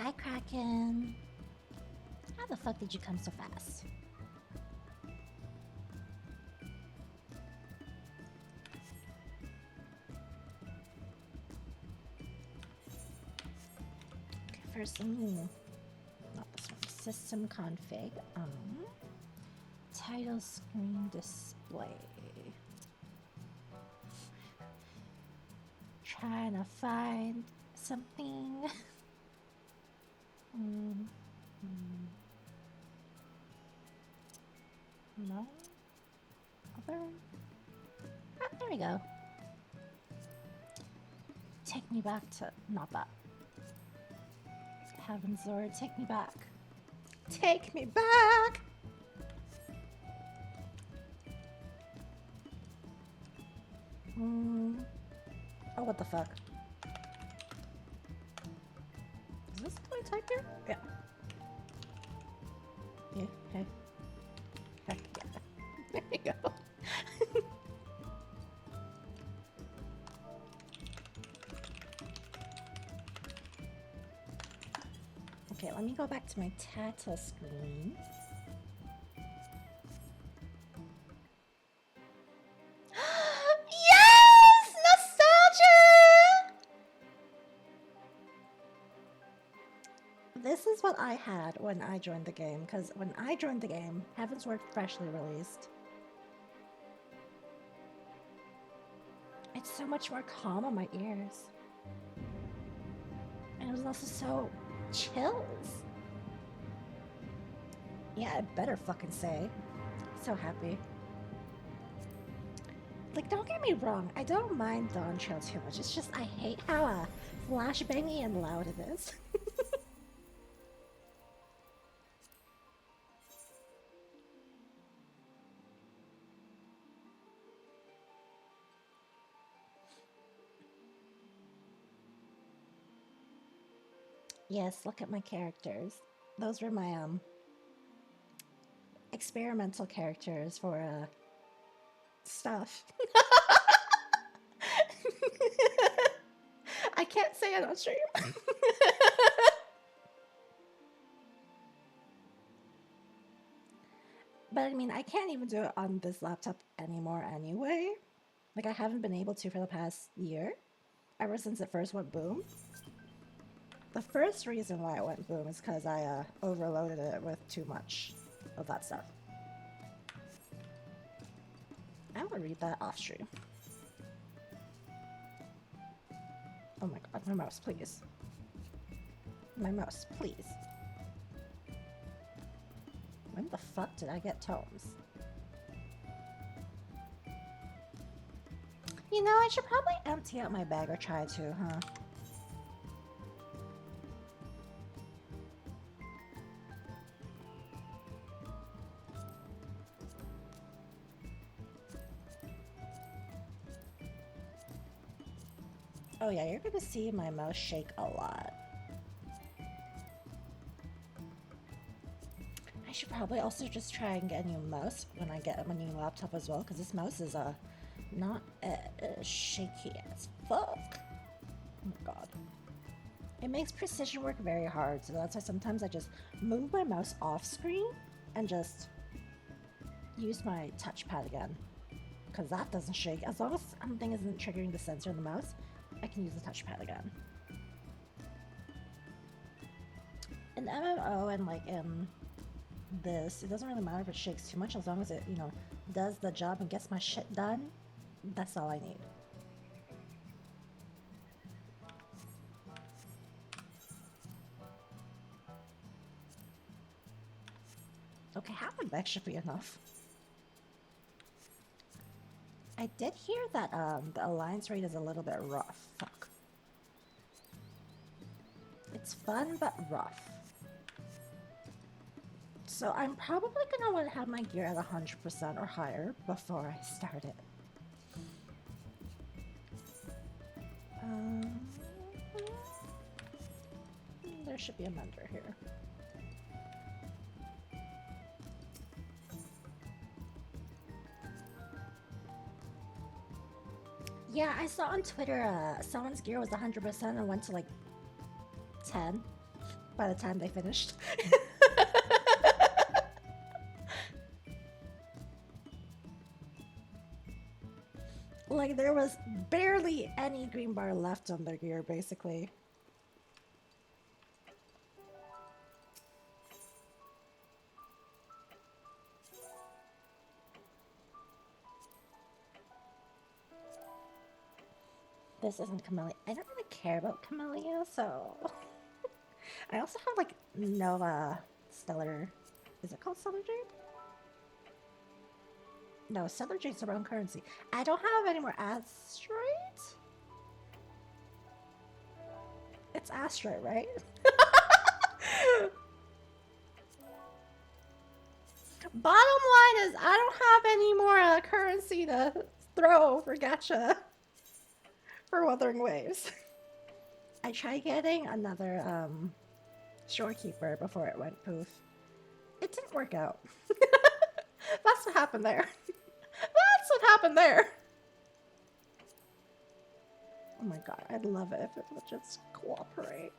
Hi, Kraken. How the fuck did you come so fast? Okay, first, not this one. System config. Title screen display. Trying to find something. No. Other. Ah, there we go. Take me back to not that. Heavens, Lord, take me back. Take me back. Oh, what the fuck? Is this what I type here? Yeah. Yeah, hey. Heck yeah. There you go. Okay, let me go back to my title screen. Yes! Nostalgia! This is what I had when I joined the game, because when I joined the game, Heaven's Word freshly released. It's so much more calm on my ears. And it was also so chills. Yeah, I better fucking say. So happy. Like, don't get me wrong, I don't mind Dawn Trail too much. It's just I hate how flashbangy and loud it is. Yes, look at my characters. Those were my experimental characters for stuff. I can't say it on stream. But I mean, I can't even do it on this laptop anymore anyway. Like, I haven't been able to for the past year, ever since it first went boom. The first reason why it went boom is because I overloaded it with too much of that stuff. I will read that off stream. Oh my god, my mouse, please. My mouse, please. When the fuck did I get tomes? You know, I should probably empty out my bag or try to, huh? Oh yeah, you're gonna see my mouse shake a lot. I should probably also just try and get a new mouse when I get a new laptop as well, because this mouse is not shaky as fuck. Oh my god. It makes precision work very hard, so that's why sometimes I just move my mouse off screen and just use my touchpad again. Because that doesn't shake. As long as something isn't triggering the sensor in the mouse, I can use the touchpad again. In MMO and like in this, it doesn't really matter if it shakes too much, as long as it, you know, does the job and gets my shit done. That's all I need. Okay, half a bag should be enough. I did hear that the alliance raid is a little bit rough. Fuck. It's fun but rough. So I'm probably gonna want to have my gear at 100% or higher before I start it. There should be a mender here. Yeah, I saw on Twitter someone's gear was 100% and went to like 10. by the time they finished. Like, there was barely any green bar left on their gear, basically. This isn't Camellia. I don't really care about Camellia, so... I also have, like, Nova Stellar... Is it called Stellar Jade? No, Stellar Jade's the wrong currency. I don't have any more Asteroid? It's Asteroid, right? Bottom line is, I don't have any more currency to throw for gacha for Wuthering Waves. I tried getting another Shorekeeper before it went poof. It didn't work out. That's what happened there. That's what happened there. Oh my god, I'd love it if it would just cooperate.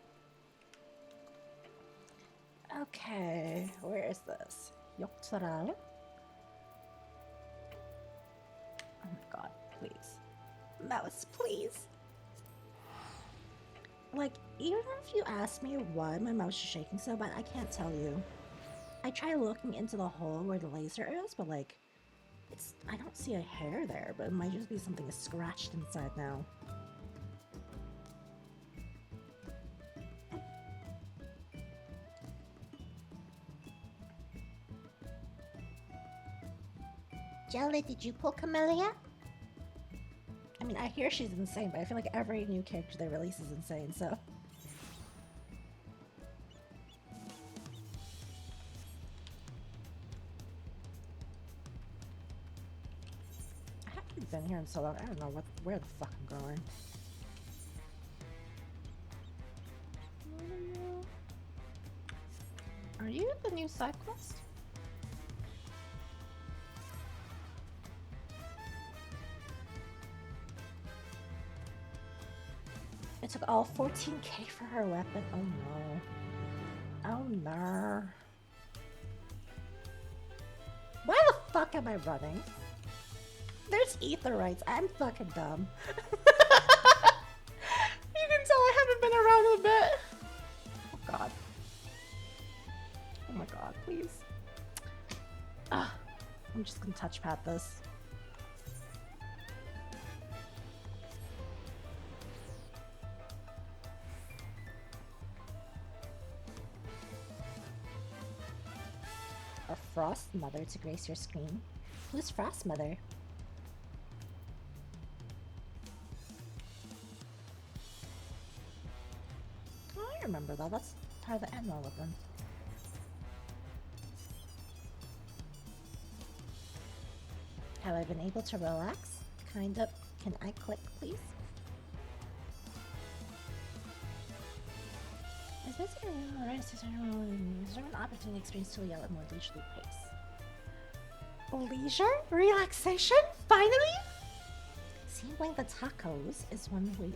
Okay, where is this? Yoktaral. Oh my god, please. Mouse, please. Like, even if you ask me why my mouse is shaking so bad, I can't tell you. I try looking into the hole where the laser is, but like, I don't see a hair there, but it might just be something scratched inside now. Jelly, did you pull Camellia? I mean, I hear she's insane, but I feel like every new character they release is insane, so... I haven't been here in so long, I don't know where the fuck I'm going. Are you the new side quest? It took all 14k for her weapon. Oh no. Oh no. Why the fuck am I running? There's aetherites. I'm fucking dumb. You can tell I haven't been around in a bit. Oh god. Oh my god, please. Ah, I'm just gonna touchpad this. A Frost Mother to grace your screen. Who's Frost Mother? Oh, I remember that. That's part of the annual with them. Have I been able to relax? Kind of. Can I click, please? It's basically an opportunity experience to yell at more leisurely pace. Leisure? Relaxation? Finally? Seems like the tacos is one we...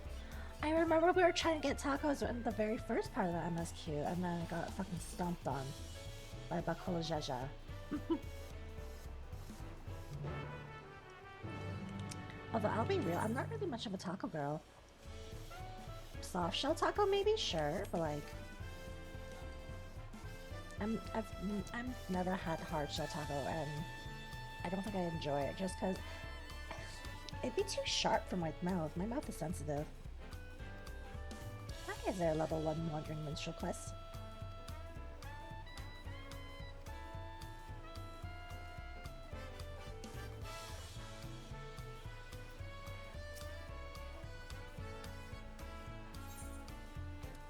I remember we were trying to get tacos in the very first part of the MSQ, and then I got fucking stomped on by Bakolo Jaja. Although I'll be real, I'm not really much of a taco girl. Soft shell taco maybe? Sure, but like... I've never had hard shell taco, and I don't think I enjoy it just because it'd be too sharp for my mouth. My mouth is sensitive. Why is there a level 1 Wandering Minstrel quest?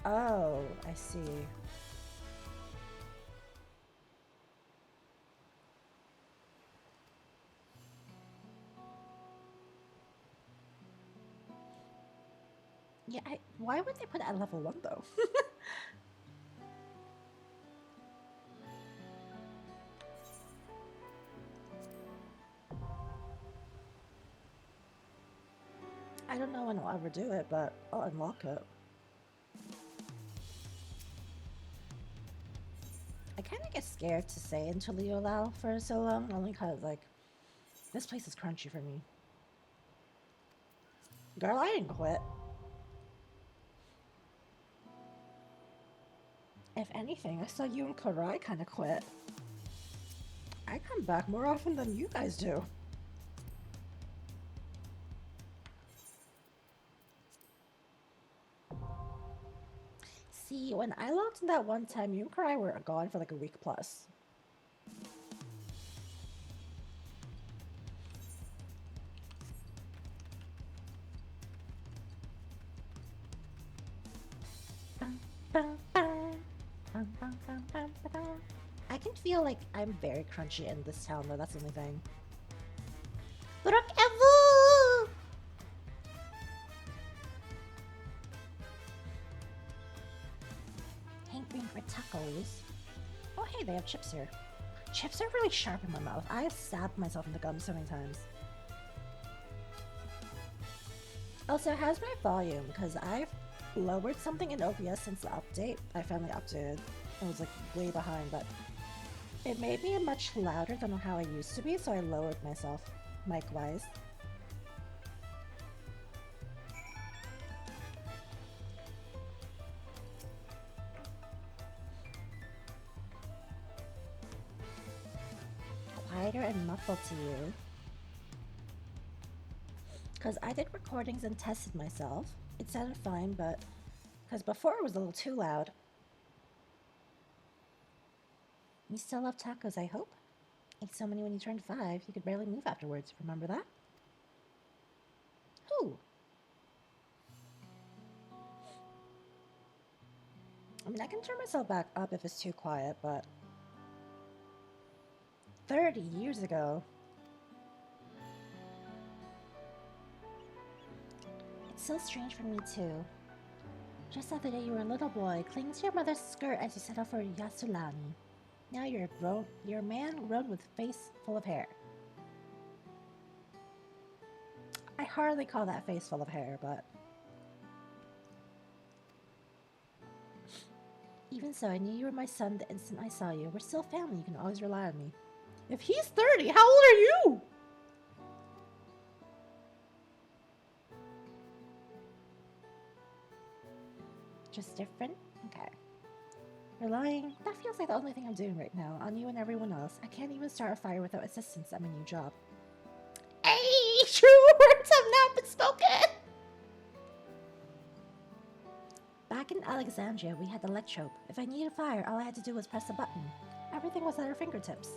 Oh, I see. Yeah, why would they put it at level 1 though? I don't know when I'll ever do it, but I'll unlock it. scared to stay in Tulio for so long, only because, like, this place is crunchy for me. Girl, I didn't quit. If anything, I saw you and Karai kind of quit. I come back more often than you guys do. See, when I logged in that one time, you and Karai were gone for like a week plus. I can feel like I'm very crunchy in this town, though. That's the only thing. Hankering for tacos. Oh, hey, they have chips here. Chips are really sharp in my mouth. I have stabbed myself in the gum so many times. Also, how's my volume? Because I've lowered something in OBS since the update. I finally updated. I was like way behind, but it made me much louder than how I used to be, so I lowered myself mic-wise. Quieter and muffled to you. Because I did recordings and tested myself. It sounded fine, but because before it was a little too loud. You still love tacos, I hope? Ate so many when you turned 5, you could barely move afterwards. Remember that? Who? I mean, I can turn myself back up if it's too quiet, but 30 years ago. It's so strange for me, too. Just the other day, you were a little boy, clinging to your mother's skirt as you set off for Yasulani. Now you're a man grown with a face full of hair. I hardly call that face full of hair, but... Even so, I knew you were my son the instant I saw you. We're still family, you can always rely on me. If he's 30, how old are you? Just different? Okay. Relying? That feels like the only thing I'm doing right now, on you and everyone else. I can't even start a fire without assistance at my new job. Hey! True words have not been spoken! Back in Alexandria, we had the electrope. If I needed fire, all I had to do was press a button. Everything was at our fingertips.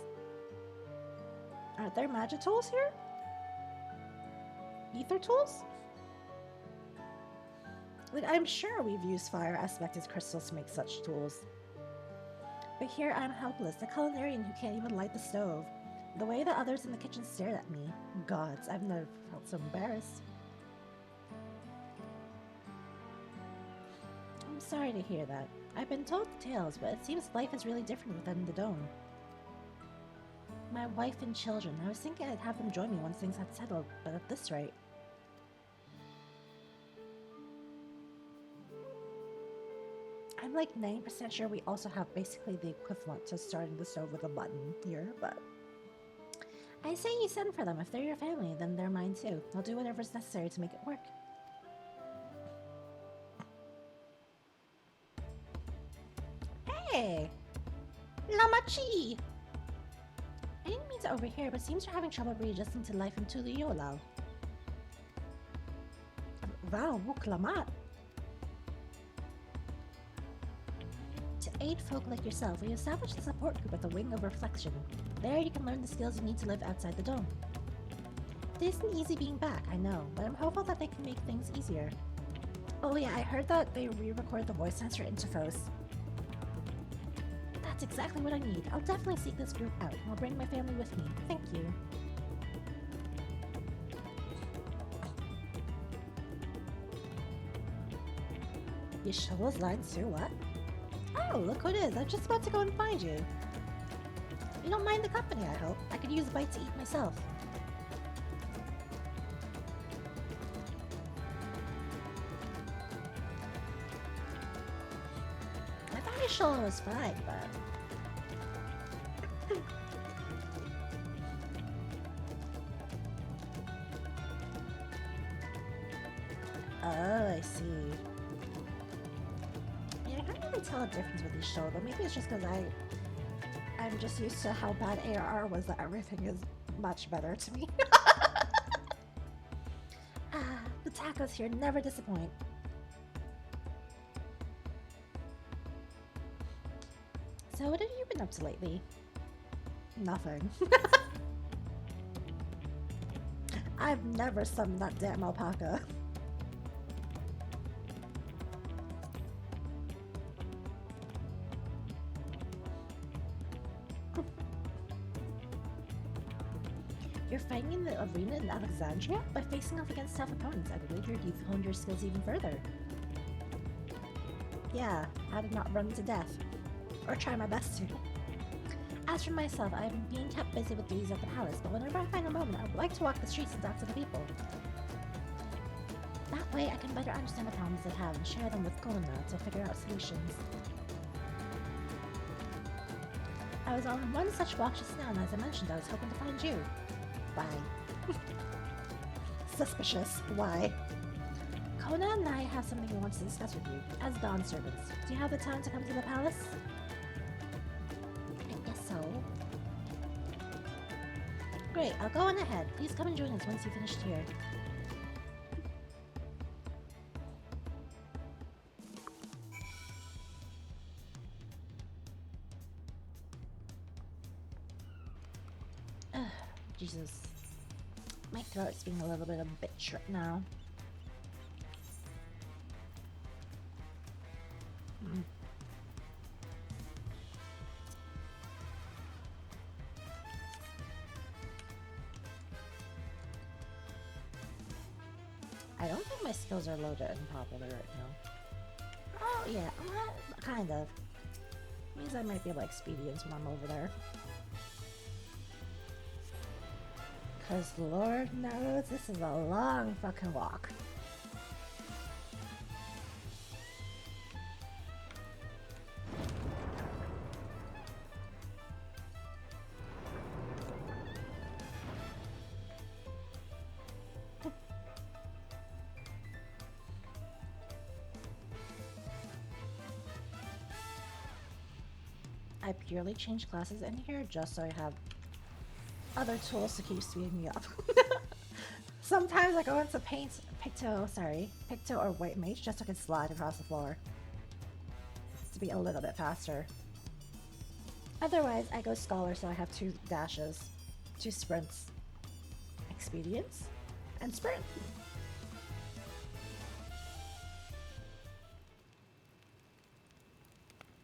Aren't there magic tools here? Ether tools? Like, I'm sure we've used fire aspected crystals to make such tools. But here I'm helpless, the culinarian who can't even light the stove. The way the others in the kitchen stared at me. Gods, I've never felt so embarrassed. I'm sorry to hear that. I've been told the tales, but it seems life is really different within the dome. My wife and children. I was thinking I'd have them join me once things had settled, but at this rate... I'm like 90% sure we also have basically the equivalent to starting the stove with a button here, but... I say you send for them. If they're your family, then they're mine too. I'll do whatever's necessary to make it work. Hey! Lamachi! I didn't mean to overhear, but it seems you're having trouble readjusting to life in Tulio. Wow, Wuklamat! To aid folk like yourself, we established a support group at the Wing of Reflection. There you can learn the skills you need to live outside the dome. It isn't easy being back, I know, but I'm hopeful that they can make things easier. Oh yeah, I heard that they re-record the voice sensor interface. That's exactly what I need. I'll definitely seek this group out, and I'll bring my family with me. Thank you. You show those lines too, what? Oh, look who it is. I'm just about to go and find you. You don't mind the company, I hope. I could use a bite to eat myself. I thought your shoulder was fine, but... Oh, I see. Yeah, I can't really tell a difference with these shoulder. Maybe it's just because I'm just used to how bad ARR was that everything is much better to me. Ah, the tacos here never disappoint. So what have you been up to lately? Nothing. I've never summoned that damn alpaca. You're fighting in the arena in Alexandria? By facing off against tough opponents, I believe you've honed your skills even further. Yeah, I did not run to death. Or try my best to. As for myself, I have been being kept busy with duties at the palace, but whenever I find a moment, I would like to walk the streets and talk to the people. That way, I can better understand the problems they have and share them with Kona to figure out solutions. I was on one such walk just now, and as I mentioned, I was hoping to find you. Why? Suspicious. Why? Kona and I have something we want to discuss with you, as Dawn servants. Do you have the time to come to the palace? I guess so. Great, I'll go on ahead. Please come and join us once you've finished here. Ugh, Jesus. My throat's being a little bit of a bitch right now. I don't think my skills are loaded and popular right now. Oh yeah, kind of. Means I might be like expedience when I'm over there. Cause Lord knows this is a long fucking walk. I purely change classes in here just so I have other tools to keep speeding me up. Sometimes I go into Picto or White Mage just so I can slide across the floor to be a little bit faster. Otherwise, I go Scholar so I have 2 dashes, 2 sprints, Expedience, and Sprint.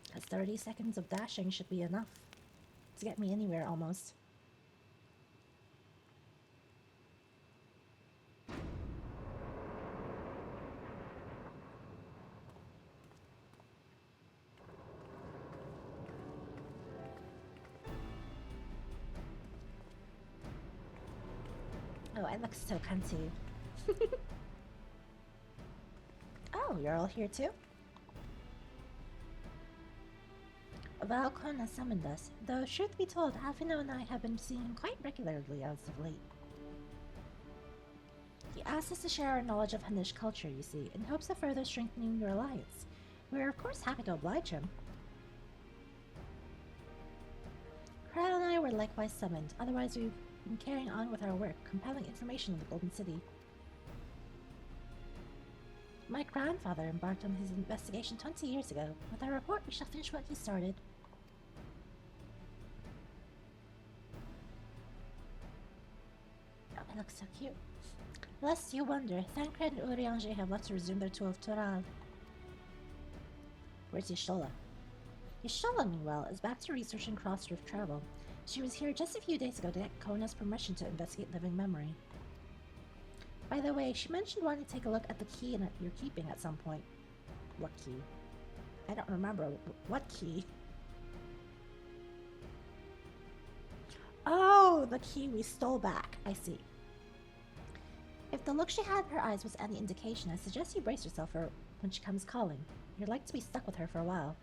Because 30 seconds of dashing should be enough to get me anywhere almost. Oh, I look so cunty. Oh, you're all here too? Valkona summoned us, though truth be told, Afino and I have been seeing him quite regularly as of late. He asked us to share our knowledge of Hunnish culture, you see, in hopes of further strengthening your alliance. We are of course happy to oblige him. Crowd and I were likewise summoned, otherwise we've been carrying on with our work, compiling information of the Golden City. My grandfather embarked on his investigation 20 years ago. With our report, we shall finish what he started. Oh, it looks so cute. Lest you wonder, Thancred and Urianger have left to resume their tour of Tural. Where's Y'shtola? Y'shtola, meanwhile, is back to researching Crossroads travel. She was here just a few days ago to get Kona's permission to investigate living memory. By the way, she mentioned wanting to take a look at the key you're keeping at some point. What key? I don't remember. What key? Oh, the key we stole back. I see. If the look she had in her eyes was any indication, I suggest you brace yourself for when she comes calling. You're like to be stuck with her for a while.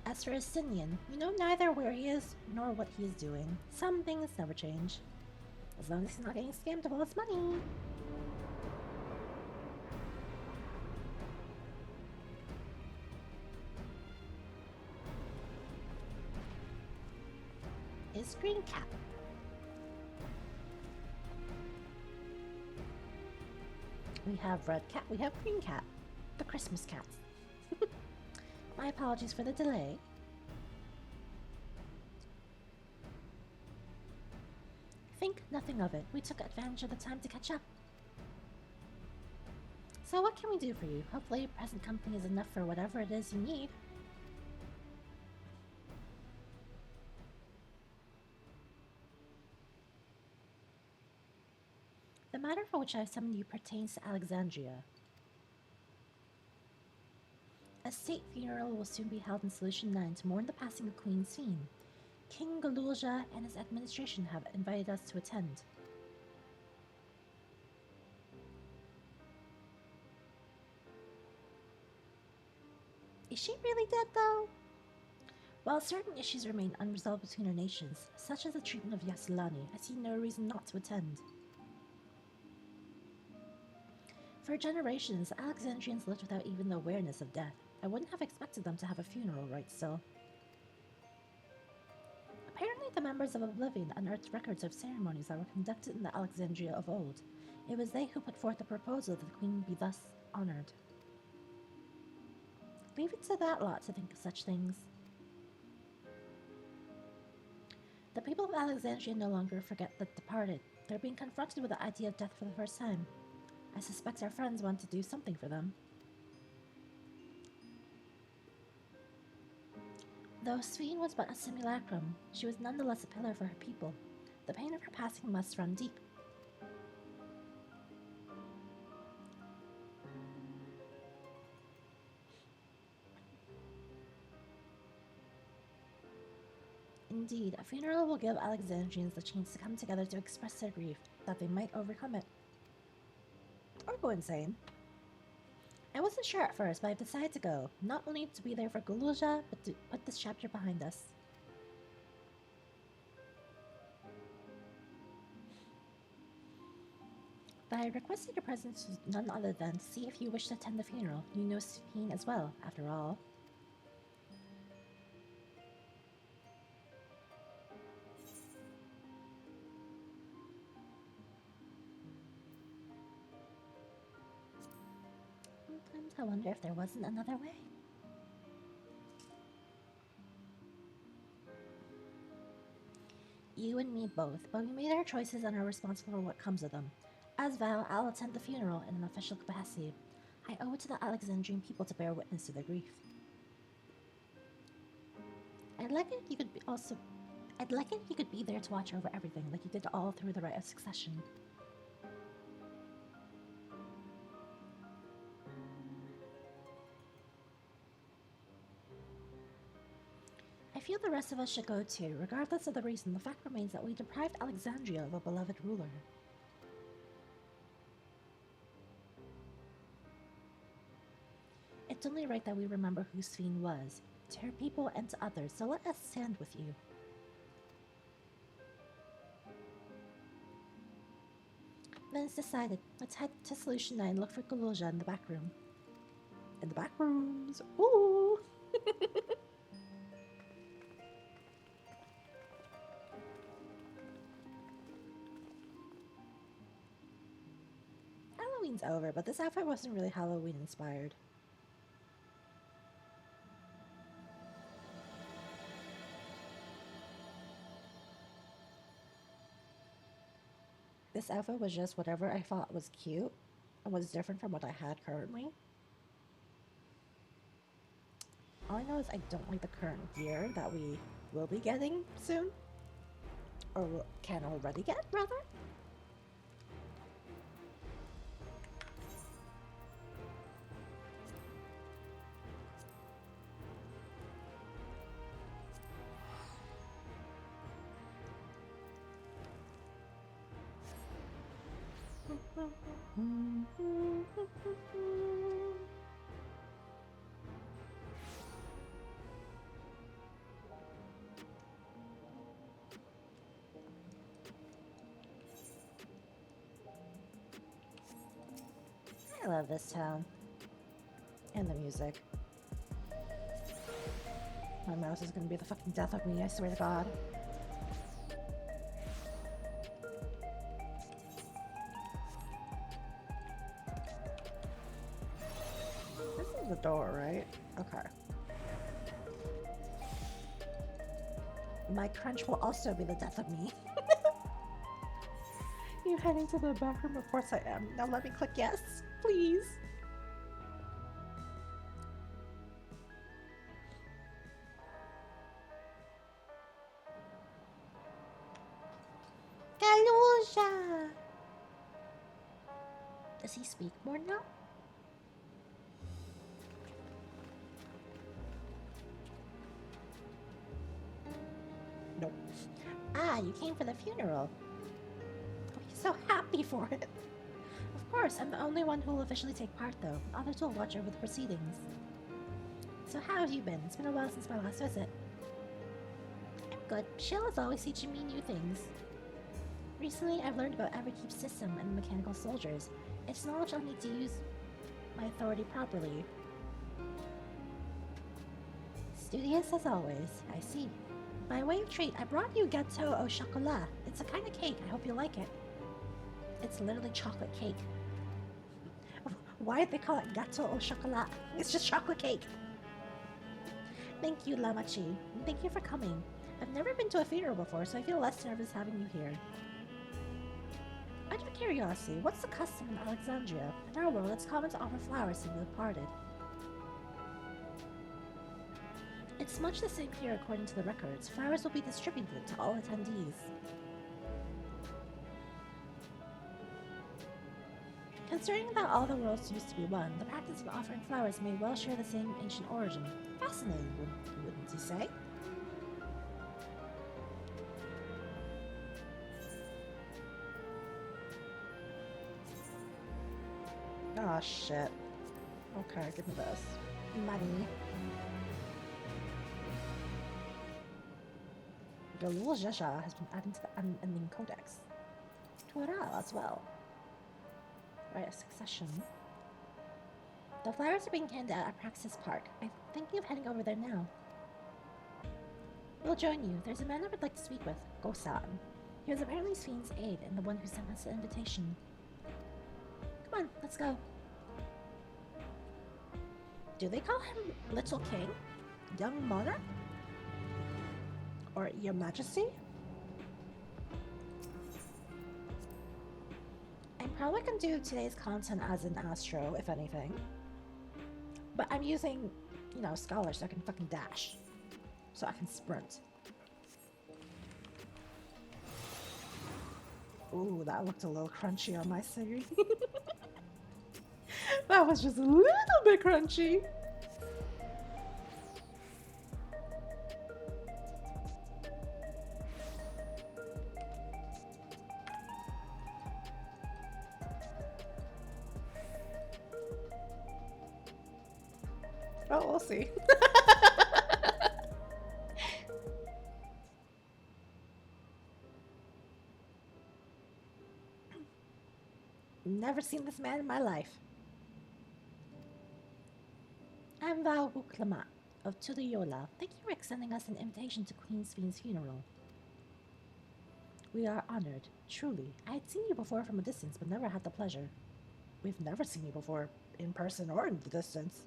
As for Estinian, we know neither where he is nor what he is doing. Some things never change. As long as he's not getting scammed of all his money. Is green cat. We have red cat, we have green cat. The Christmas cats. My apologies for the delay. Think nothing of it. We took advantage of the time to catch up. So what can we do for you? Hopefully your present company is enough for whatever it is you need. The matter for which I have summoned you pertains to Alexandria. A state funeral will soon be held in Solution 9 to mourn the passing of Queen Sphene. King Galulja and his administration have invited us to attend. Is she really dead, though? While certain issues remain unresolved between our nations, such as the treatment of Yasilani, I see no reason not to attend. For generations, Alexandrians lived without even the awareness of death. I wouldn't have expected them to have a funeral right still. Apparently the members of Oblivion unearthed records of ceremonies that were conducted in the Alexandria of old. It was they who put forth the proposal that the queen be thus honored. Leave it to that lot to think of such things. The people of Alexandria no longer forget the departed. They're being confronted with the idea of death for the first time. I suspect our friends want to do something for them. Though Sphene was but a simulacrum, she was nonetheless a pillar for her people. The pain of her passing must run deep. Indeed, a funeral will give Alexandrians the chance to come together to express their grief, that they might overcome it. Or go insane. I wasn't sure at first, but I've decided to go, not only to be there for Galulja, but to put this chapter behind us. But I requested your presence to none other than to see if you wish to attend the funeral. You know Sphene as well, after all. Sometimes I wonder if there wasn't another way. You and me both, but we made our choices and are responsible for what comes of them. As Val, I'll attend the funeral in an official capacity. I owe it to the Alexandrian people to bear witness to their grief. I'd like it if you could be there to watch over everything, like you did all through the rite of succession. I feel the rest of us should go too. Regardless of the reason, the fact remains that we deprived Alexandria of a beloved ruler. It's only right that we remember who Sphene was, to her people and to others, so let us stand with you. Then it's decided. Let's head to Solution 9 and look for Galulja in the back room. In the back rooms! Ooh! Halloween's over, but this outfit wasn't really Halloween inspired. This outfit was just whatever I thought was cute and was different from what I had currently. All I know is I don't like the current gear that we will be getting soon. Or can already get, rather. I love this town. And the music. My mouse is gonna be the fucking death of me, I swear to God. This is the door, right? Okay. My crunch will also be the death of me. You heading to the bathroom? Of course I am. Now let me click yes, please. Kalusha! Does he speak more now? Nope. Ah, you came for the funeral. I'll be so happy for it. Of course, I'm the only one who will officially take part, though. Others will watch over the proceedings. So how have you been? It's been a while since my last visit. I'm good. Shill is always teaching me new things. Recently, I've learned about Everkeep's system and the mechanical soldiers. It's knowledge I'll need to use my authority properly. Studious as always. I see. By way of treat, I brought you gâteau au chocolat. It's a kind of cake. I hope you like it. It's literally chocolate cake. Why did they call it gâteau au chocolat? It's just chocolate cake. Thank you, Lamachi. And thank you for coming. I've never been to a funeral before, so I feel less nervous having you here. Out of curiosity, what's the custom in Alexandria? In our world, it's common to offer flowers to the departed. It's much the same here according to the records. Flowers will be distributed to all attendees. Considering that all the worlds used to be one, the practice of offering flowers may well share the same ancient origin. Fascinating, wouldn't you say? Oh shit. Okay, give me this. Money. The Lul Zhezha has been added to the unending codex. Tural as well. Right, a succession. The flowers are being handed out at Praxis Park. I'm thinking of heading over there now. We'll join you. There's a man I would like to speak with, Gosan. He was apparently Spheen's aide and the one who sent us the invitation. Come on, let's go. Do they call him Little King? Young Monarch? Or Your Majesty? I'm probably gonna do today's content as an Astro, if anything. But I'm using, you know, Scholar so I can fucking dash. So I can sprint. Ooh, that looked a little crunchy on my Siri. That was just a little bit crunchy. Oh, we'll see. Never seen this man in my life. I'm Val Wuklamat of Tudayola. Thank you for extending us an invitation to Queen Spheen's funeral. We are honored, truly. I had seen you before from a distance, but never had the pleasure. We've never seen you before, in person or in the distance.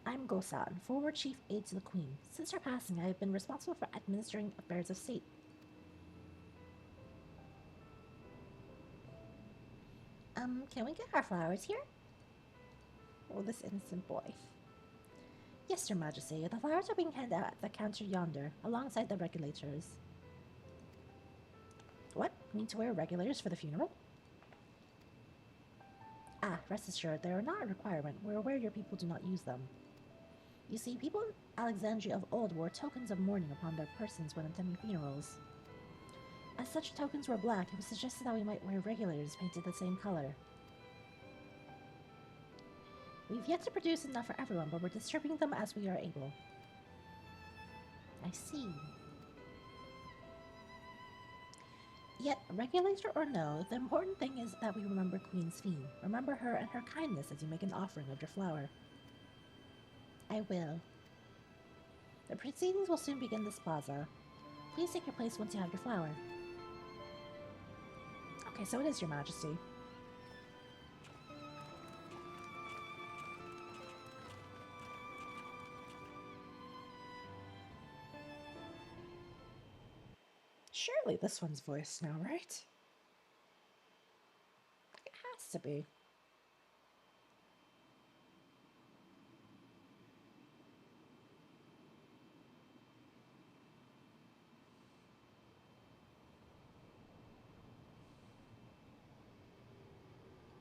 I'm Gosan, former chief aide to the Queen. Since her passing, I have been responsible for administering affairs of state. Can we get our flowers here? Oh, this innocent boy. Yes, Your Majesty. The flowers are being handed out at the counter yonder, alongside the regulators. What? You mean to wear regulators for the funeral? Ah, rest assured, they are not a requirement. We're aware your people do not use them. You see, people in Alexandria of old wore tokens of mourning upon their persons when attending funerals. As such tokens were black, it was suggested that we might wear regulators painted the same color. We've yet to produce enough for everyone, but we're distributing them as we are able. I see. Yet, regulator or no, the important thing is that we remember Queen Sphene. Remember her and her kindness as you make an offering of your flower. I will. The proceedings will soon begin this plaza. Please take your place once you have your flower. Okay, so it is, Your Majesty. Surely this one's voice now, right? It has to be.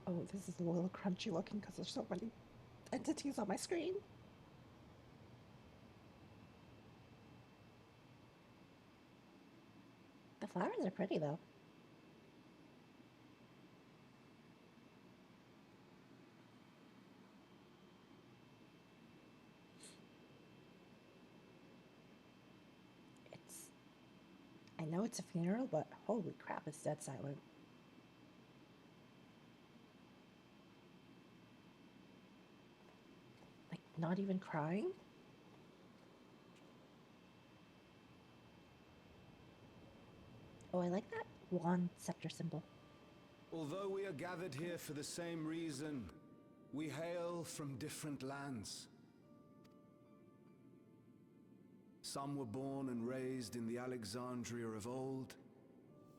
Oh, this is a little crunchy looking because there's so many entities on my screen. The flowers are pretty though. I know it's a funeral, but holy crap, it's dead silent. Like, not even crying? Oh, I like that wand scepter symbol. Although we are gathered here for the same reason, we hail from different lands. Some were born and raised in the Alexandria of old,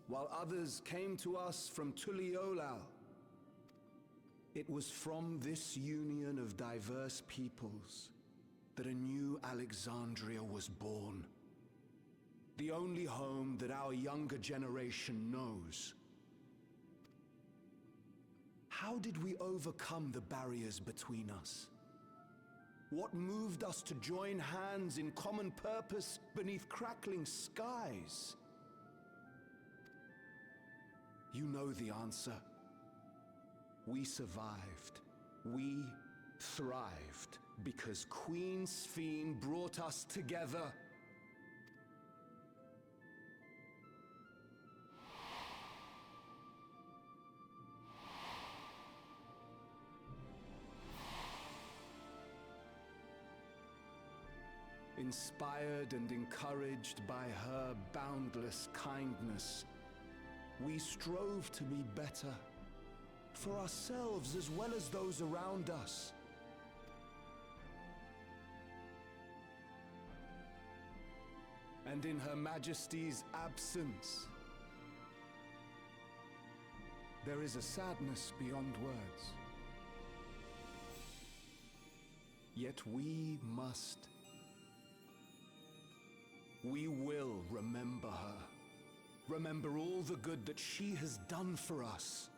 while others came to us from Tuliolal. It was from this union of diverse peoples that a new Alexandria was born. The only home that our younger generation knows. How did we overcome the barriers between us? What moved us to join hands in common purpose beneath crackling skies? You know the answer. We survived. We thrived because Queen Sphene brought us together. Inspired and encouraged by her boundless kindness, we strove to be better, for ourselves as well as those around us. And in Her Majesty's absence, there is a sadness beyond words. Yet we will remember her. Remember all the good that she has done for us.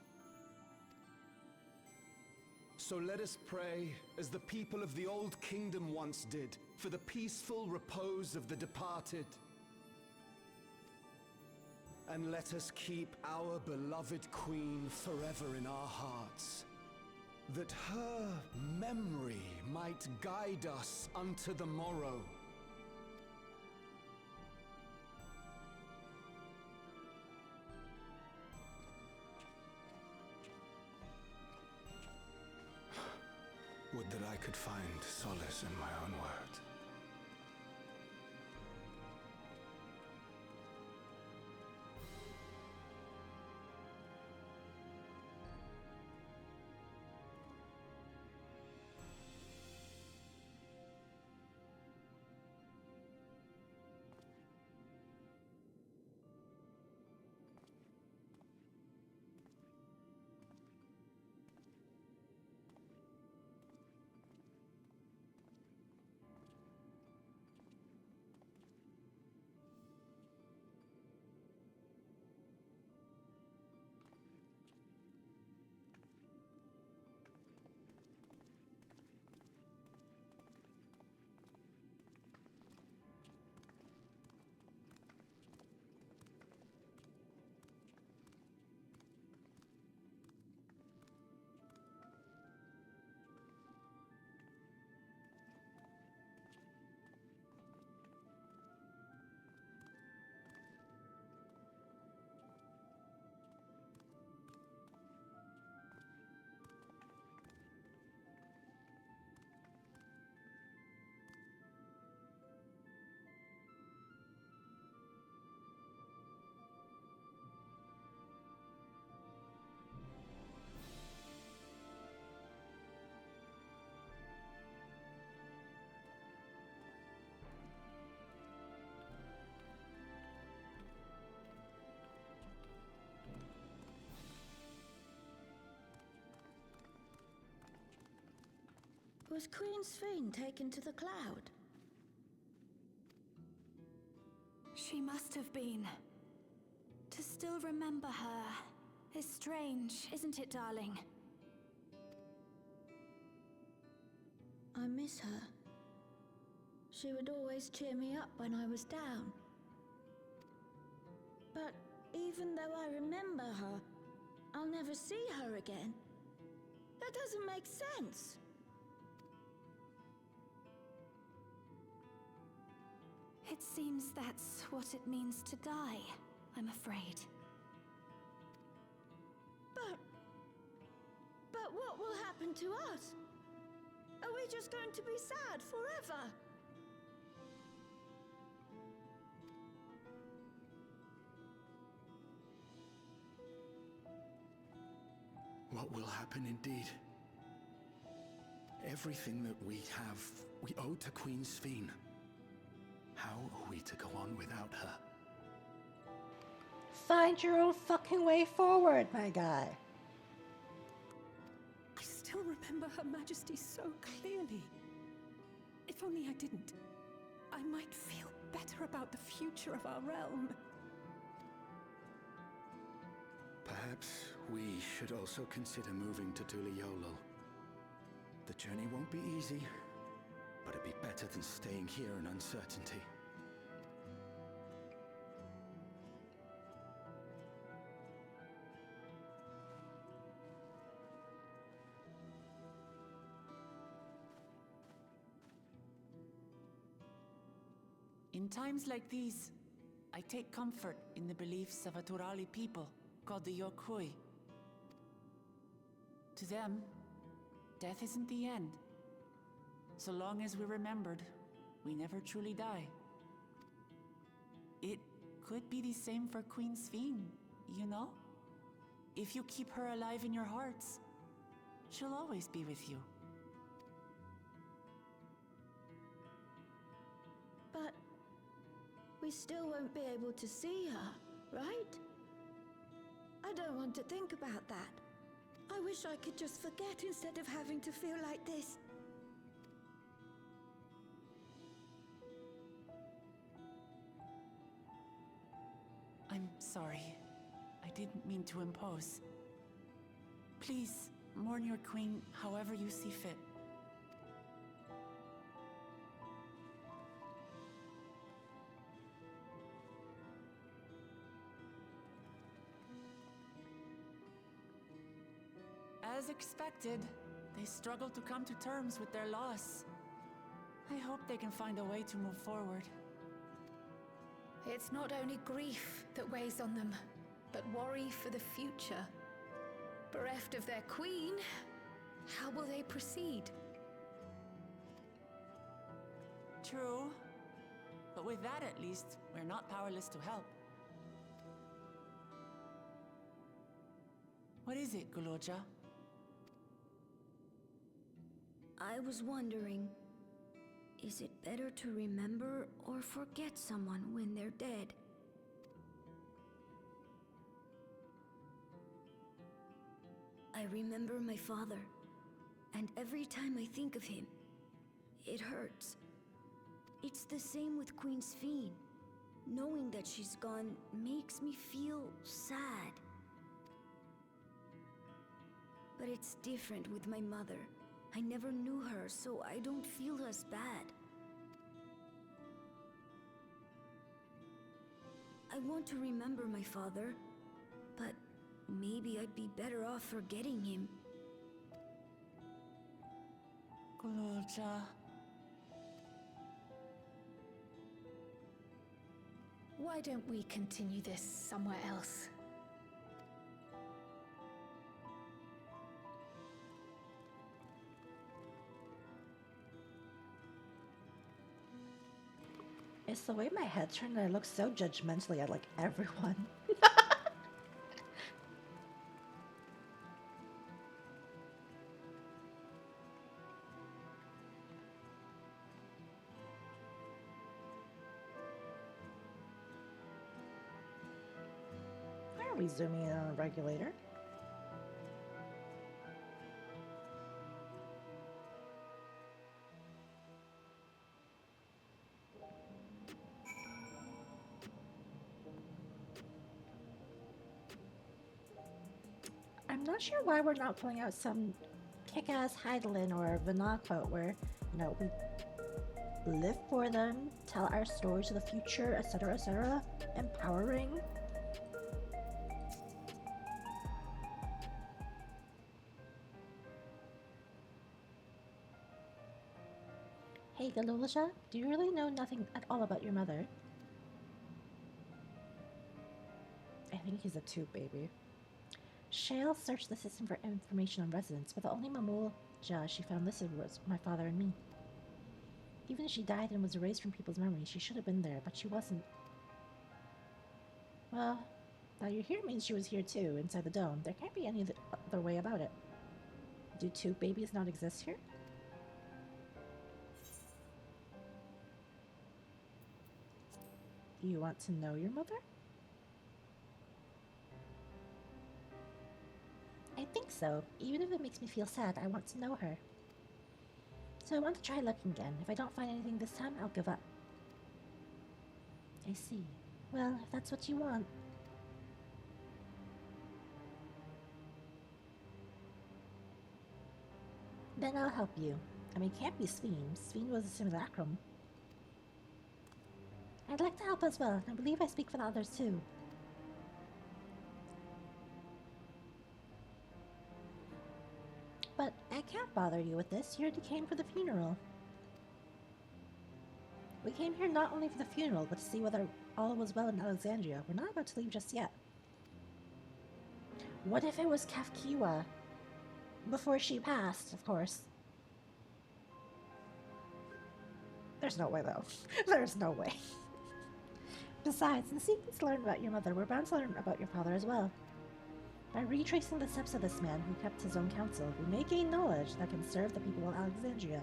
So let us pray, as the people of the Old Kingdom once did, for the peaceful repose of the departed. And let us keep our beloved Queen forever in our hearts, that her memory might guide us unto the morrow. Would that I could find solace in my own words. Was Queen Sphene taken to the cloud? She must have been. To still remember her is strange, isn't it, darling? I miss her. She would always cheer me up when I was down. But even though I remember her, I'll never see her again. That doesn't make sense. It seems that's what it means to die, I'm afraid. But what will happen to us? Are we just going to be sad forever? What will happen indeed? Everything that we have, we owe to Queen Sphene. How are we to go on without her? Find your own fucking way forward, my guy. I still remember Her Majesty so clearly. If only I didn't, I might feel better about the future of our realm. Perhaps we should also consider moving to Tuliolo. The journey won't be easy, but it'd be better than staying here in uncertainty. In times like these, I take comfort in the beliefs of a Turali people called the Yokui. To them, death isn't the end. So long as we're remembered, we never truly die. It could be the same for Queen Sphene, you know? If you keep her alive in your hearts, she'll always be with you. But we still won't be able to see her, right? I don't want to think about that. I wish I could just forget instead of having to feel like this. I'm sorry. I didn't mean to impose. Please, mourn your queen however you see fit. As expected, they struggle to come to terms with their loss. I hope they can find a way to move forward. It's not only grief that weighs on them, but worry for the future. Bereft of their queen, how will they proceed? True. But with that at least, we're not powerless to help. What is it, Guloja? I was wondering, is it better to remember or forget someone when they're dead? I remember my father, and every time I think of him, it hurts. It's the same with Queen Sphene. Knowing that she's gone makes me feel sad. But it's different with my mother. I never knew her, so I don't feel as bad. I want to remember my father, but maybe I'd be better off forgetting him. Guloja. Why don't we continue this somewhere else? It's the way my head turned and I look so judgmentally at like everyone. Why are we zooming in on a regulator? not sure why we're not pulling out some kick-ass Heidelin or Vana quote where, you know, we live for them, tell our stories of the future, etc., etc., empowering. Hey, Galolisha, do you really know nothing at all about your mother? I think he's a tube baby. Shale searched the system for information on residents, but the only Mamulja she found listed was my father and me. Even if she died and was erased from people's memories, she should have been there, but she wasn't. Well, now you're here means she was here too, inside the dome. There can't be any other way about it. Do tube babies not exist here? Do you want to know your mother? I think so. Even if it makes me feel sad, I want to know her. So I want to try looking again. If I don't find anything this time, I'll give up. I see. Well, if that's what you want. Then I'll help you. I mean, it can't be Sveen. Sveen was a simulacrum. I'd like to help as well. I believe I speak for the others too. But I can't bother you with this. You already came for the funeral. We came here not only for the funeral, but to see whether all was well in Alexandria. We're not about to leave just yet. What if it was Kafkiwa? Before she passed, of course. There's no way, though. There's no way. Besides, in seeking to learn about your mother, we're bound to learn about your father as well. By retracing the steps of this man who kept his own counsel, we may gain knowledge that can serve the people of Alexandria.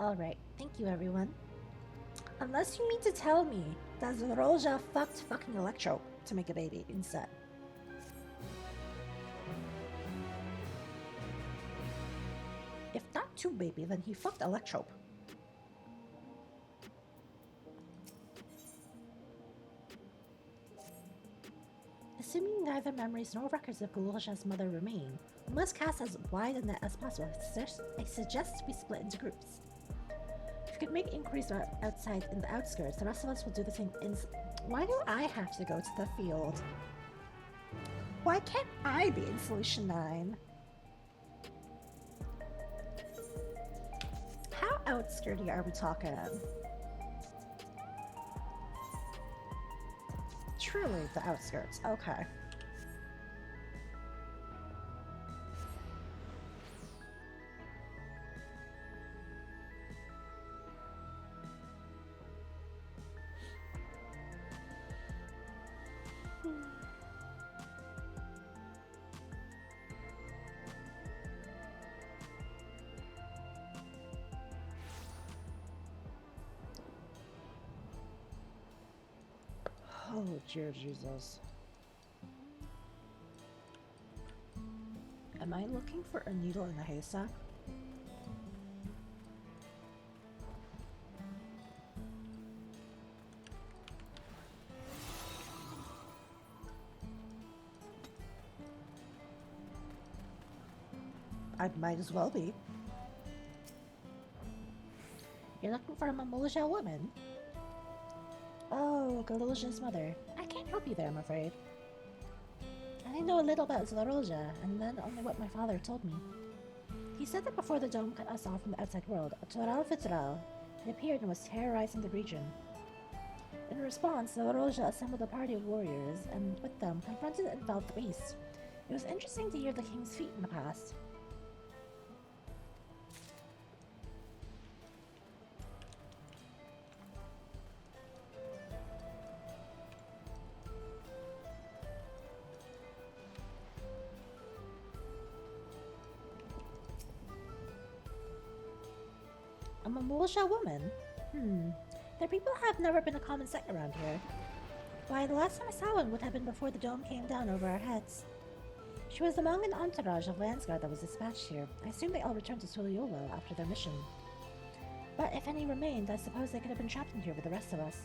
Alright, thank you everyone. Unless you mean to tell me that Zroja fucked fucking Electro to make a baby instead. If not two baby, then he fucked Electro. Assuming neither memories nor records of Gulosha's mother remain, we must cast as wide a net as possible. I suggest we split into groups. If you could make inquiries outside in the outskirts, the rest of us will do the same. Why do I have to go to the field? Why can't I be in Solution 9? How outskirty are we talking? Truly the outskirts, okay. Oh, dear Jesus. Am I looking for a needle in a haystack? I might as well be. You're looking for a Mamulja woman? Oh, Galilja's mother. I can't help you there, I'm afraid. I know a little about Zlaroja, and then only what my father told me. He said that before the dome cut us off from the outside world, a Toral Fitral had appeared and was terrorizing the region. In response, Zlaroja assembled a party of warriors, and with them, confronted and felled the beast. It was interesting to hear the king's feat in the past. A Mamulja woman? Their people have never been a common sight around here. Why, the last time I saw one would have been before the dome came down over our heads. She was among an entourage of Landsguard that was dispatched here. I assume they all returned to Tuliola after their mission. But if any remained, I suppose they could have been trapped in here with the rest of us.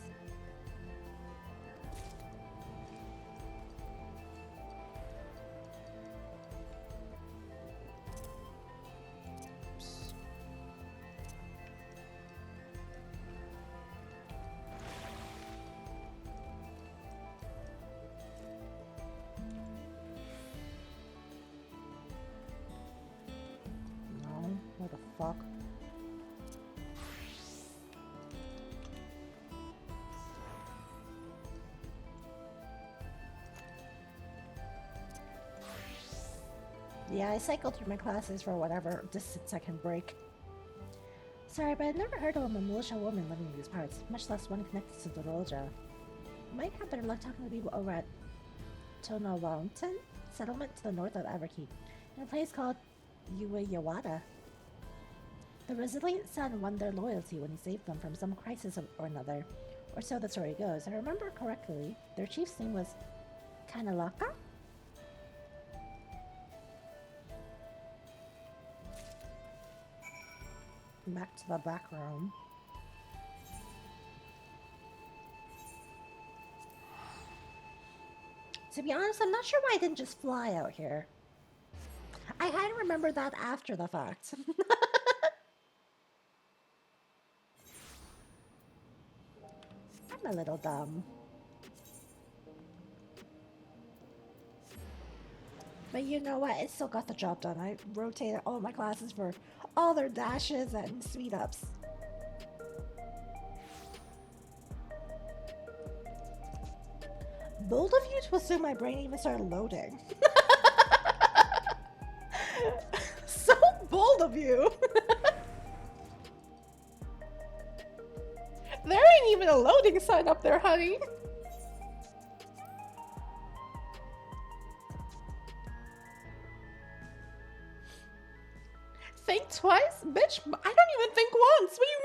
No, what the fuck? Yeah, I cycled through my classes for whatever distance I can break. Sorry, but I've never heard of a militia woman living in these parts, much less one connected to the Roja. Might have better luck talking to people over at Tonawantan settlement to the north of Everkeep, in a place called Yawada. The resilient son won their loyalty when he saved them from some crisis or another, or so the story goes. If I remember correctly, their chief's name was Kanalaka? Back to the back room. To be honest, I'm not sure why I didn't just fly out here. I hadn't remembered that after the fact. I'm a little dumb. But you know what? It still got the job done. I rotated all my classes for all their dashes and speed ups. Bold of you to assume my brain even started loading. So bold of you. There ain't even a loading sign up there, honey. Think twice? Bitch, I don't even think once. What do you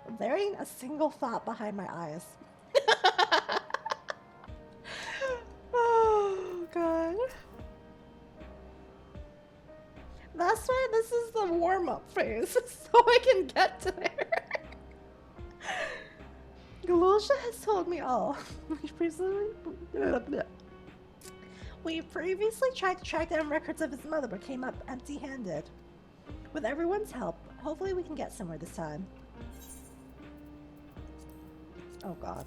mean? There ain't a single thought behind my eyes. Oh, God. That's why this is the warm-up phase, so I can get to there. Galosha has told me all. We previously tried to track down records of his mother, but came up empty-handed. With everyone's help, hopefully we can get somewhere this time. Oh God.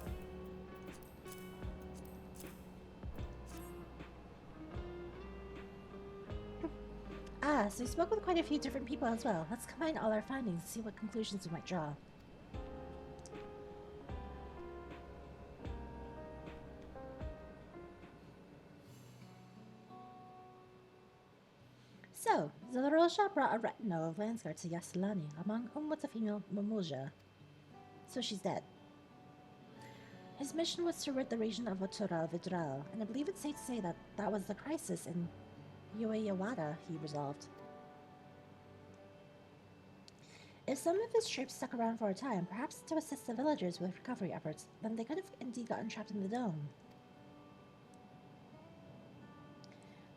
Ah, so we spoke with quite a few different people as well. Let's combine all our findings and see what conclusions we might draw. So, Zadarosha brought a retinue of Landsguard to Yasilani, among whom was a female Mamuja. So she's dead. His mission was to rid the region of Otoral Vidral, and I believe it's safe to say that that was the crisis in Ueyawada he resolved. If some of his troops stuck around for a time, perhaps to assist the villagers with recovery efforts, then they could have indeed gotten trapped in the dome.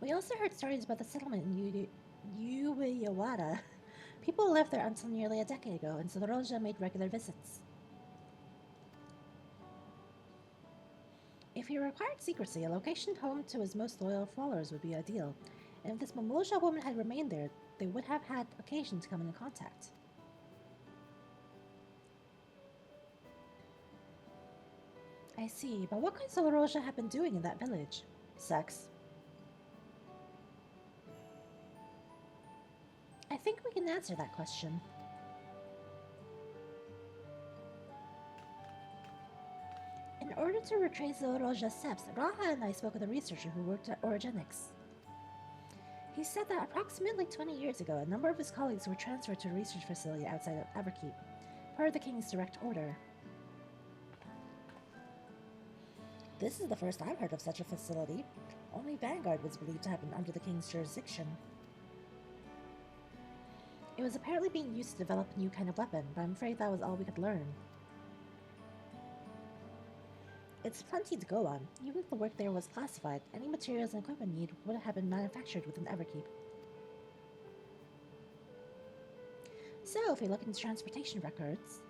We also heard stories about the settlement in Ueyawada. People lived there until nearly a decade ago, and so the Roja made regular visits. If he required secrecy, a location home to his most loyal followers would be ideal, and if this Mamuja woman had remained there, they would have had occasion to come into contact. I see, but what could Zalaroja have been doing in that village? Sex. I think we can answer that question. In order to retrace Zalaroja's steps, Raha and I spoke with a researcher who worked at Orogenics. He said that approximately 20 years ago, a number of his colleagues were transferred to a research facility outside of Everkeep, per the King's direct order. This is the first I've heard of such a facility. Only Vanguard was believed to have been under the King's jurisdiction. It was apparently being used to develop a new kind of weapon, but I'm afraid that was all we could learn. It's plenty to go on. Even if the work there was classified, any materials and equipment needed would have been manufactured within Everkeep. if we look into transportation records.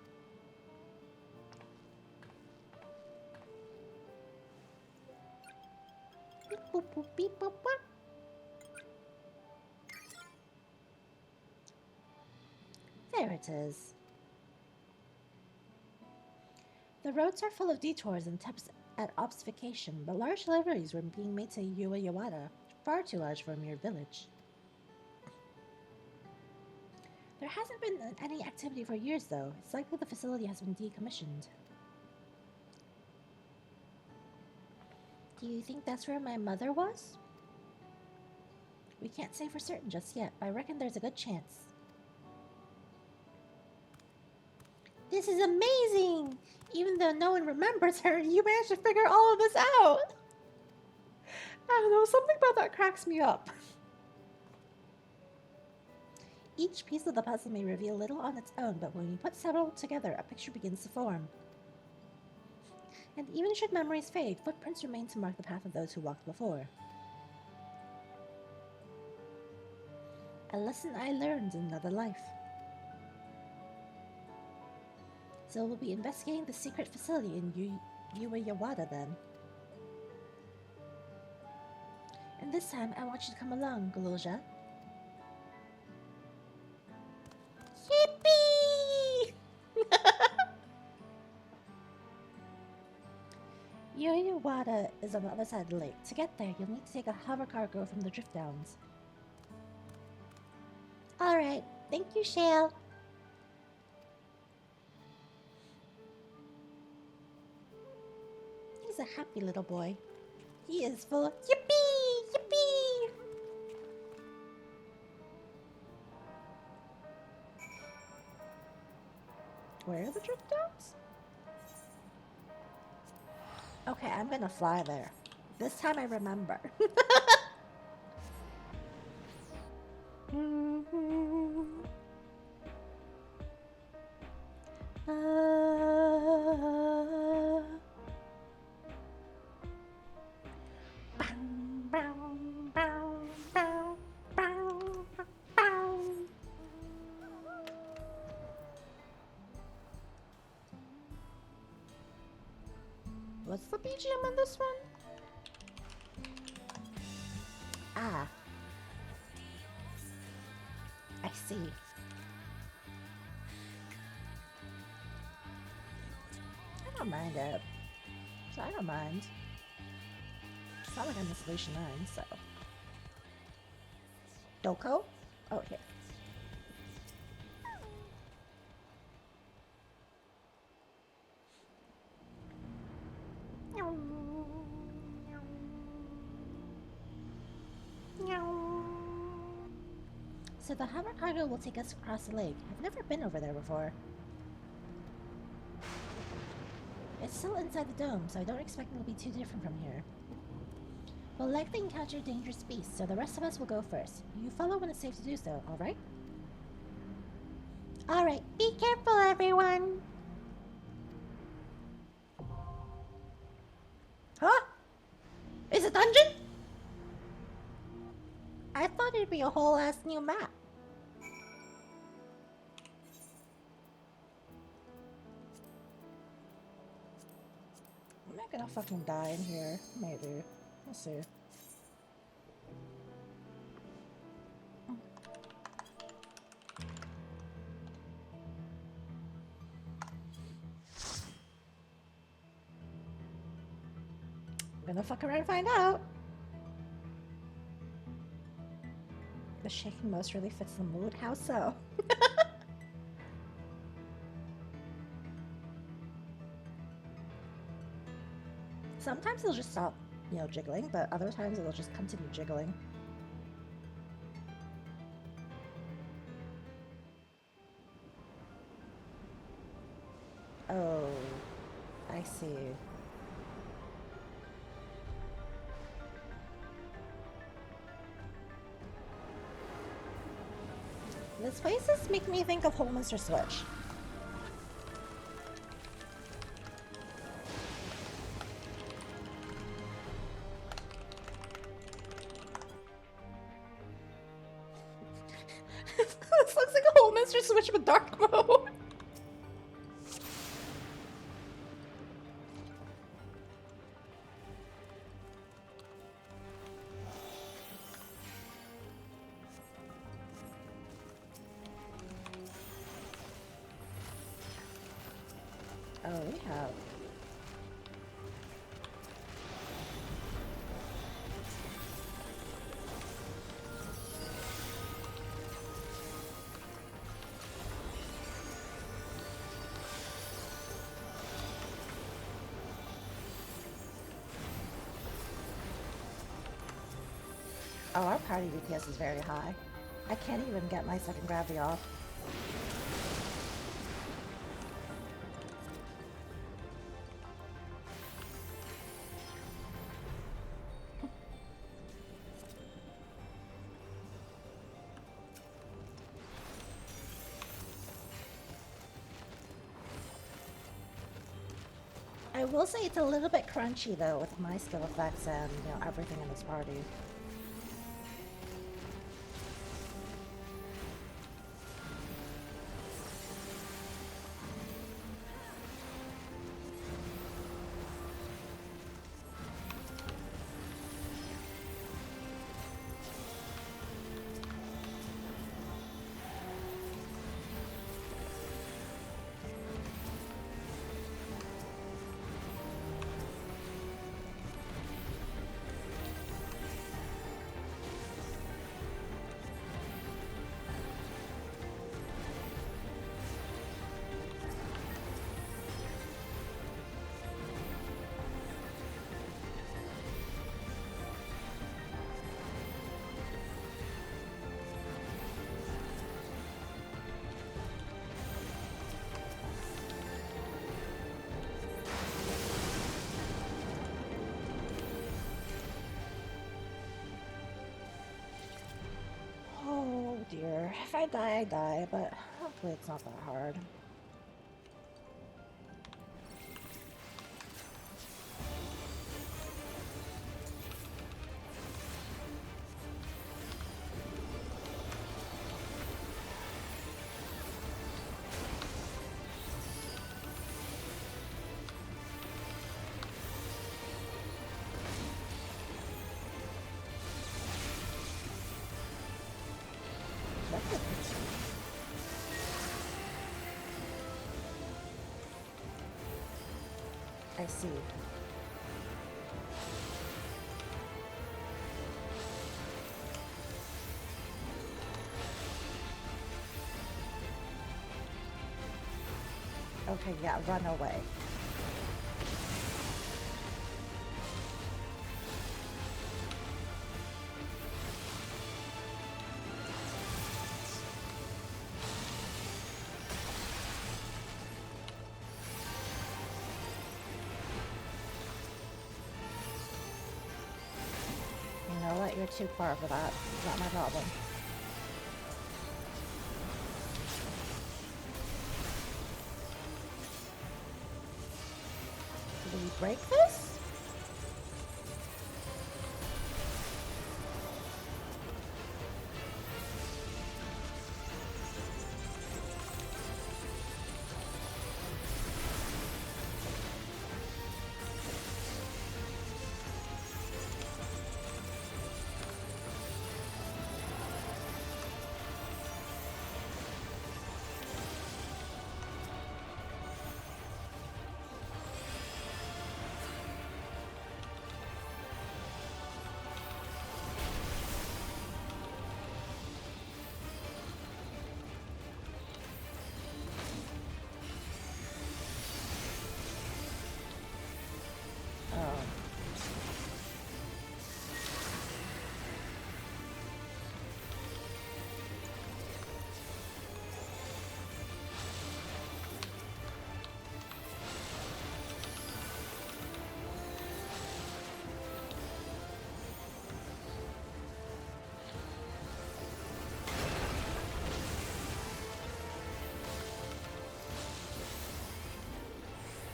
Beep, boop, boop, beep, boop, boop. There it is. The roads are full of detours and attempts at obfuscation, but large deliveries were being made to Yawada, far too large for a mere village. There hasn't been any activity for years, though. It's likely the facility has been decommissioned. Do you think that's where my mother was? We can't say for certain just yet, but I reckon there's a good chance. This is amazing! Even though no one remembers her, you managed to figure all of this out! I don't know, something about that cracks me up. Each piece of the puzzle may reveal little on its own, but when you put several together, a picture begins to form. And even should memories fade, footprints remain to mark the path of those who walked before. A lesson I learned in another life. So we'll be investigating the secret facility in Yawada then. And this time, I want you to come along, Goloja. Yippee! Yawada is on the other side of the lake. To get there, you'll need to take a hover cargo from the drift downs. Alright, thank you, Shale. He's a happy little boy. He is full of yippee! Yippee! Where are the drift downs? Okay, I'm gonna fly there. This time I remember. What's the BGM on this one? Ah. I see. I don't mind it. So I don't mind. It's not like I'm in Solution 9, so. Doko? Oh, here. So the hover cargo will take us across the lake. I've never been over there before. It's still inside the dome, so I don't expect it'll be too different from here. We'll likely encounter dangerous beasts, so the rest of us will go first. You follow when it's safe to do so, alright? Alright, be careful, everyone! Huh? Is it dungeon? I thought it'd be a whole ass new map. Am I gonna fucking die in here? Maybe. We'll see. I'm gonna fuck around and find out. The shaking most really fits the mood. How so? Sometimes it'll just stop, you know, jiggling, but other times it'll just continue jiggling. Oh, I see. This place is making me think of Whole Mr. Switch. This looks like a whole Mr. Switch with dark mode. Oh, we have. Oh, our party DPS is very high. I can't even get my second gravity off. I will say it's a little bit crunchy though with my skill effects and everything in this party. Oh dear. If I die, I die, but hopefully it's not that hard. I see. Okay, yeah, run away. You know what? You're too far for that. It's not my problem. Did we break this?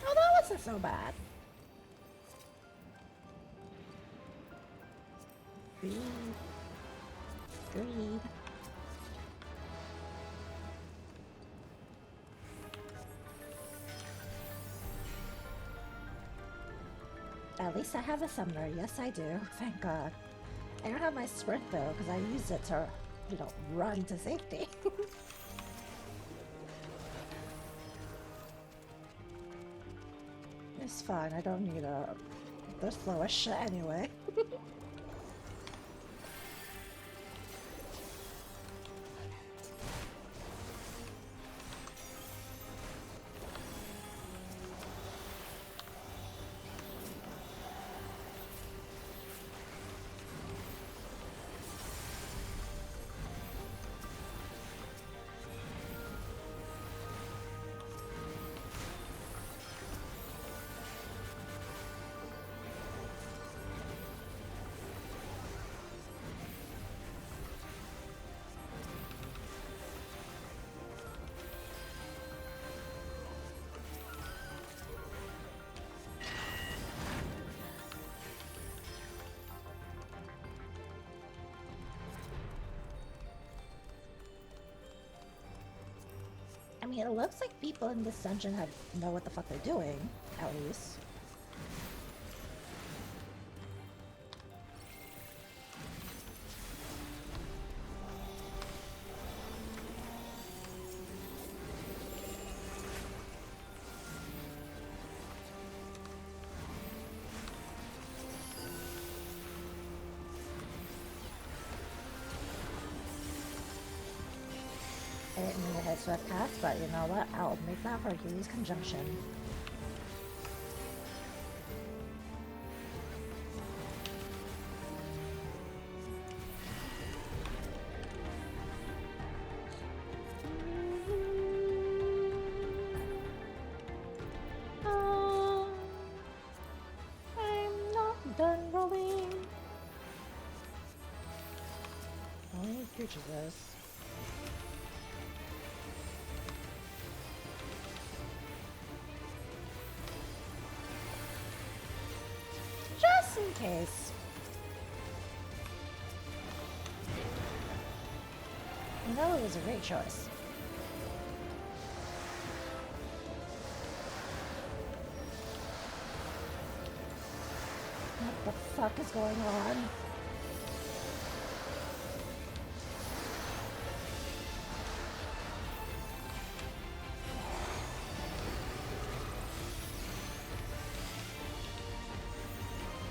Oh, that wasn't so bad. Greed. Greed. At least I have a summoner. Yes, I do. Thank God. I don't have my sprint though, because I used it to, you know, run to safety. It's fine. I don't need the slowest shit anyway. I mean, it looks like people in this dungeon know what the fuck they're doing, at least. I didn't mean to hit Swift Cast, but you know what? I'll make that Hercules conjunction. I'm not done rolling. How many creatures is? Just in case. You know, it was a great choice. What the fuck is going on?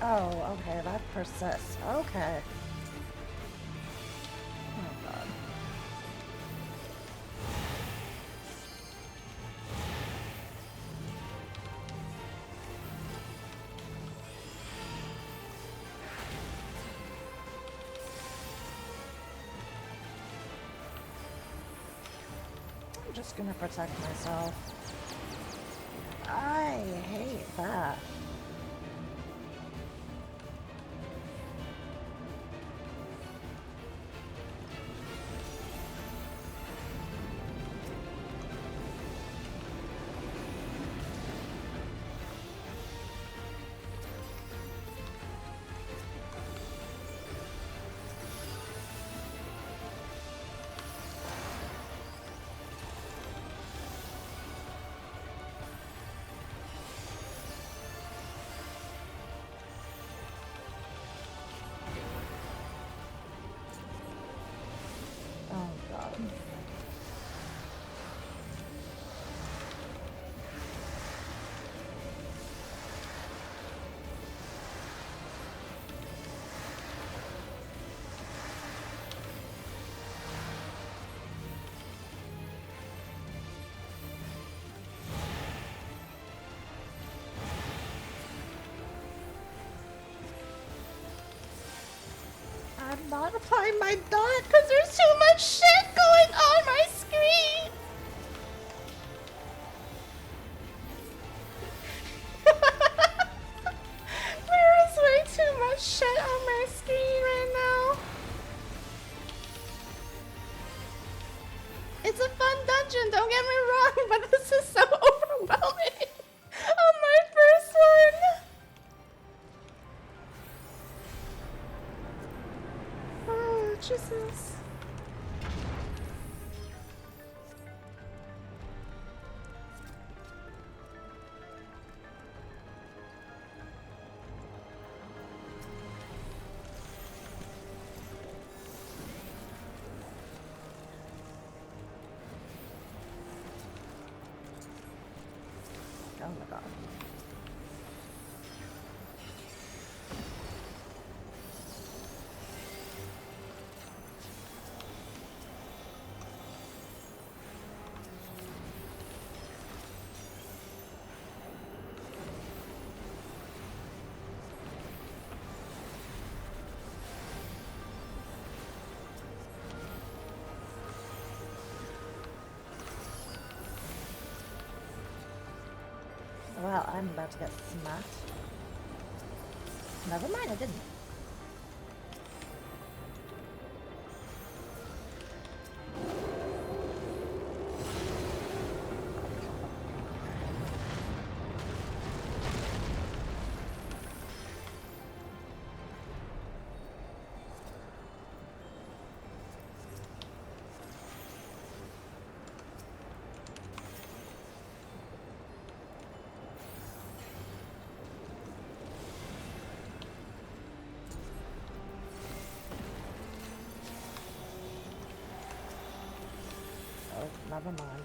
Oh, okay, that persists. Okay. Oh god. I'm just gonna protect myself. I hate that. Oh god. I'm modifying my dot because there's too much shit going on my screen. There is way too much shit on my screen right now. It's a fun dungeon, don't get me wrong, but this is so overwhelming on my first one. Oh, Jesus. my god. Well, I'm about to get smacked. Never mind, I didn't. Oh, never mind.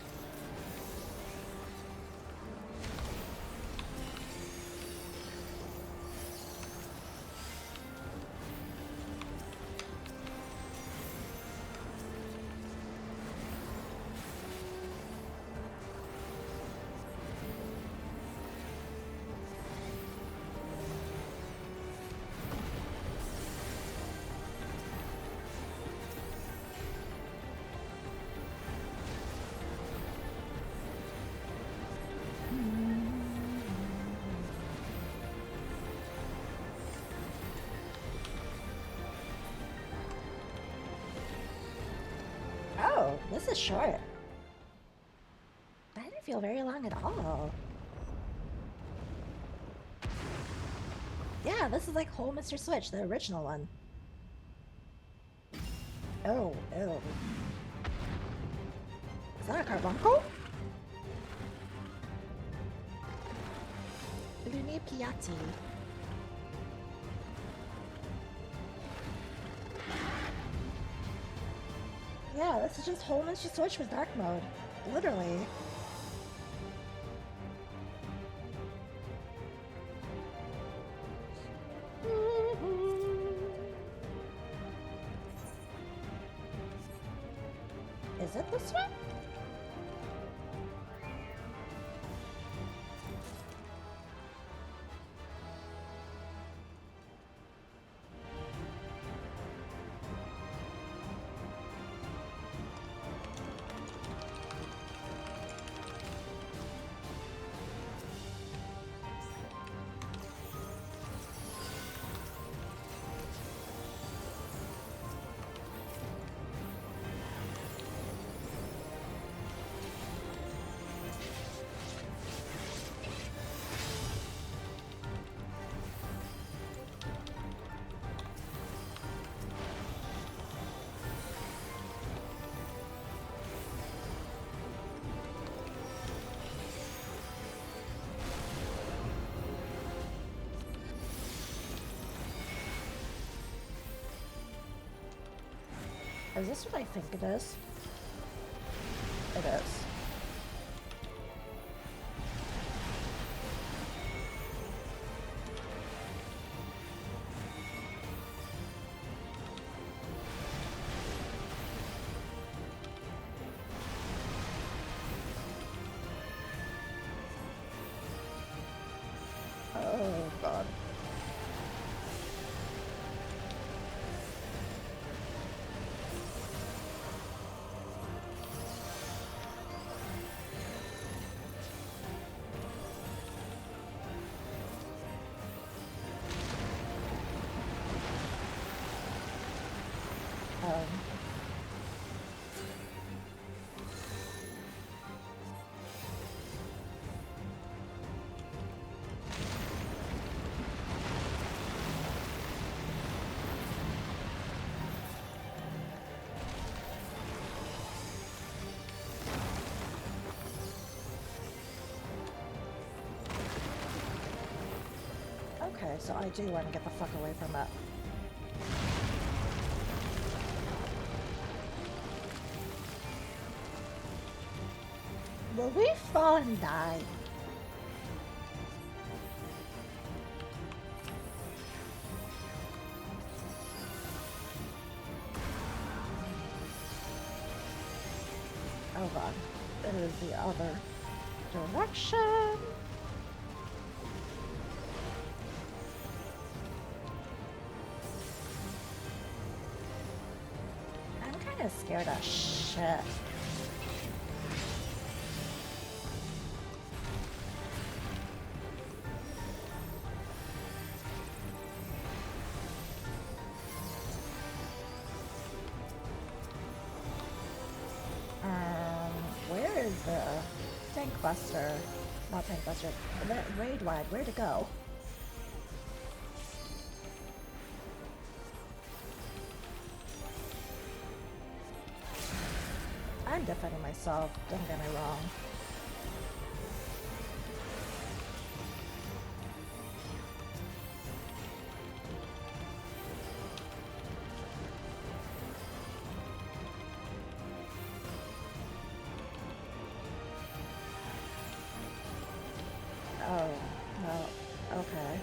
Oh, this is short. That didn't feel very long at all. Yeah, this is like whole Mr. Switch, the original one. Oh, ew. Is that a carbuncle? Luni Piatti. Yeah, this is just whole Mr. Switch with dark mode. Literally. Is it this one? Is this what I think it is? It is. Oh god. Okay, so I do want to get the fuck away from it. Will we fall and die? hold on. It is the other direction. I'm kind of scared of shit. Where is the tank buster? Not tank buster. The raid wide. Where'd it go? I'm defending myself. Don't get me wrong. Oh, no. Okay.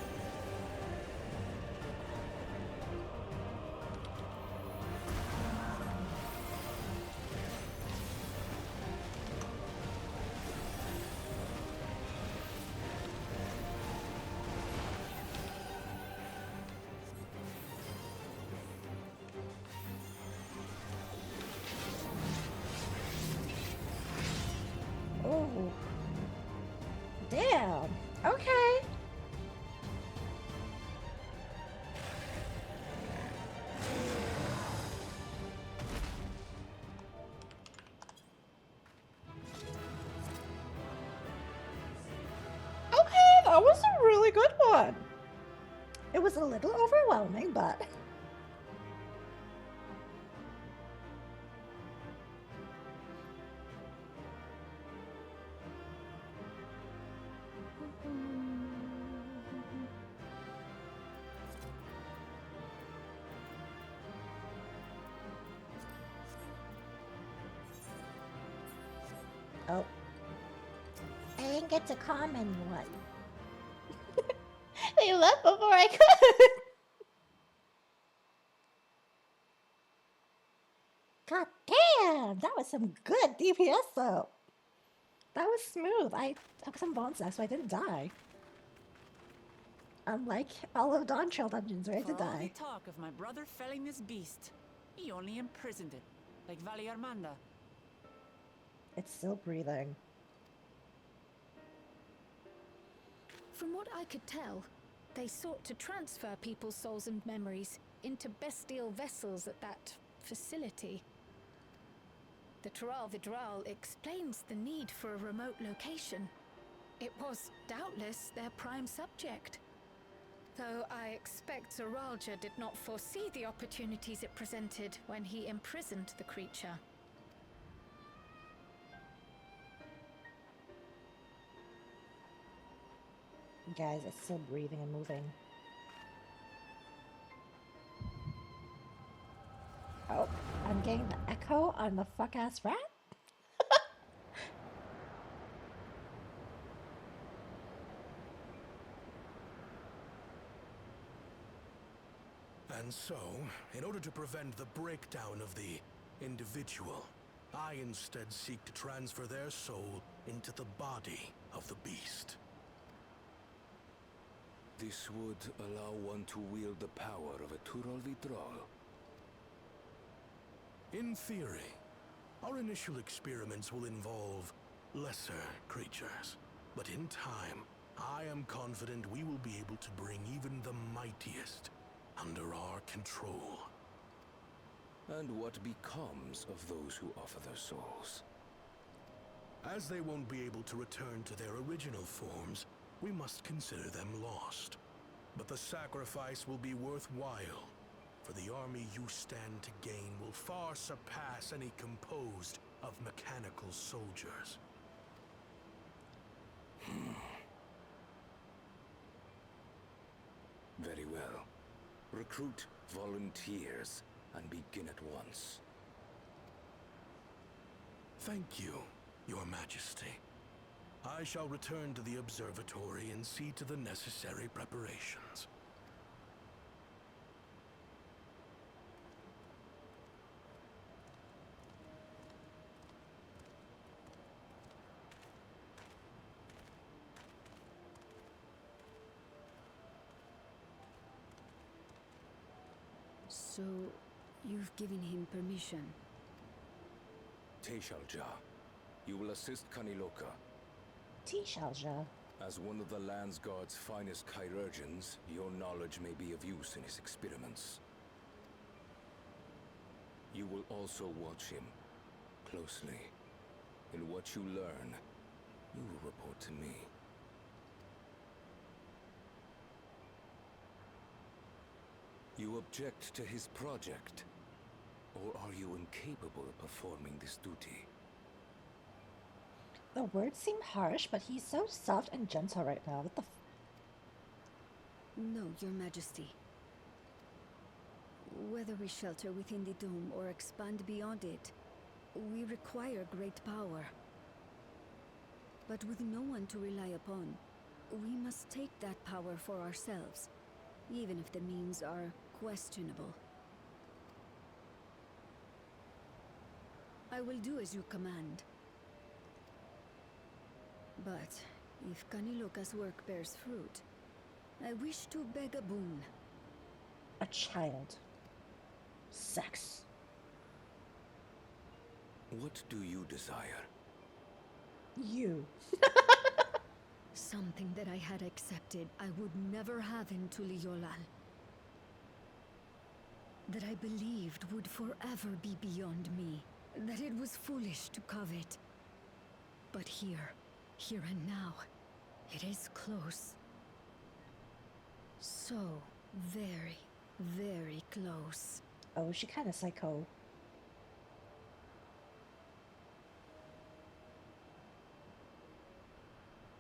Oh. Damn. Okay. Okay, that was a really good one. It was a little overwhelming, but oh. I didn't get to calm anyone. They left before I could. God damn, that was some good DPS though. That was smooth. I took some bone sack so I didn't die. Unlike all of Dawn Trail dungeons where I For did all die. the talk of my brother felling this beast, he only imprisoned it, like Valley Armanda. It's still breathing. From what I could tell, they sought to transfer people's souls and memories into bestial vessels at that facility. The Tural Vidral explains the need for a remote location. It was doubtless their prime subject. Though I expect Zoralja did not foresee the opportunities it presented when he imprisoned the creature. Guys, it's still breathing and moving. Oh, I'm getting the echo on the fuck-ass rat? And so, in order to prevent the breakdown of the individual, I instead seek to transfer their soul into the body of the beast. This would allow one to wield the power of a Tural Vidral. In theory, our initial experiments will involve lesser creatures. But in time, I am confident we will be able to bring even the mightiest under our control. And what becomes of those who offer their souls? As they won't be able to return to their original forms, we must consider them lost. But the sacrifice will be worthwhile, for the army you stand to gain will far surpass any composed of mechanical soldiers. Very well. Recruit volunteers and begin at once. Thank you, Your Majesty. I shall return to the observatory and see to the necessary preparations. So, you've given him permission? Teishalja, you will assist Kaniloka. T-Shalja. As one of the Land's Guard's finest chirurgeons, your knowledge may be of use in his experiments. You will also watch him closely. And what you learn, you will report to me. You object to his project? Or are you incapable of performing this duty? The words seem harsh, but he's so soft and gentle right now. What the No, Your Majesty. Whether we shelter within the dome or expand beyond it, we require great power. But with no one to rely upon, we must take that power for ourselves, even if the means are questionable. I will do as you command. But if Kaniloka's work bears fruit, I wish to beg a boon. A child. Sex. What do you desire? You. Something that I had accepted I would never have in Tuliyollal. That I believed would forever be beyond me. That it was foolish to covet. But here and now, it is close. So very, very close. Oh, she kind of psycho.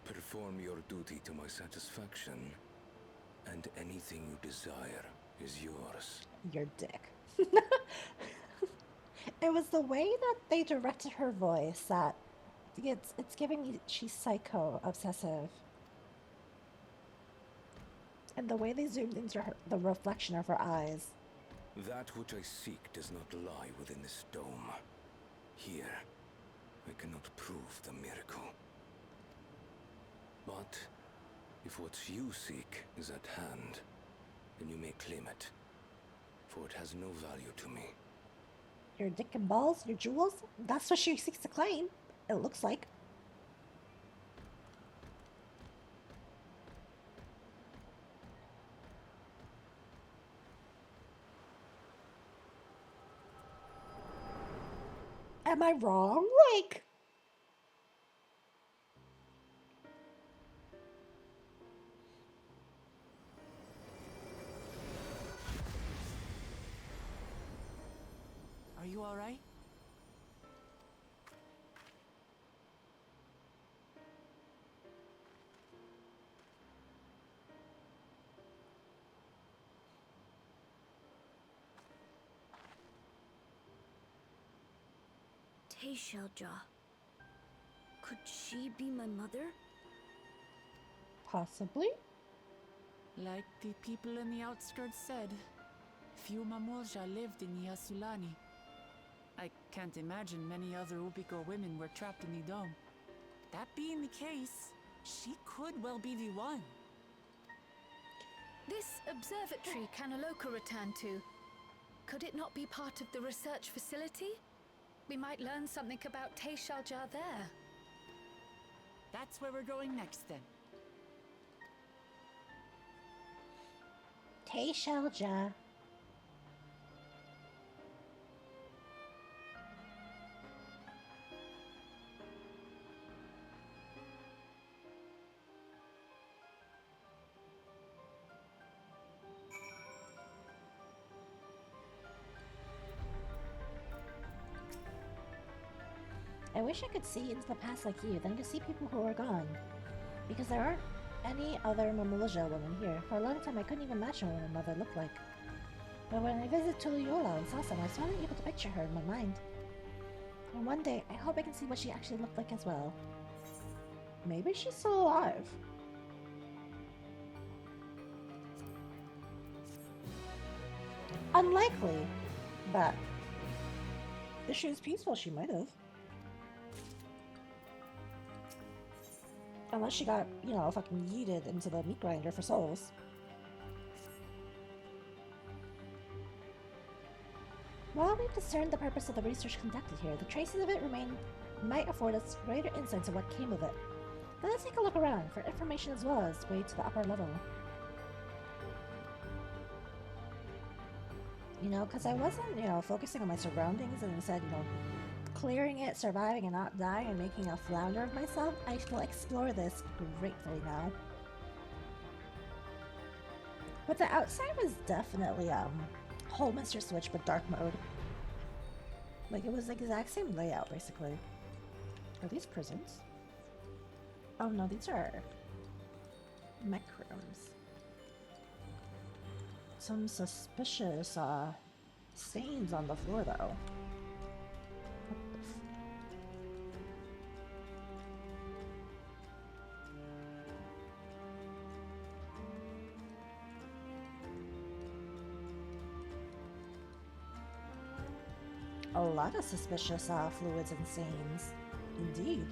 Perform your duty to my satisfaction, and anything you desire is yours. Your dick. It was the way that they directed her voice that it's giving me she's psycho, obsessive. And the way they zoomed into the reflection of her eyes. That which I seek does not lie within this dome. Here, I cannot prove the miracle. But if what you seek is at hand, then you may claim it, for it has no value to me. Your dick and balls, your jewels, that's what she seeks to claim, it looks like. Am I wrong? Like... Are you all right? Teishalja. Could she be my mother? Possibly? Like the people in the outskirts said, few Mamulja lived in Yasulani. I can't imagine many other Ubiko women were trapped in the dome. That being the case, she could well be the one. This observatory Kaniloka returned to, could it not be part of the research facility? We might learn something about Teishalja there. That's where we're going next then. Teishalja. I wish I could see into the past like you, then to see people who are gone. Because there aren't any other Mamulja women here. For a long time I couldn't even imagine what my mother looked like. But when I visited Tuliyollal and saw some, I was finally able to picture her in my mind. And one day, I hope I can see what she actually looked like as well. Maybe she's still alive. Unlikely, but if she was peaceful, she might have. Unless she got, you know, fucking yeeted into the meat grinder for souls. While we've discerned the purpose of the research conducted here, the traces of it might afford us greater insight into what came of it. But let's take a look around for information as well as way to the upper level. You know, because I wasn't, focusing on my surroundings and instead, clearing it, surviving and not dying and making a flounder of myself. I will explore this gratefully now. But the outside was definitely, whole Mr. Switch, but dark mode. Like, it was the exact same layout, basically. Are these prisons? Oh no, these are mech rooms. Some suspicious, stains on the floor, though. What the a lot of suspicious fluids and stains. Indeed.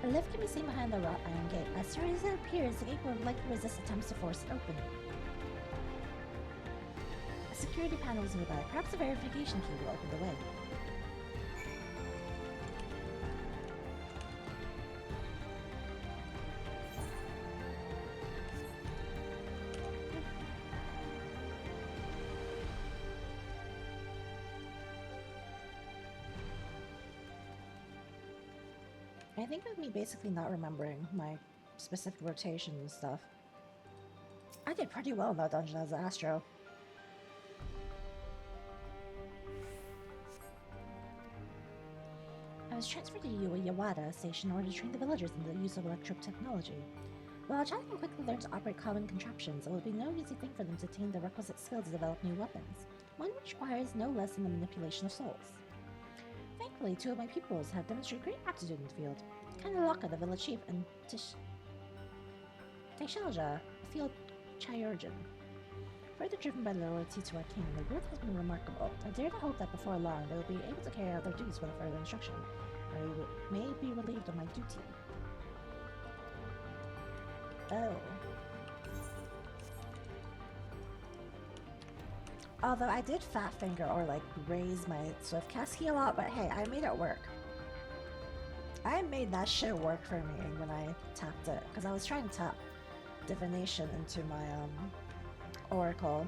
A lift can be seen behind the wrought iron gate. As soon as it appears, the gate will likely resist attempts to force it open. A security panel is nearby. Perhaps a verification key will open the way. I think with me basically not remembering my specific rotation and stuff, I did pretty well in that dungeon as Astro. I was transferred to Yawada Station in order to train the villagers in the use of electric technology. While Chad can quickly learn to operate common contraptions, it will be no easy thing for them to attain the requisite skill to develop new weapons, one which requires no less than the manipulation of souls. Thankfully, two of my pupils have demonstrated great aptitude in the field. Kanalaka, the village chief, and Taishalja, the field chirurgeon. Further driven by loyalty to our king, their growth has been remarkable. I dare to hope that before long they will be able to carry out their duties with further instruction. I may be relieved of my duty. Oh. Although I did fat finger or like raise my swift cast key a lot, but hey, I made it work. I made that shit work for me when I tapped it, because I was trying to tap divination into my oracle.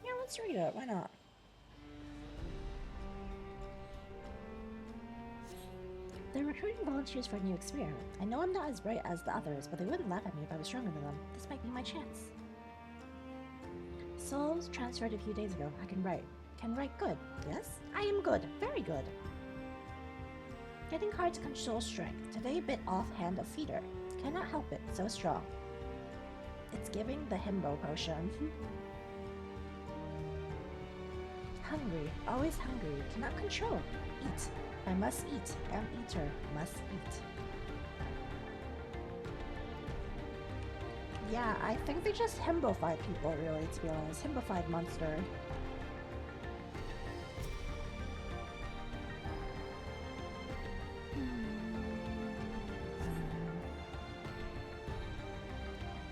Yeah, let's read it. Why not? They're recruiting volunteers for a new experiment. I know I'm not as bright as the others, but they wouldn't laugh at me if I was stronger than them. This might be my chance. Souls transferred a few days ago. I can write. Can write good. Yes? I am good. Very good. Getting hard to control strength. Today bit off hand of feeder. Cannot help it. So strong. It's giving the himbo potion. Hungry. Always hungry. Cannot control. Eat. I must eat. Am eater. Must eat. Yeah, I think they just himbofied people, really, to be honest. Himbofied monster.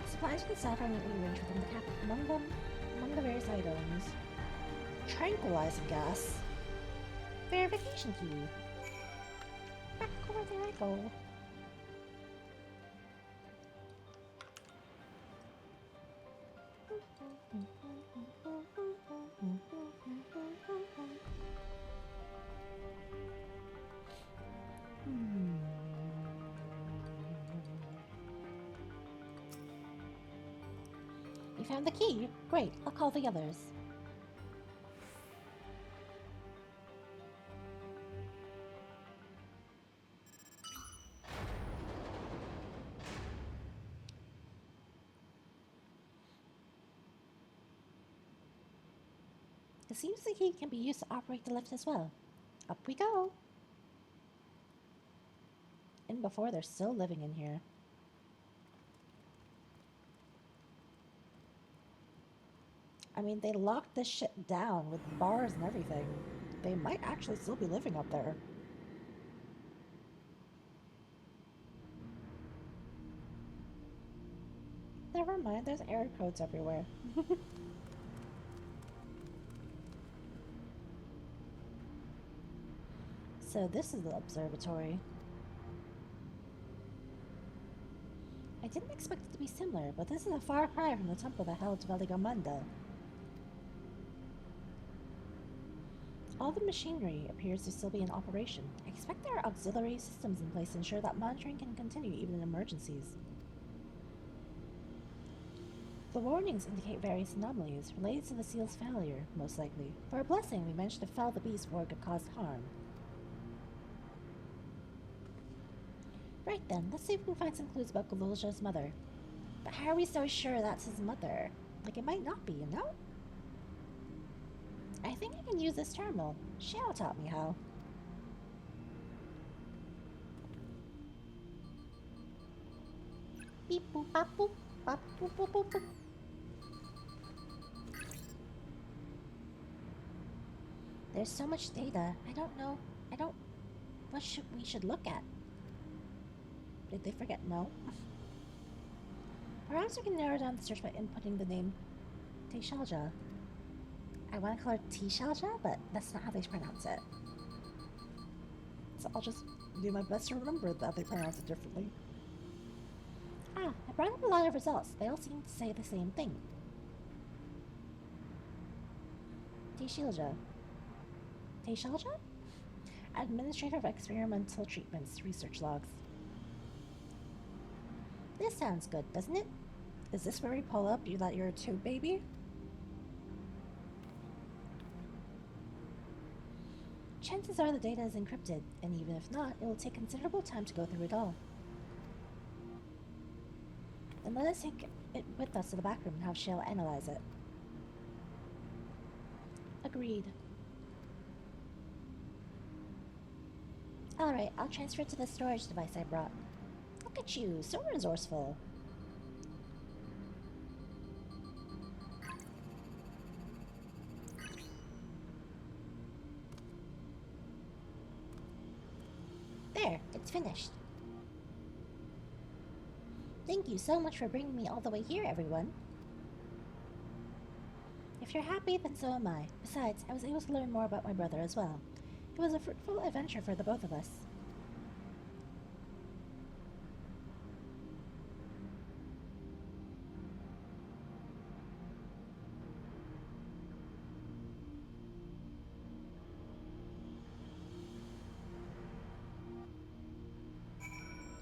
Supplies for the staff are neatly arranged within the cap. Among the various items. Tranquilizing gas. Verification key. Back over there I go. You found the key? Great, I'll call the others. It seems the key can be used to operate the lift as well. Up we go! And before, they're still living in here. I mean, they locked this shit down with bars and everything. They might actually still be living up there. Never mind, there's error codes everywhere. So this is the observatory. I didn't expect it to be similar, but this is a far cry from the temple that held Veligamanda. All the machinery appears to still be in operation. I expect there are auxiliary systems in place to ensure that monitoring can continue even in emergencies. The warnings indicate various anomalies related to the seal's failure, most likely. For a blessing, we managed to fell the beast before it could cause harm. Right then, let's see if we can find some clues about Galulja's mother. But how are we so sure that's his mother? Like, it might not be, you know? I think I can use this terminal. Xiao taught me how. Beep boop bop boop bop boop boop boop boop. There's so much data. I don't know. What we should look at? Did they forget? No. Perhaps we can narrow down the search by inputting the name Teishalja. I want to call her Teishalja, but that's not how they pronounce it. So I'll just do my best to remember that they pronounce it differently. Ah, I brought up a lot of results. They all seem to say the same thing. Teishalja. Teishalja? Administrator of Experimental Treatments, Research Logs. This sounds good, doesn't it? Is this where we pull up you that you're a tube baby? Chances are the data is encrypted, and even if not, it will take considerable time to go through it all. Then let us take it with us to the back room and have Shale analyze it. Agreed. Alright, I'll transfer it to the storage device I brought. Look at you, so resourceful. There, it's finished. Thank you so much for bringing me all the way here, everyone. If you're happy, then so am I. Besides, I was able to learn more about my brother as well. It was a fruitful adventure for the both of us.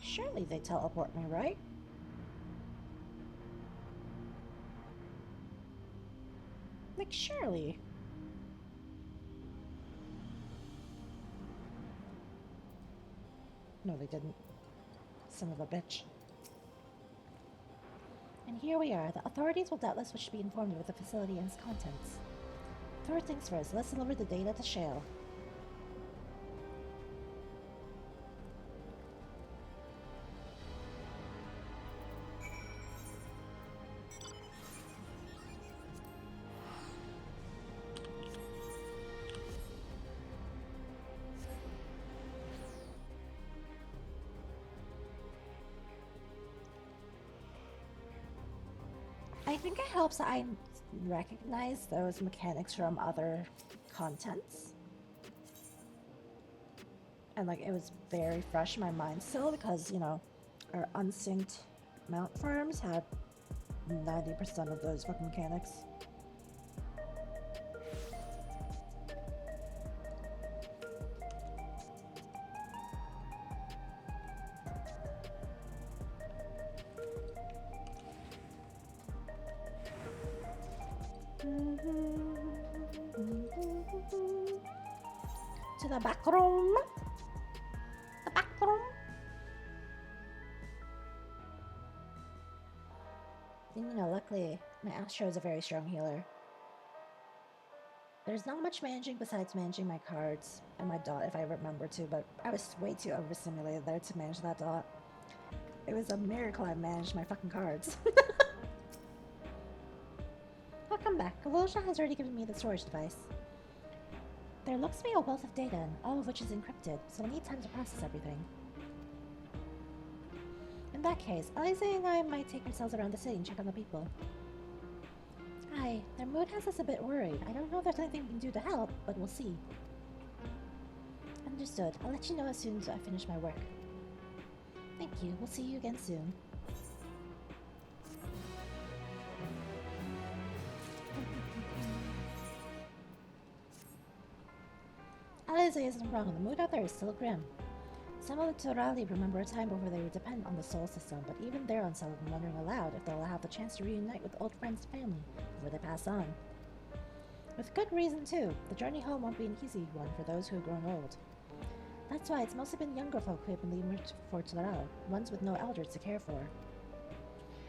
Surely they teleport me, right? Like, surely. No, they didn't. Son of a bitch. And here we are. The authorities will doubtless wish to be informed of the facility and its contents. First things first, let's deliver the data to Shale. I think it helps that I recognize those mechanics from other contents. And like, it was very fresh in my mind still because, you know, our unsynced mount farms had 90% of those fucking mechanics. To the back room. The back room. And you know, luckily, my Astro is a very strong healer. There's not much managing besides managing my cards and my dot if I remember to, but I was way too overstimulated there to manage that dot. It was a miracle I managed my fucking cards. Welcome back. Galosha has already given me the storage device. There looks to be a wealth of data, all of which is encrypted, so I need time to process everything. In that case, Alize and I might take ourselves around the city and check on the people. Aye, their mood has us a bit worried. I don't know if there's anything we can do to help, but we'll see. Understood. I'll let you know as soon as I finish my work. Thank you. We'll see you again soon. Alize isn't wrong. The mood out there is still grim. Some of the Torali remember a time before they were dependent on the soul system, but even they're unsettled and wondering aloud if they'll have the chance to reunite with old friends and family before they pass on. With good reason, too. The journey home won't be an easy one for those who have grown old. That's why it's mostly been younger folk who have been leaving for Toral, ones with no elders to care for.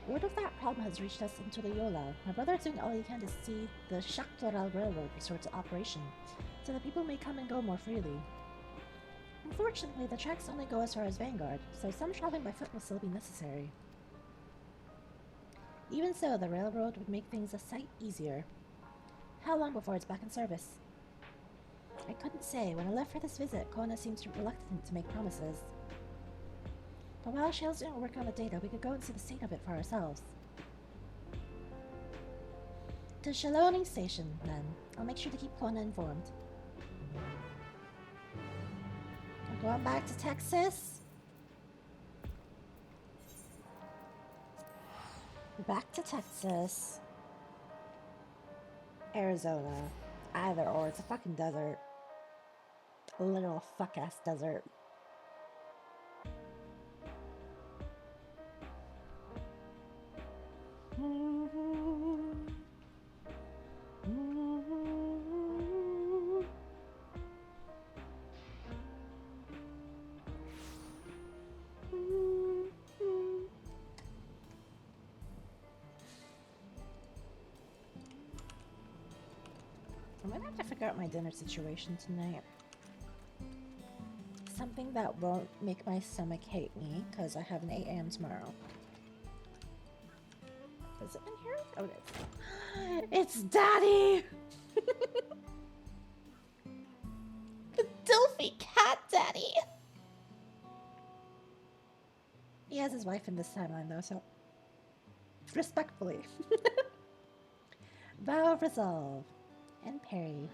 Word of that problem has reached us into the Yola. My brother is doing all he can to see the Shak Toral Railroad restore to operation, so that people may come and go more freely. Unfortunately, the tracks only go as far as Vanguard, so some traveling by foot will still be necessary. Even so, the railroad would make things a sight easier. How long before it's back in service? I couldn't say. When I left for this visit, Kona seemed reluctant to make promises. But while Shale's doing work on the data, we could go and see the state of it for ourselves. To Shaloni Station, then. I'll make sure to keep Kona informed. We're going back to Texas. Back to Texas. Arizona. Either or. It's a fucking desert. A literal fuck-ass desert. I'm gonna have to figure out my dinner situation tonight. Something that won't make my stomach hate me, because I have an 8 a.m. tomorrow. Is it in here? Oh, it is. It's Daddy! The Dilfy cat daddy! He has his wife in this timeline, though, so... respectfully. Vow of Resolve. And Perry.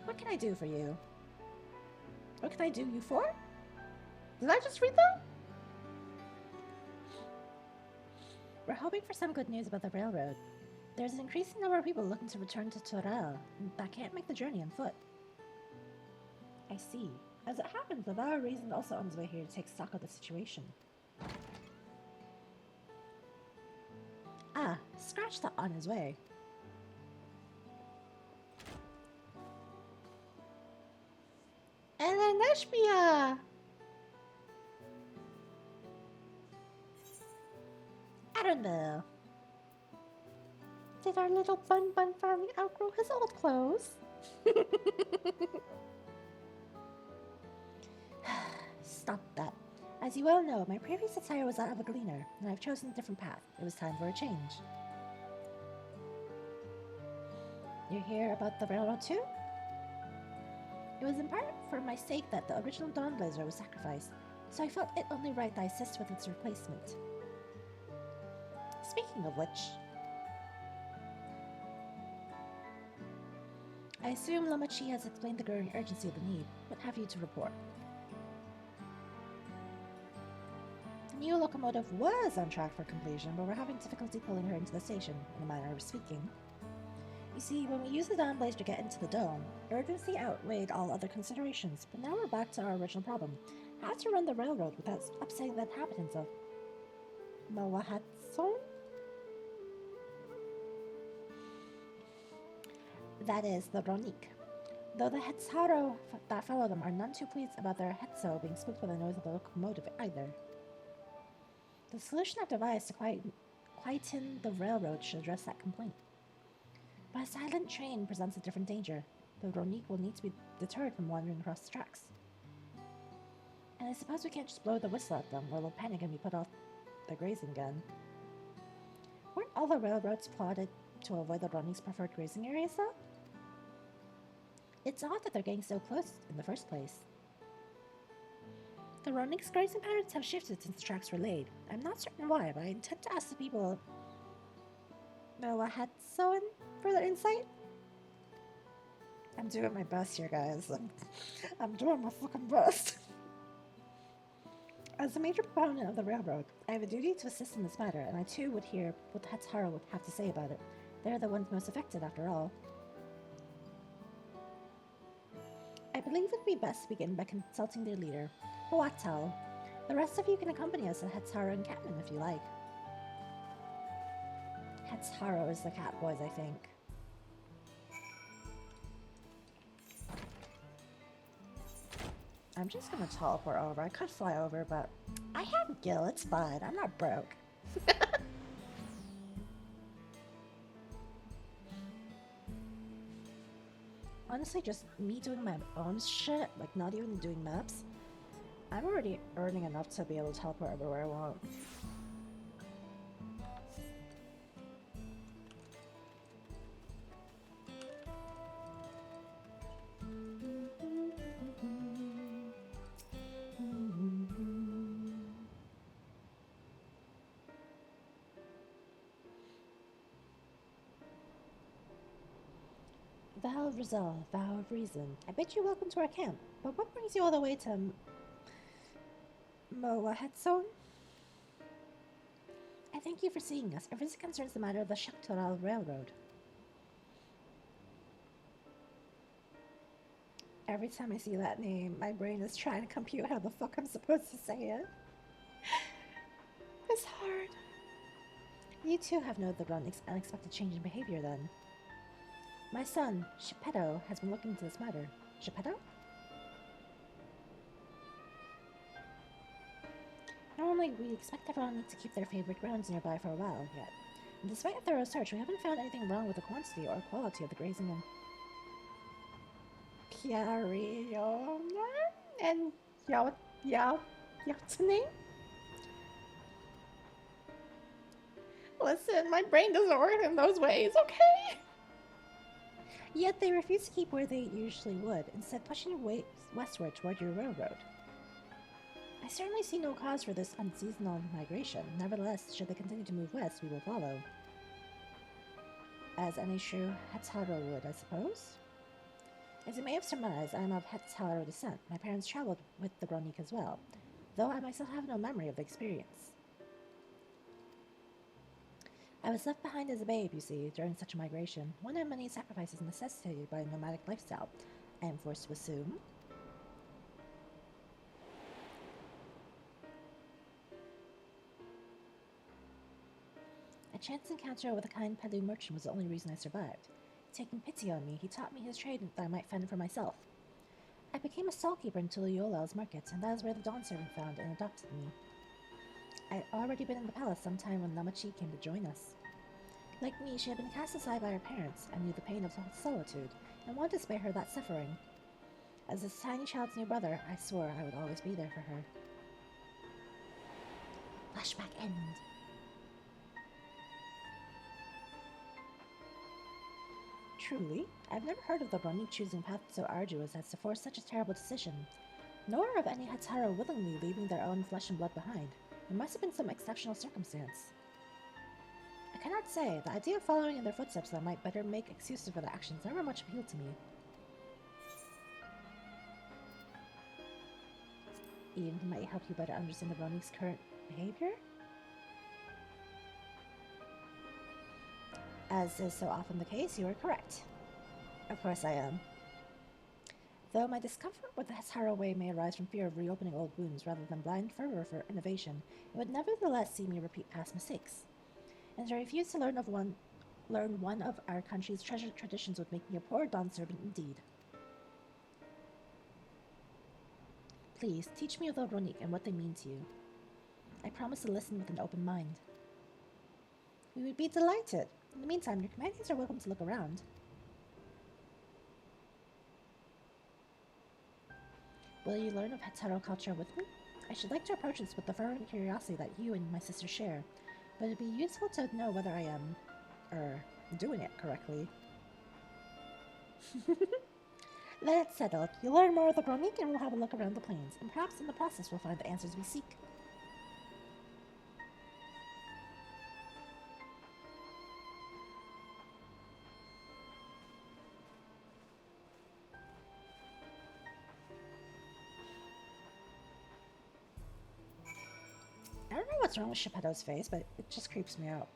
What can I do for you? What can I do you for? Did I just read that? We're hoping for some good news about the railroad. There's an increasing number of people looking to return to Toral that can't make the journey on foot. I see. As it happens, the Vow of Reason also on his way here to take stock of the situation. Ah, scratch that on his way. Eleneshbia! I don't know. Did our little Bun Bun finally outgrow his old clothes? Stop that. As you well know, my previous attire was that of a gleaner, and I've chosen a different path. It was time for a change. You hear about the railroad too? It was in part for my sake that the original Dawnblazer was sacrificed, so I felt it only right that I assist with its replacement. Speaking of which, I assume Lomachi has explained the growing urgency of the need. What have you to report? The new locomotive was on track for completion, but we're having difficulty pulling her into the station, in a manner of speaking. You see, when we used the Dawnblazer to get into the dome, urgency outweighed all other considerations, but now we're back to our original problem. How to run the railroad without upsetting the inhabitants of Mawahatson? That is, the Ronik. Though the Hetsaro that follow them are none too pleased about their Hetso being spooked by the noise of the locomotive either. The solution I've devised to quieten the railroad should address that complaint. But a silent train presents a different danger. The Ronique will need to be deterred from wandering across the tracks. And I suppose we can't just blow the whistle at them, or they'll panic and be put off their grazing again. Weren't all the railroads plotted to avoid the Ronique's preferred grazing areas, though? It's odd that they're getting so close in the first place. The Ronique's grazing patterns have shifted since the tracks were laid. I'm not certain why, but I intend to ask the people know what had sown for their insight. I'm doing my best here, guys. I'm doing my fucking best. As a major proponent of the railroad, I have a duty to assist in this matter, and I too would hear what the Hatsara would have to say about it. They're the ones most affected, after all. I believe it would be best to begin by consulting their leader, Huatal. The rest of you can accompany us at Hatsara encampment if you like. Hatsara is the cat boys, I think. I'm just gonna teleport over. I could fly over, but I have Gil. It's fine. I'm not broke. Honestly, just me doing my own shit, like not even doing maps, I'm already earning enough to be able to teleport everywhere I want. Vow of resolve, vow of reason. I bid you welcome to our camp, but what brings you all the way to Moahetson? I thank you for seeing us. Our visit concerns the matter of the Shaktoral Railroad. Every time I see that name, my brain is trying to compute how the fuck I'm supposed to say it. It's hard. You too have noted the Ronique's unexpected change in behavior then. My son, Geppetto, has been looking into this matter. Geppetto? Normally, we expect everyone to keep their favorite grounds nearby for a while yet. And despite a thorough search, we haven't found anything wrong with the quantity or quality of the grazing and Piariona and Yotini? Listen, my brain doesn't work in those ways, okay? Yet they refuse to keep where they usually would, instead pushing westward toward your railroad. I certainly see no cause for this unseasonal migration. Nevertheless, should they continue to move west, we will follow. As any true Hatsara would, I suppose? As you may have surmised, I am of Hatsara descent. My parents traveled with the Ronique as well, though I myself have no memory of the experience. I was left behind as a babe, you see, during such a migration, one of many sacrifices necessitated by a nomadic lifestyle, I am forced to assume. A chance encounter with a kind Pelu merchant was the only reason I survived. Taking pity on me, he taught me his trade that I might fend for myself. I became a stallkeeper in Tuliolal's market, and that is where the Dawn Servant found and adopted me. I had already been in the palace some time when Namachi came to join us. Like me, she had been cast aside by her parents and knew the pain of solitude, and wanted to spare her that suffering. As this tiny child's new brother, I swore I would always be there for her. Flashback end. Truly, I've never heard of the Ronique choosing path so arduous as to force such a terrible decision, nor of any Hatsara willingly leaving their own flesh and blood behind. It must have been some exceptional circumstance. I cannot say. The idea of following in their footsteps that might better make excuses for their actions never much appealed to me. Even might help you better understand the Ronique's current behavior? As is so often the case, you are correct. Of course I am. Though my discomfort with the Hatsara way may arise from fear of reopening old wounds rather than blind fervor for innovation, it would nevertheless see me repeat past mistakes. And to refuse to learn one of our country's treasured traditions would make me a poor Dawn Servant indeed. Please, teach me of the Ronique and what they mean to you. I promise to listen with an open mind. We would be delighted. In the meantime, your companions are welcome to look around. Will you learn of Hetero culture with me? I should like to approach this with the fervent curiosity that you and my sister share, but it'd be useful to know whether I am, doing it correctly. That's settled. You'll learn more of the Bronique and we'll have a look around the plains, and perhaps in the process we'll find the answers we seek. I don't know what's wrong with Geppetto's face, but it just creeps me out.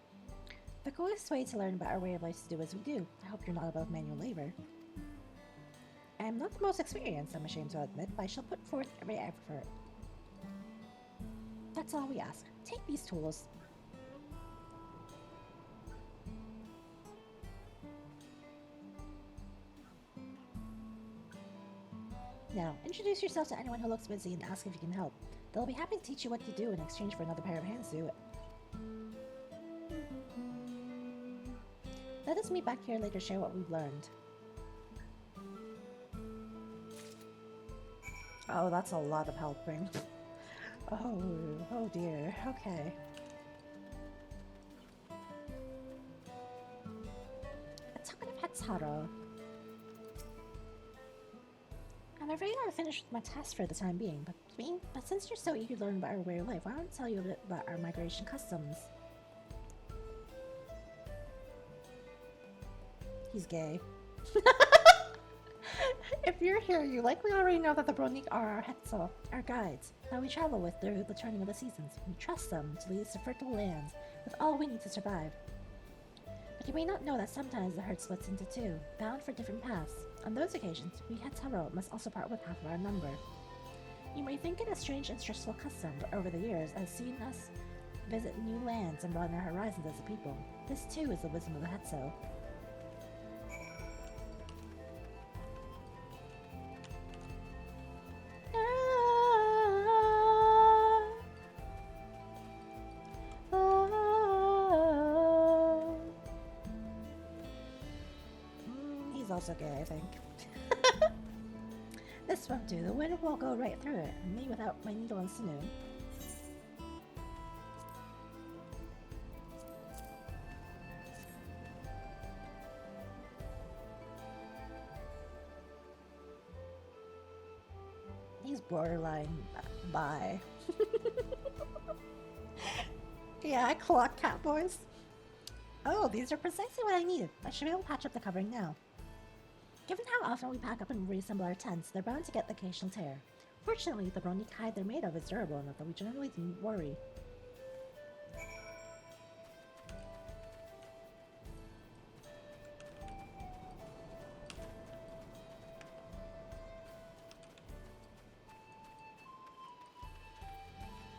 The coolest way to learn about our way of life is to do as we do. I hope you're not above manual labor. I am not the most experienced, I'm ashamed to admit, but I shall put forth every effort. That's all we ask. Take these tools. Now, introduce yourself to anyone who looks busy and ask if you can help. They'll be happy to teach you what to do in exchange for another pair of hands to do it. Let us meet back here later to share what we've learned. Oh, that's a lot of helping. Oh dear. Okay. A token of Hetero. I'm afraid I'll finish with my task for the time being, but since you're so eager to learn about our way of life, why don't I tell you a bit about our migration customs? He's gay. If you're here, you likely already know that the Bronique are our Hetzo, our guides, that we travel with through the turning of the seasons. We trust them to lead us to fertile lands, with all we need to survive. But you may not know that sometimes the herd splits into two, bound for different paths. On those occasions, we Hetero must also part with half of our number. You may think it a strange and stressful custom, but over the years, I've seen us visit new lands and broaden our horizons as a people. This too is the wisdom of the Hetzo. He's also gay, I think. This won't do. The wind will go right through it, and me without my needle and sinew. He's borderline bi. Yeah, clock cat boys. Oh, these are precisely what I needed. I should be able to patch up the covering now. Given how often we pack up and reassemble our tents, they're bound to get the occasional tear. Fortunately, the Bronique hide they're made of is durable enough that we generally didn't worry.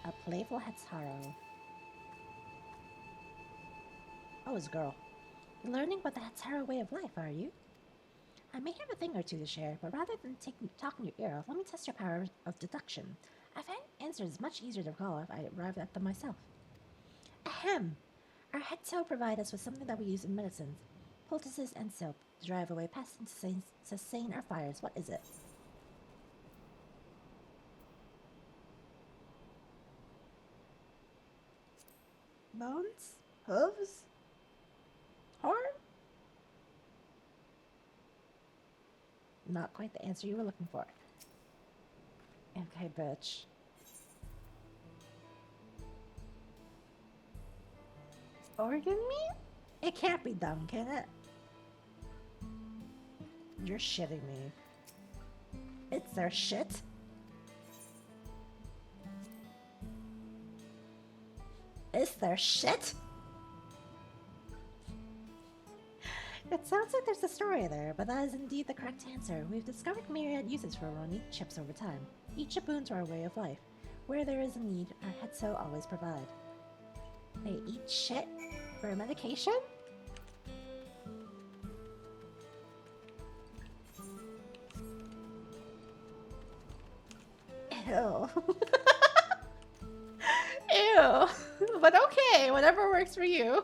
A playful Hetero. Oh, it's a girl. You're learning about the Hetero way of life, are you? I may have a thing or two to share, but rather than talking your ear off, let me test your power of deduction. I find answers much easier to recall if I arrive at them myself. Ahem! Our Hetero provide us with something that we use in medicines, poultices and soap, to drive away pests and sustain our fires. What is it? Bones? Hooves? Horn? Not quite the answer you were looking for. Okay, bitch. Organ meat? It can't be done, can it? You're shitting me. It's their shit? It's their shit? It sounds like there's a story there, but that is indeed the correct answer. We've discovered myriad uses for Ronique chips over time, each a boon to our way of life. Where there is a need, our Hetzo always provide. They eat shit for a medication? Ew. Ew. But okay, whatever works for you.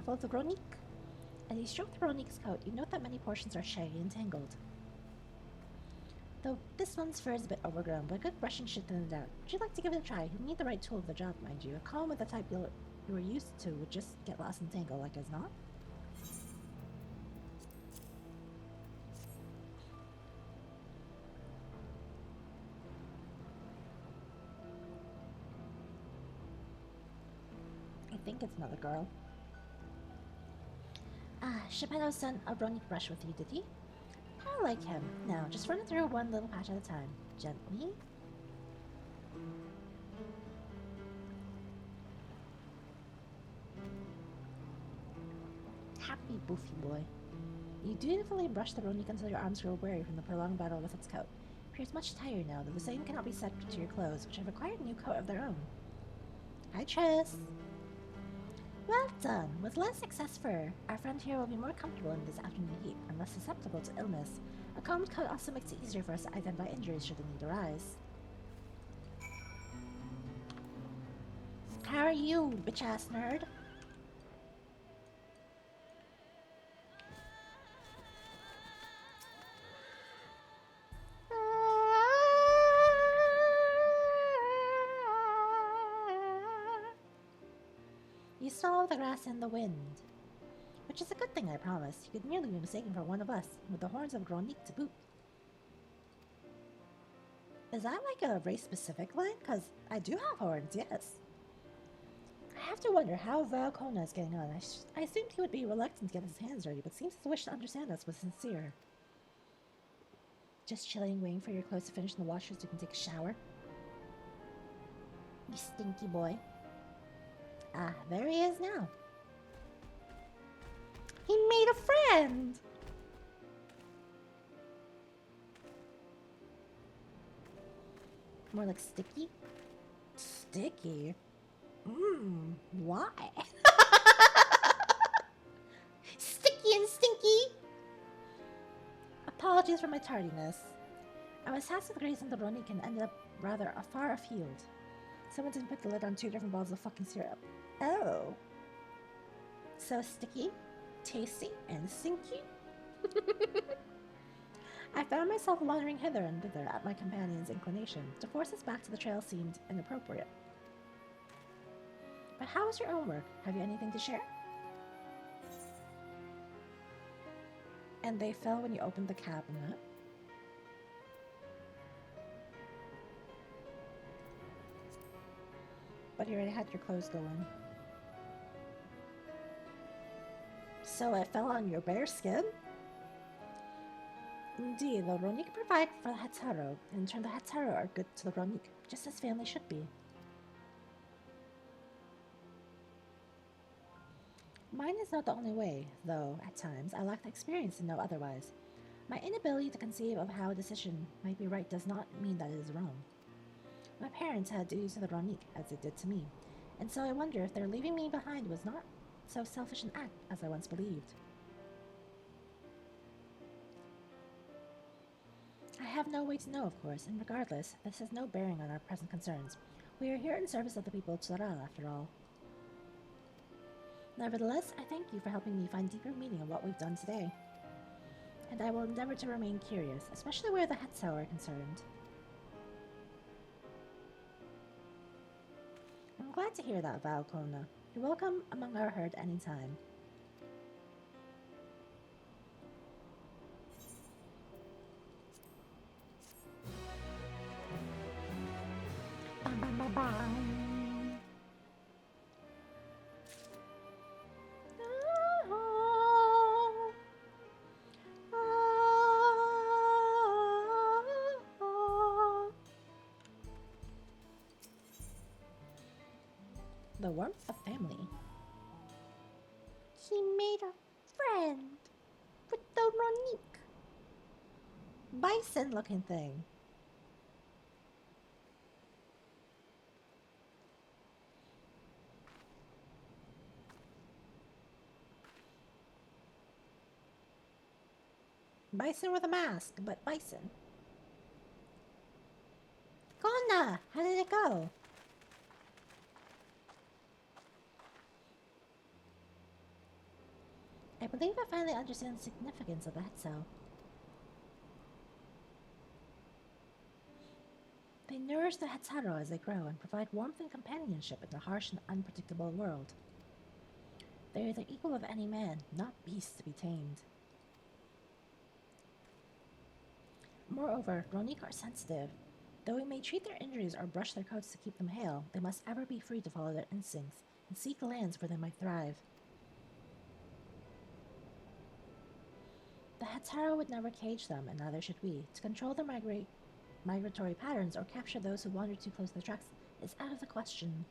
ruffle of the Gronique. As you stroke the Gronique's coat, you note that many portions are shaggy and tangled. Though this one's fur is a bit overgrown, but a good brushing should thin it out. Would you like to give it a try? You'll need the right tool for the job, mind you. A comb of the type you were used to would just get lost and tangle like as not. I think it's another girl. Ah, Geppetto's son a Gronique brush with you, did he? I like him. Now, just run it through one little patch at a time. Gently. Happy Boofy boy. You dutifully brush the Gronique until your arms grow weary from the prolonged battle with its coat. It appears much tired now, though the same cannot be said to your clothes, which have acquired a new coat of their own. Hi, Triss. Well done. With less excess fur, our friend here will be more comfortable in this afternoon heat and less susceptible to illness. A combed coat also makes it easier for us to identify injuries should the need arise. How are you, bitch-ass nerd? You saw the grass and the wind. Which is a good thing, I promise. You could merely be mistaken for one of us, with the horns of Gronique to boot. Is that like a race-specific line? Because I do have horns, yes. I have to wonder how Valcona is getting on. I assumed he would be reluctant to get his hands dirty, but seems his wish to understand us was sincere. Just chilling, waiting for your clothes to finish in the washer so you can take a shower? You stinky boy. Ah, there he is now. He made a friend! More like sticky? Sticky? Why? Sticky and stinky! Apologies for my tardiness. I was tasked with grazing the Gronique and ended up rather far afield. Someone didn't put the lid on 2 different bottles of fucking syrup. Oh. So sticky, tasty, and stinky? I found myself wandering hither and thither at my companion's inclination. To force us back to the trail seemed inappropriate. But how was your own work? Have you anything to share? And they fell when you opened the cabinet. But you already had your clothes going. So it fell on your bare skin? Indeed, the Gronique provide for the Hetero, and in turn the Hetero are good to the Gronique, just as family should be. Mine is not the only way, though, at times, I lack the experience to know otherwise. My inability to conceive of how a decision might be right does not mean that it is wrong. My parents had duties to the Gronique, as they did to me, and so I wonder if their leaving me behind was not so selfish an act as I once believed. I have no way to know, of course, and regardless, this has no bearing on our present concerns. We are here in service of the people of Tsural, after all. Nevertheless, I thank you for helping me find deeper meaning of what we've done today. And I will endeavor to remain curious, especially where the Hetso are concerned. I'm glad to hear that, Valcona. You're welcome among our herd anytime. Bam, bam, bam, bam. The warmth of family. He made a friend with the Gronique. Bison looking thing. Bison with a mask, but bison. Kona! How did it go? believe I finally understand the significance of the head cell. They nourish the Hetero as they grow and provide warmth and companionship in a harsh and unpredictable world. They are the equal of any man, not beasts to be tamed. Moreover, Ronique are sensitive. Though we may treat their injuries or brush their coats to keep them hale, they must ever be free to follow their instincts and seek lands where they might thrive. The Hetero would never cage them, and neither should we. To control their migratory patterns or capture those who wander too close to their tracks is out of the question.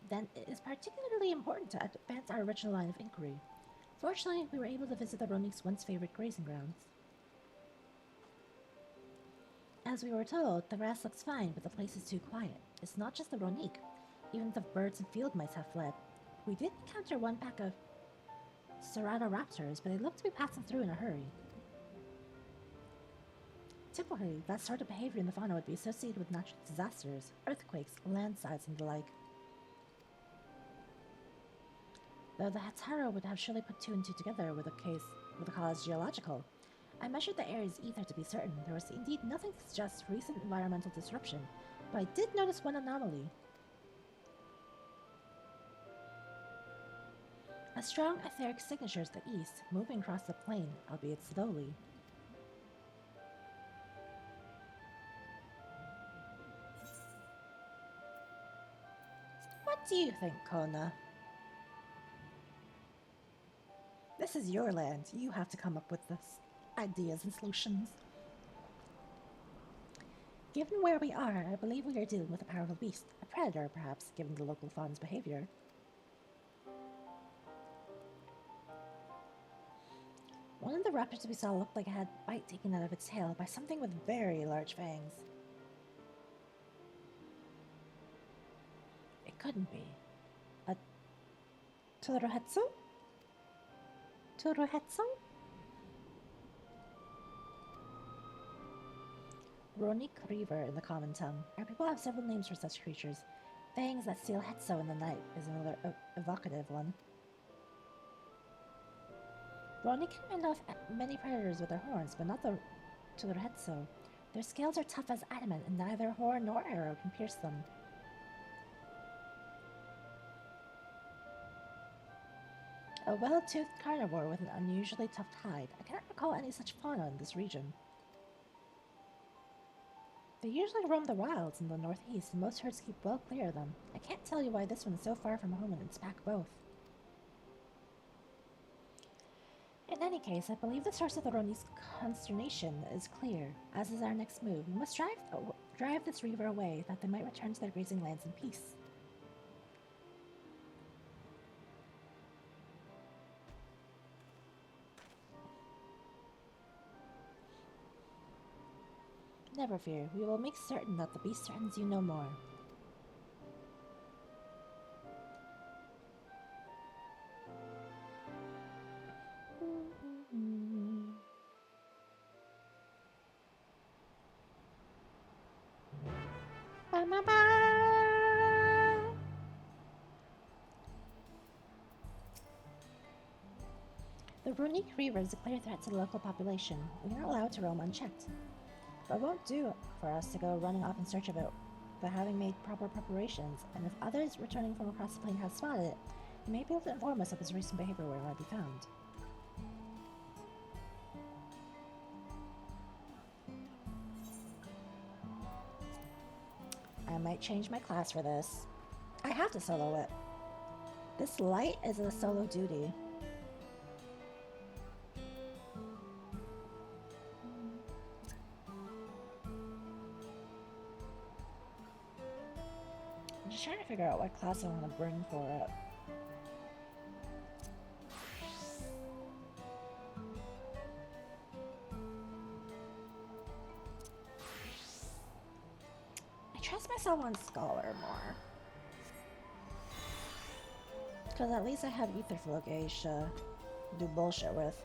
Then it is particularly important to advance our original line of inquiry. Fortunately, we were able to visit the Ronique's once favorite grazing grounds. As we were told, the grass looks fine, but the place is too quiet. It's not just the Ronique. Even the birds and field mice have fled. We did encounter one pack of Ceratopraptors, but they looked to be passing through in a hurry. Typically, that sort of behavior in the fauna would be associated with natural disasters, earthquakes, landslides, and the like. Though the Hetero would have surely put two and two together with the cause geological. I measured the area's ether to be certain. There was indeed nothing to suggest recent environmental disruption, but I did notice one anomaly. A strong etheric signature to the east, moving across the plain, albeit slowly. What do you think, Kona? This is your land. You have to come up with this ideas and solutions. Given where we are, I believe we are dealing with a powerful beast. A predator, perhaps, given the local fauna's behavior. One of the raptors we saw looked like it had a bite taken out of its tail by something with very large fangs. It couldn't be. A Torohetsu? Torohetsu? Ronique Reaver in the common tongue. Our people have several names for such creatures. Fangs that steal Hetso in the night is another evocative one. Ronique can fend off many predators with their horns, but not the Torohetsu. Their scales are tough as adamant, and neither horn nor arrow can pierce them. A well-toothed carnivore with an unusually tough hide. I cannot recall any such fauna in this region. They usually roam the wilds in the northeast, and most herds keep well clear of them. I can't tell you why this one is so far from home and its pack both. In any case, I believe the source of the Ronique's consternation is clear, as is our next move. We must drive this reaver away, that they might return to their grazing lands in peace. Never fear, we will make certain that the beast threatens you no more. The Runic Reaver is a clear threat to the local population. We are not allowed to roam unchecked. But it won't do for us to go running off in search of it without having made proper preparations, and if others returning from across the plain have spotted it, they may be able to inform us of its recent behavior where it might be found. I might change my class for this. I have to solo it. This light is a solo duty. I'm just trying to figure out what class I want to bring for it. I trust myself on Scholar more. Because at least I have Etherflow gauge to do bullshit with.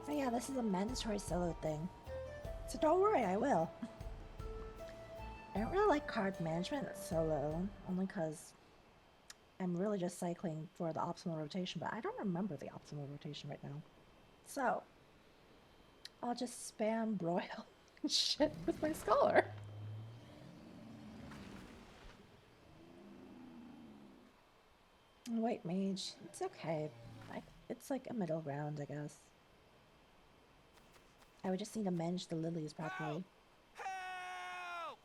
So yeah, this is a mandatory solo thing. So don't worry, I will. I don't really like card management solo, only because I'm really just cycling for the optimal rotation, but I don't remember the optimal rotation right now. So, I'll just spam broil and shit with my scholar. White mage, it's okay. It's like a middle ground, I guess. I would just need to manage the lilies properly. Help!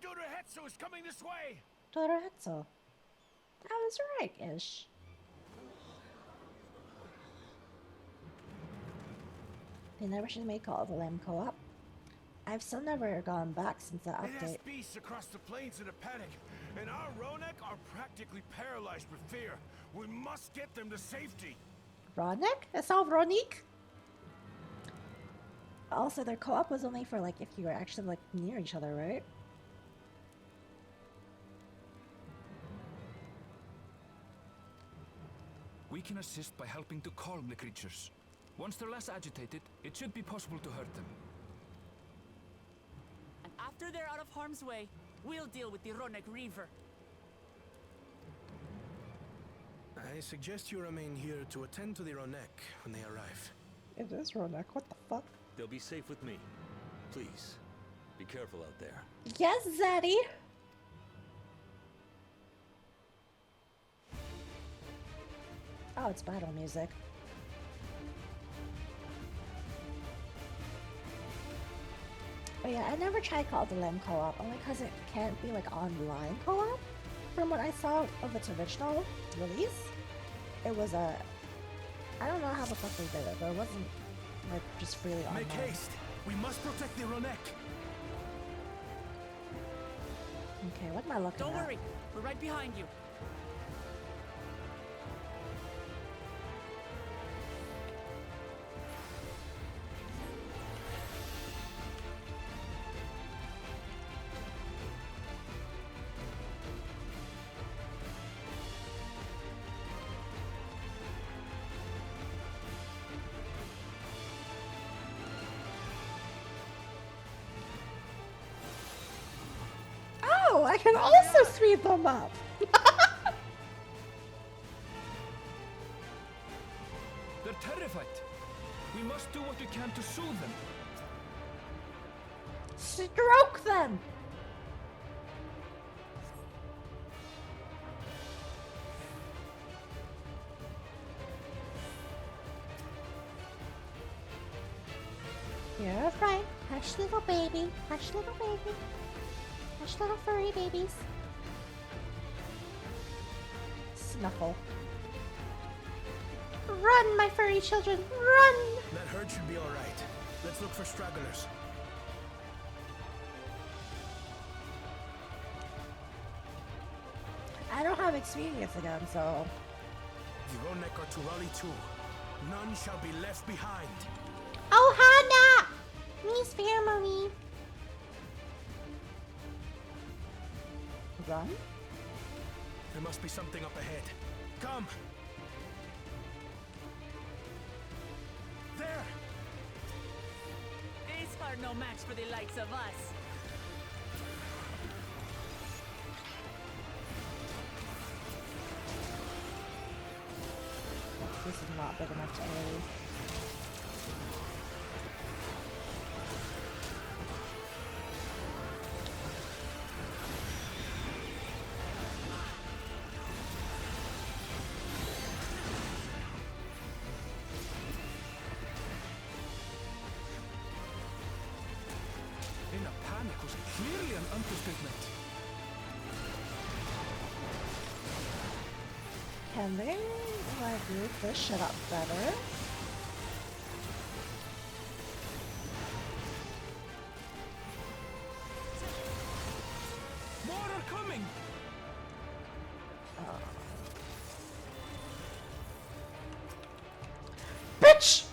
Dodohetsu is coming this way! Dodohetsu. That was right-ish. They never should make Call of the Lamb co-op. I've still never gone back since that It has update. beasts across the plains in a panic, and our Ronek are practically paralyzed with fear. We must get them to safety. Ronik? It's not Ronik? Also, their co-op was only for like if you were actually like near each other, right? We can assist by helping to calm the creatures. Once they're less agitated, it should be possible to hurt them. And after they're out of harm's way, we'll deal with the Ronek Reaver. I suggest you remain here to attend to the Ronek when they arrive. It is Ronik, what the fuck? They'll be safe with me. Please, be careful out there. Yes, Zaddy! Oh, it's battle music. But yeah, I never tried Call of the Lamb co-op, only because it can't be like online co-op. From what I saw of its original release, it was a... I don't know how the fuck they did it, but it wasn't like just freely online. Make haste! We must protect the Ronek! Okay, what am I looking Don't at? worry, we're right behind you. Oh, I can also sweep them up! They're terrified. We must do what we can to soothe them. Stroke them! You're fine. Hush, little baby. Hush, little baby. Hush, little furry babies. Snuffle. Run, my furry children, run! That herd should be alright. Let's look for stragglers. I don't have experience again, so... The Ronek are to rally too. None shall be left behind. Oh, Hana! Miss Family! Run? There must be something up ahead. Come! There! These are no match for the likes of us. This is not big enough to leave. In a panic was clearly an understatement. Can they like group this shit up better? More are coming! Bitch!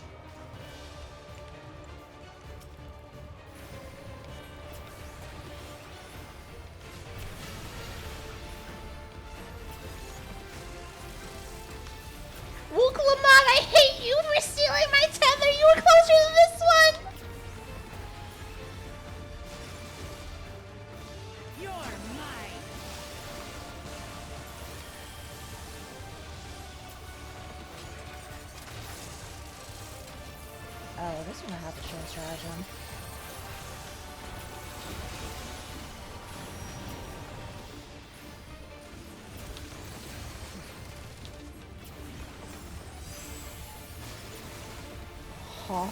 Wooklamon, I hate you for stealing my tether! You were closer to this one! gonna have to change stratagem. Huh?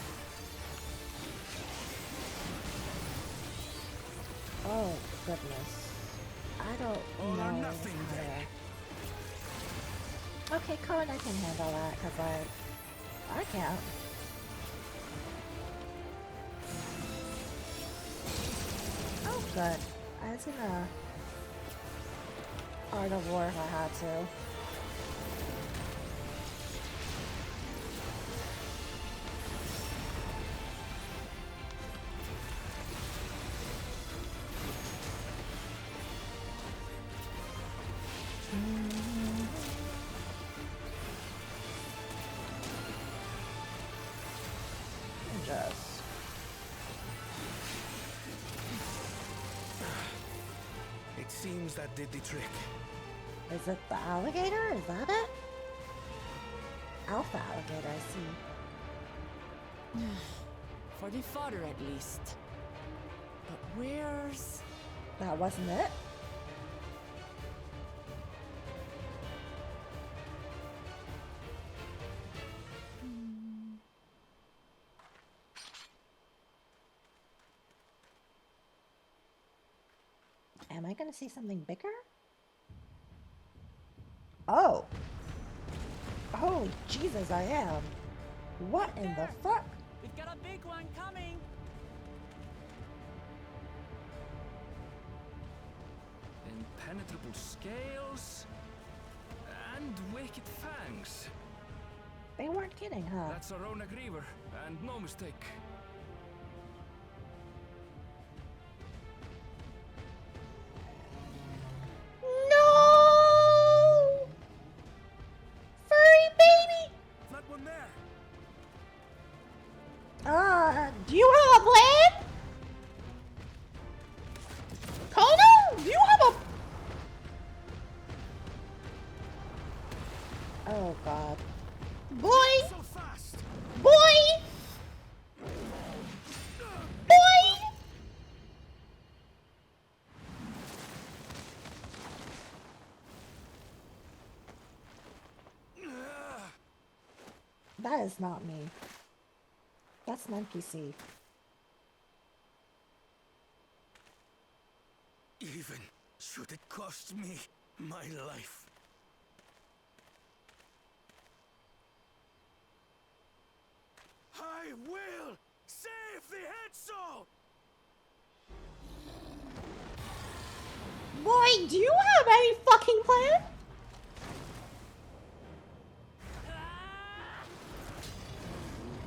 Oh goodness. I don't know. Nothing there. Okay, Cohen, I can handle that, because I can't. Oh, good. I was gonna Art of War if I had to. Just It seems that did the trick. is it the alligator? Is that it? Alpha alligator, I see. For the fodder, at least. But where's... That wasn't it? Am I gonna see something bigger? Oh! Oh, Jesus, I am. What in the fuck? We've got a big one coming! Impenetrable scales and wicked fangs. They weren't kidding, huh? That's a Ronak Reaver, and no mistake. No! Furry baby! That one there. Do you have a plan? Kono? Do you have a... Oh, God. Boy! So fast. Boy! Boy! That is not me. That's an NPC. Even should it cost me my life. I will save the head soul! Boy, do you have any fucking plan?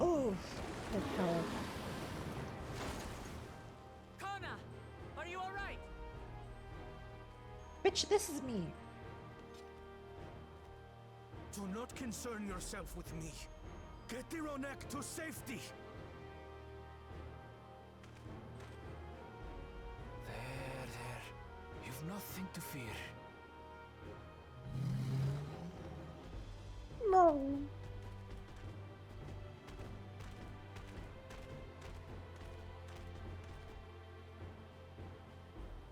Oh, good call. Kona! Are you alright? Bitch, this is me. Do not concern yourself with me. Get the Ronek to safety. There. You've nothing to fear. No.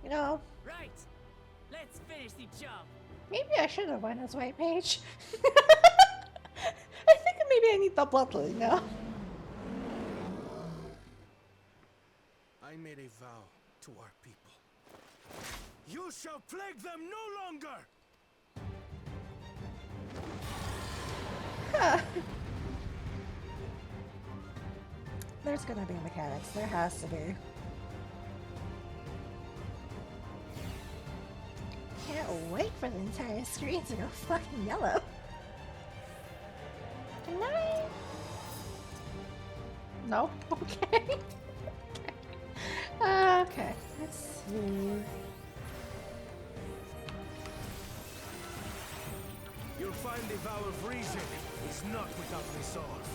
You know, Right! Let's finish the job! maybe I should have went as white mage. I think maybe I need the bloodline now. I made a vow to our people. You shall plague them no longer! There's gonna be mechanics. There has to be. Can't wait for the entire screen to go fucking yellow. Can I? No? Okay. Okay. Let's see. You'll find the vow of reason is not without resolve.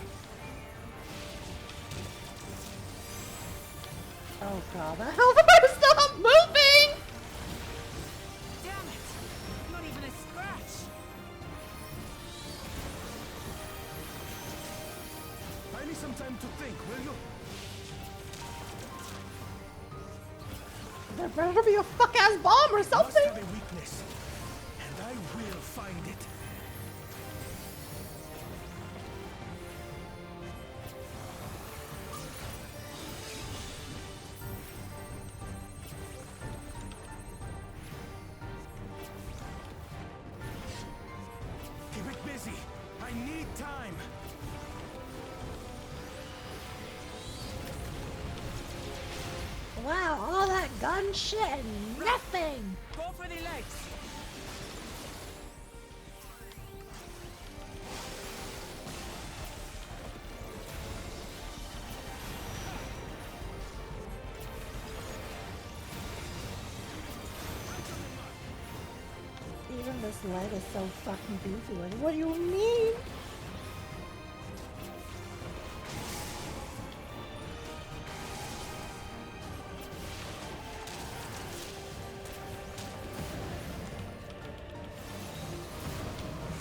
Oh god, the hell better stop moving! Damn it! Not even a scratch! I need some time to think, will you? There better be a fuck-ass bomb or Must something! have a weakness, and I will find it. Keep it busy. I need time. Wow, all that gun shit and nothing! Go for the legs! Even this leg is so fucking goofy. Like, what do you mean?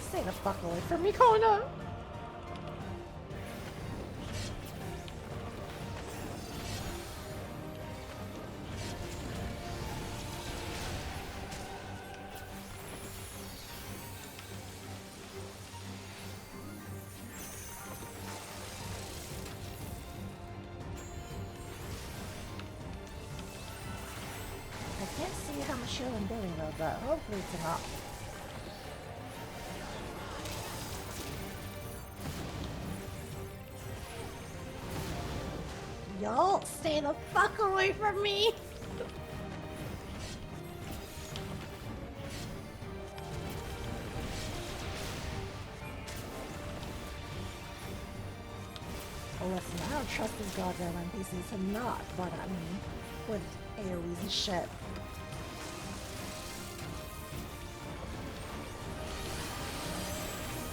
Stay the fuck away from me, Kona! I can't see how much I'm doing though, but hopefully it's enough. Y'all stay the fuck away from me! Oh, listen, I don't trust these goddamn NPCs to not butt at me with AoEs and shit.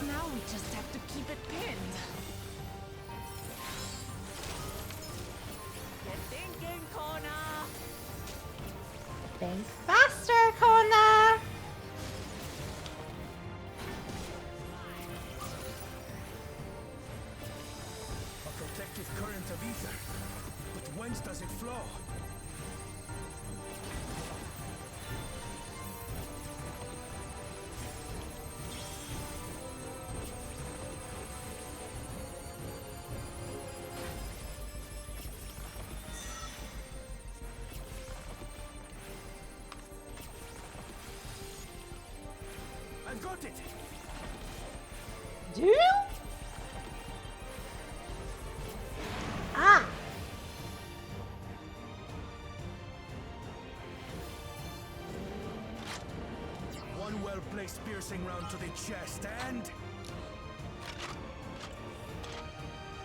Now we just have to keep it pinned. Get thinking, Kona! Think faster, Kona! A protective current of ether. But whence does it flow? I've got it! Do you? Ah! One well-placed piercing round to the chest, and...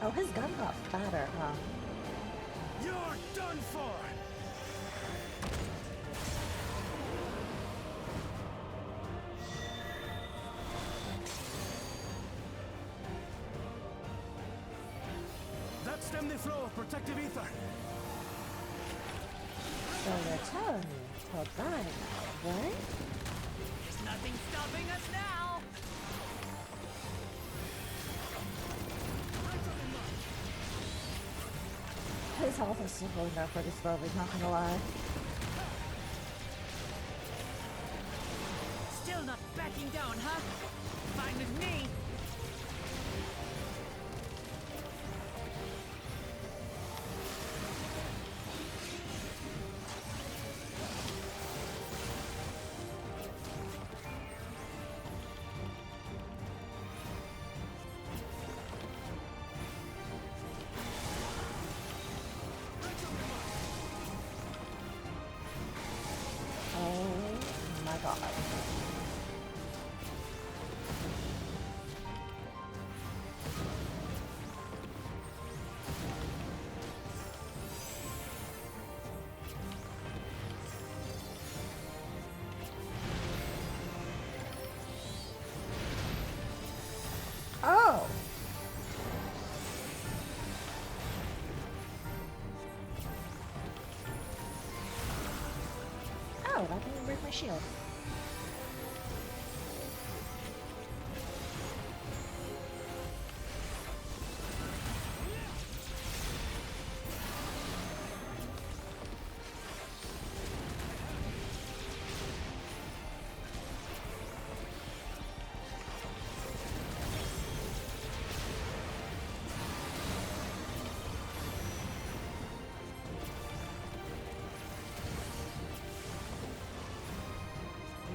Oh, his gun got fatter, huh? you're done for! That stemmed the flow of protective ether. So you're telling me to die now, right? There's nothing stopping us now! His health is still going down pretty slowly, not gonna lie. Still not backing down, huh? Fine with me! Oh my god. Oh! Oh, that didn't break my shield.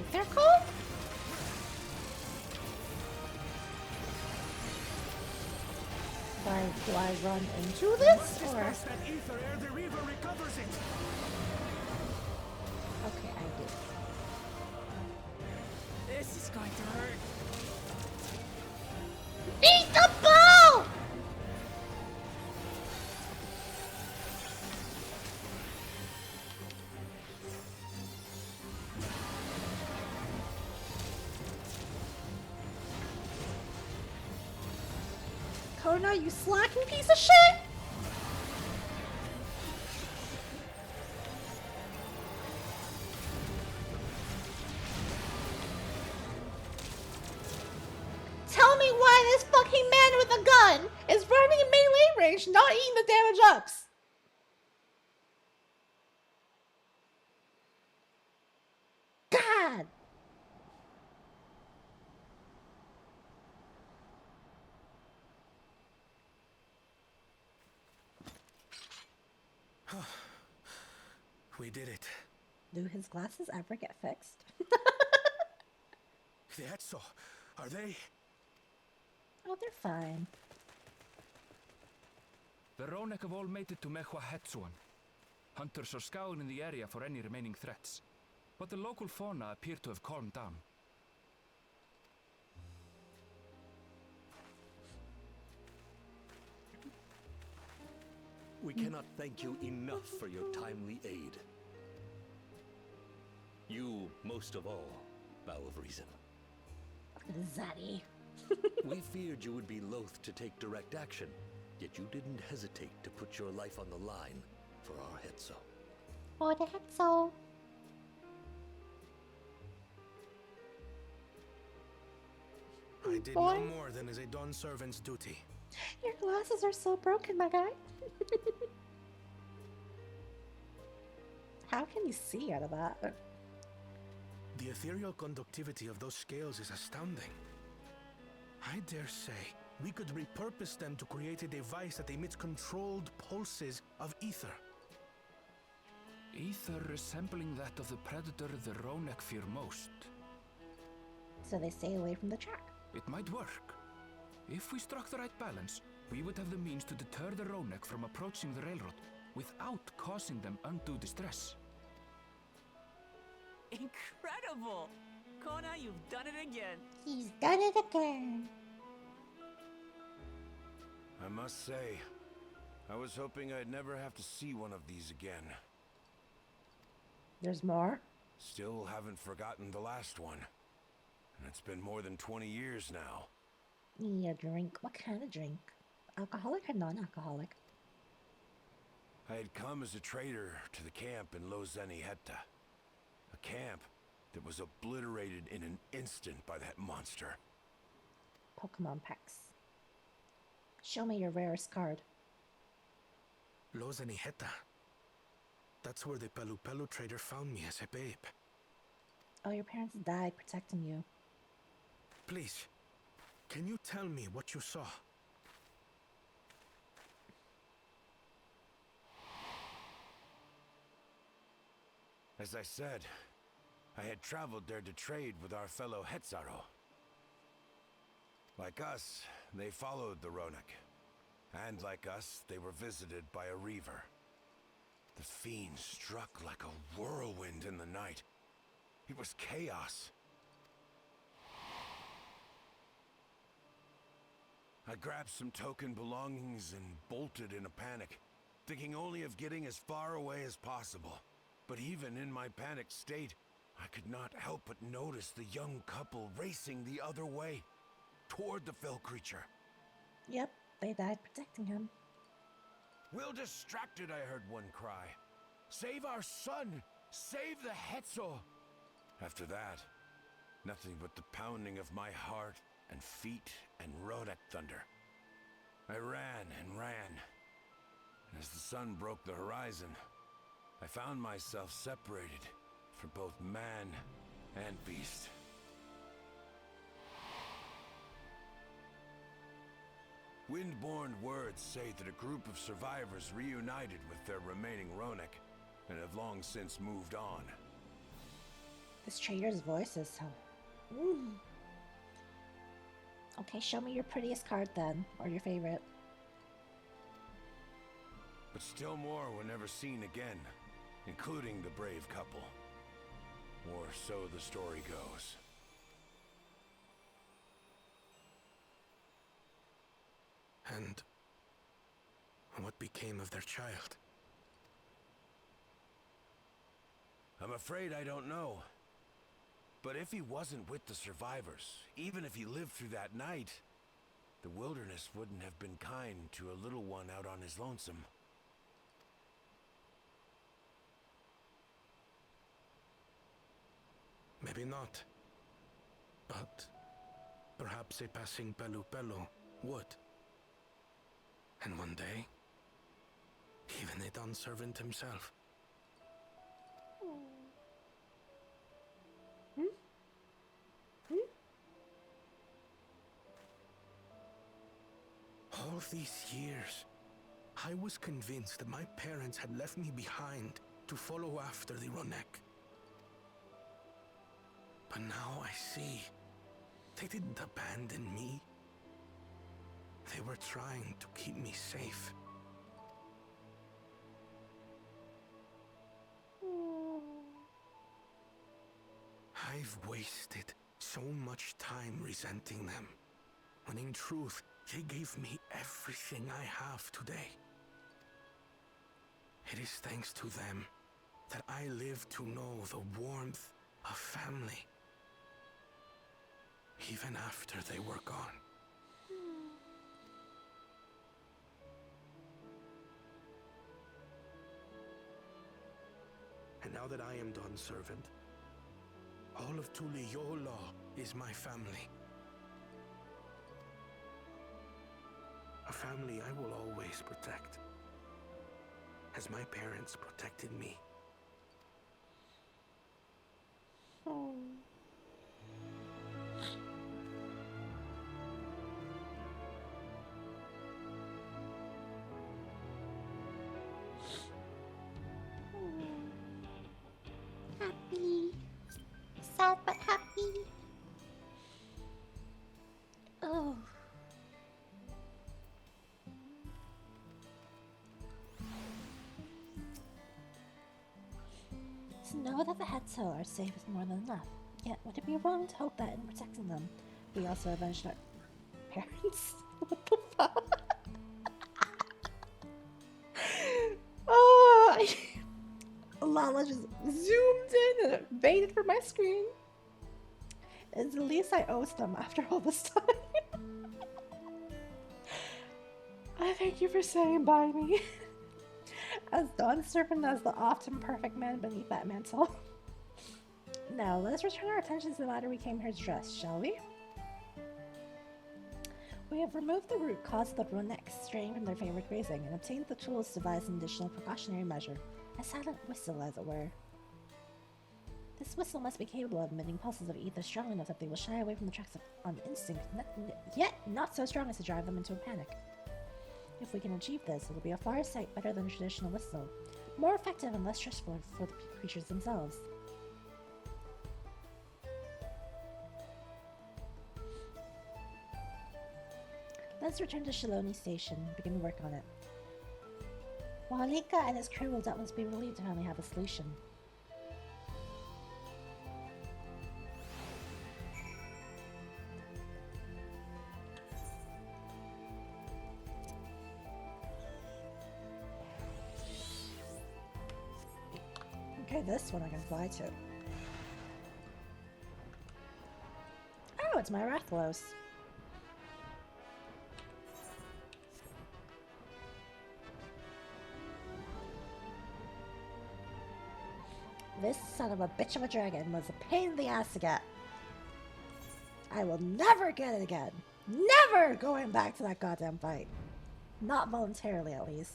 think they're called? Do I run into this, or? That ether ere the Reaver recovers it. Okay, I do. This is going to hurt. Eat the ball! Kona, you slacking piece of shit! Tell me why this fucking man with a gun is running in melee range, not eating the damage ups. God! We did it. Do his glasses ever get fixed? The Etso, are they? Oh, they're fine. The Ronek have all made it to Mehwa Hetsuan. Hunters are scouring in the area for any remaining threats, but the local fauna appear to have calmed down. We cannot thank you enough for your timely aid. You, most of all, Bow of Reason. Zaddy. We feared you would be loath to take direct action, yet you didn't hesitate to put your life on the line for our Hetso. For the Hetso. I did no more than is a Dawn servant's duty. Your glasses are so broken, my guy. How can you see out of that? The ethereal conductivity of those scales is astounding. I dare say we could repurpose them to create a device that emits controlled pulses of ether. Ether resembling that of the predator the Ronek fear most. So they stay away from the track. It might work. If we struck the right balance, we would have the means to deter the Ronek from approaching the railroad without causing them undue distress. Incredible! Kona, you've done it again. He's done it again. I must say, I was hoping I'd never have to see one of these again. There's more? Still haven't forgotten the last one. And it's been more than 20 years now. Need a drink. What kind of drink? Alcoholic or non-alcoholic? I had come as a trader to the camp in Lozeni Hetta. A camp that was obliterated in an instant by that monster. Pokemon packs. Show me your rarest card. Lozeni Hetta. That's where the Pelu Pelu trader found me as a babe. Oh, your parents died protecting you. Please, can you tell me what you saw? As I said, I had traveled there to trade with our fellow Hetzaro. Like us, they followed the Ronek. And like us, they were visited by a Reaver. The fiend struck like a whirlwind in the night. It was chaos. I grabbed some token belongings and bolted in a panic, thinking only of getting as far away as possible. But even in my panicked state, I could not help but notice the young couple racing the other way, toward the fell creature. Yep, they died protecting him. Well distracted, I heard one cry. Save our son! Save the Hetzo! After that, nothing but the pounding of my heart and feet and Rodak thunder. I ran and ran. And as the sun broke the horizon, I found myself separated from both man and beast. Windborne words say that a group of survivors reunited with their remaining Ronek and have long since moved on. This trader's voice is so... Okay, show me your prettiest card then, or your favorite. But still more were never seen again, including the brave couple. Or so the story goes. And what became of their child? I'm afraid I don't know. But if he wasn't with the survivors, even if he lived through that night, the wilderness wouldn't have been kind to a little one out on his lonesome. Maybe not. But perhaps a passing Pelu Pelu would. And one day, even a Dawn servant himself. All these years, I was convinced that my parents had left me behind to follow after the Ronek. But now I see, they didn't abandon me. They were trying to keep me safe. I've wasted so much time resenting them, when in truth, they gave me everything I have today. It is thanks to them that I live to know the warmth of family, even after they were gone. And now that I am Dawn's servant, all of Tuliyola is my family. A family I will always protect, as my parents protected me. Oh. Happy. Sad but happy. Oh. To know that the Hetzel are safe is more than enough. Yet, would it be wrong to hope that in protecting them, we also avenged our parents? What the fuck? Oh, Lala just zoomed in and it baited for my screen. It's the least I owe them after all this time. I thank you for saying by me. As Dawn's servant as the often perfect man beneath that mantle. Now, let us return our attention to the matter we came here to address, shall we? We have removed the root cause of the Ronek straying from their favorite grazing and obtained the tools to devise an additional precautionary measure. A silent whistle, as it were. This whistle must be capable of emitting pulses of ether strong enough that they will shy away from the tracks on instinct, yet not so strong as to drive them into a panic. If we can achieve this, it will be a far sight better than a traditional whistle, more effective and less stressful for the creatures themselves. Let's return to Shiloni Station and begin work on it. Walika and his crew will doubtless be relieved to finally have a solution. Okay, this one I can fly to. Oh, it's my Rathlos. This son of a bitch of a dragon was a pain in the ass to get. I will never get it again. Never going back to that goddamn fight. Not voluntarily, at least.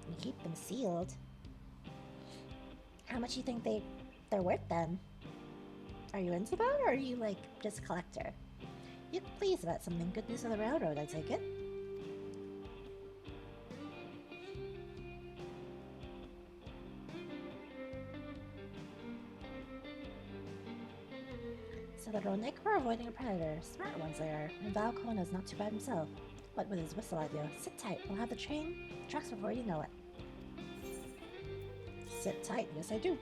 You keep them sealed. How much do you think they're worth then? Are you into that, or are you like just a collector? You're pleased about something. Good news for the railroad, I take it? So the Ronek were avoiding a predator. Smart ones they are. And Val Kona's not too bad himself. What with his whistle idea? Sit tight. We'll have the tracks before you know it. Sit tight. Yes, I do.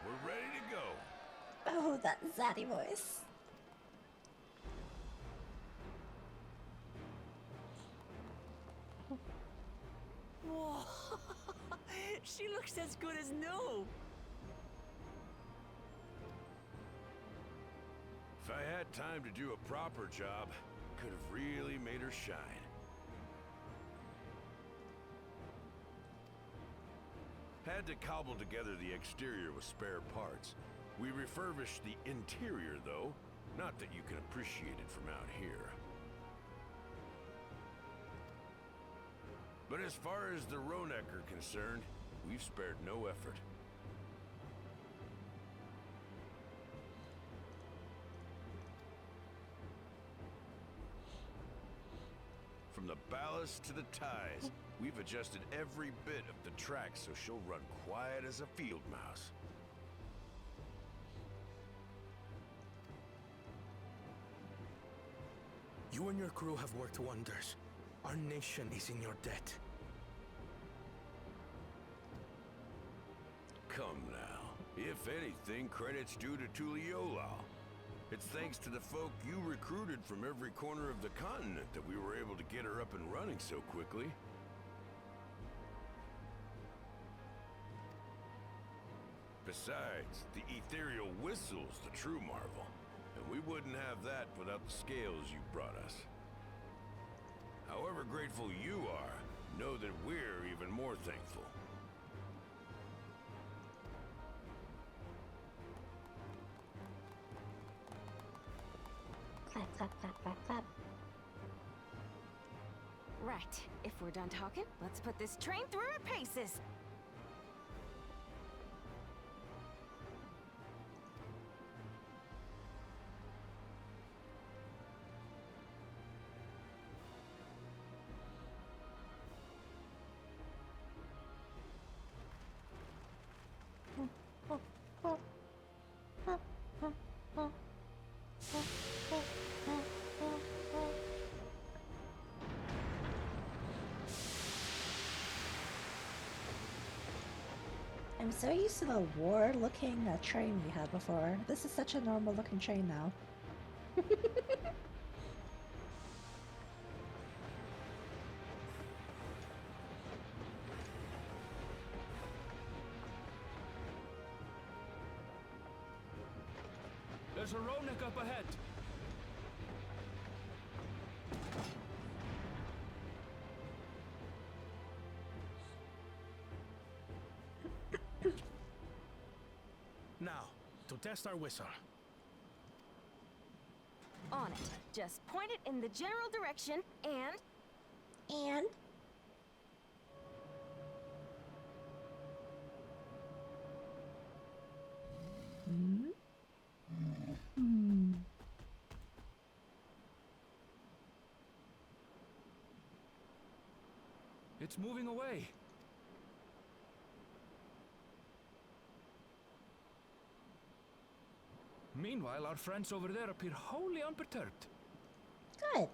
We're ready to go. Oh, that zaddy voice. Whoa! She looks as good as new! If I had time to do a proper job, could have really made her shine. Had to cobble together the exterior with spare parts. We refurbished the interior, though. Not that you can appreciate it from out here. But as far as the Ronek are concerned, we've spared no effort. From the ballast to the ties, we've adjusted every bit of the track so she'll run quiet as a field mouse. You and your crew have worked wonders. Our nation is in your debt. Come now. If anything, credit's due to Tuliolal. It's thanks to the folk you recruited from every corner of the continent that we were able to get her up and running so quickly. Besides, the ethereal whistle's the true marvel. And we wouldn't have that without the scales you brought us. However grateful you are, know that we're even more thankful. Clap, clap, clap, clap, clap. Right. If we're done talking, let's put this train through her paces. I'm so used to the war-looking train we had before. This is such a normal-looking train now. There's a Ronek up ahead. Now, to test our whistle. On it. Just point it in the general direction and... And? It's moving away. Meanwhile, our friends over there appear wholly unperturbed. Good.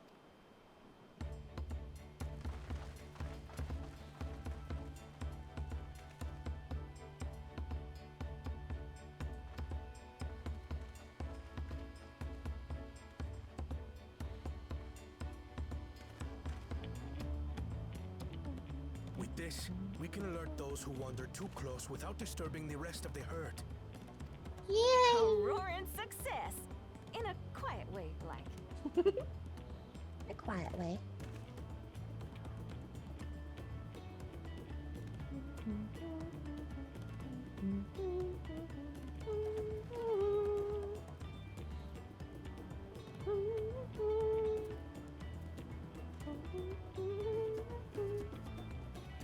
With this, we can alert those who wander too close without disturbing the rest of the herd. Yay! A roaring success! In a quiet way, like. A quiet way.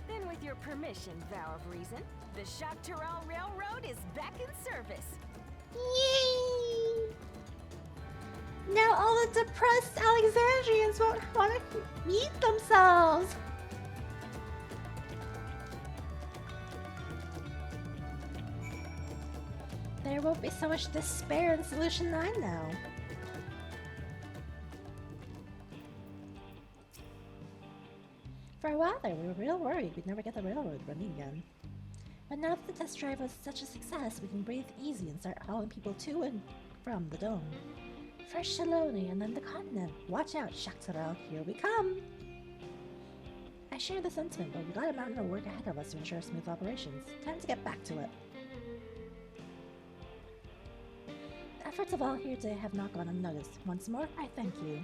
Then with your permission, Vow of Reason, the Shaktaral Railroad is back in service. Yay! Now all the depressed Alexandrians won't want to eat themselves. There won't be so much despair in Solution 9 now. For a while there, we were real worried we'd never get the railroad running again. But now that the test drive was such a success, we can breathe easy and start hauling people to and from the dome. First Shaloni and then the continent. Watch out, Shaktaral, here we come! I share the sentiment, but we got a mountain of work ahead of us to ensure smooth operations. Time to get back to it. The efforts of all here today have not gone unnoticed. Once more, I thank you.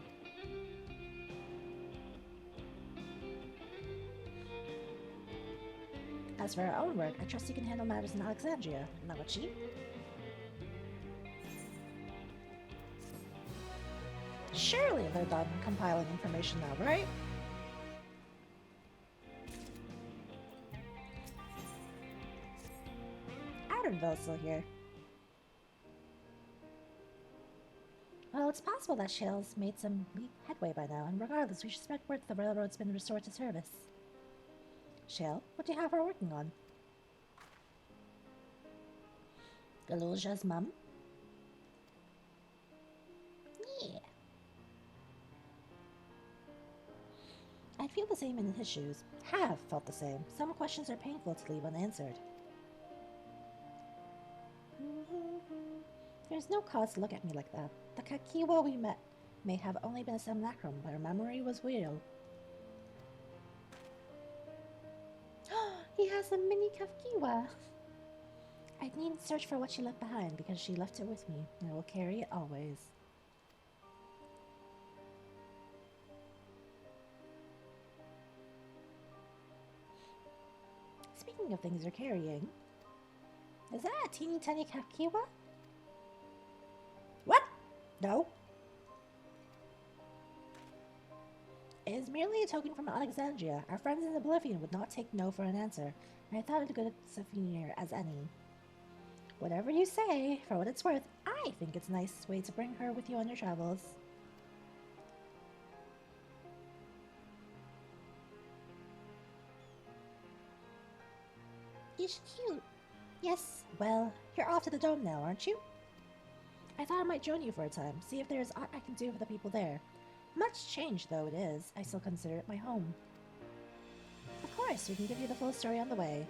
As for our own work, I trust you can handle matters in Alexandria, Namachi. Surely they're done compiling information now, right? Outerville's still here. Well, it's possible that Shale's made some headway by now, and regardless, we should spread word that the railroad's been restored to service. Shale, what do you have her working on? Galulja's mum? Yeah. I feel the same in his shoes. Have felt the same. Some questions are painful to leave unanswered. There's no cause to look at me like that. The Kakiwa we met may have only been a simulacrum, but her memory was real. He has a mini Kakiwa! I needn't search for what she left behind because she left it with me, and I will carry it always. Speaking of things you're carrying, is that a teeny tiny Kakiwa? What? No. It is merely a token from Alexandria. Our friends in Oblivion would not take no for an answer, and I thought it a good souvenir as any. Whatever you say, for what it's worth, I think it's a nice way to bring her with you on your travels. It's cute. Yes, well, you're off to the dome now, aren't you? I thought I might join you for a time, see if there's aught I can do for the people there. Much changed though it is, I still consider it my home. Of course, we can give you the full story on the way.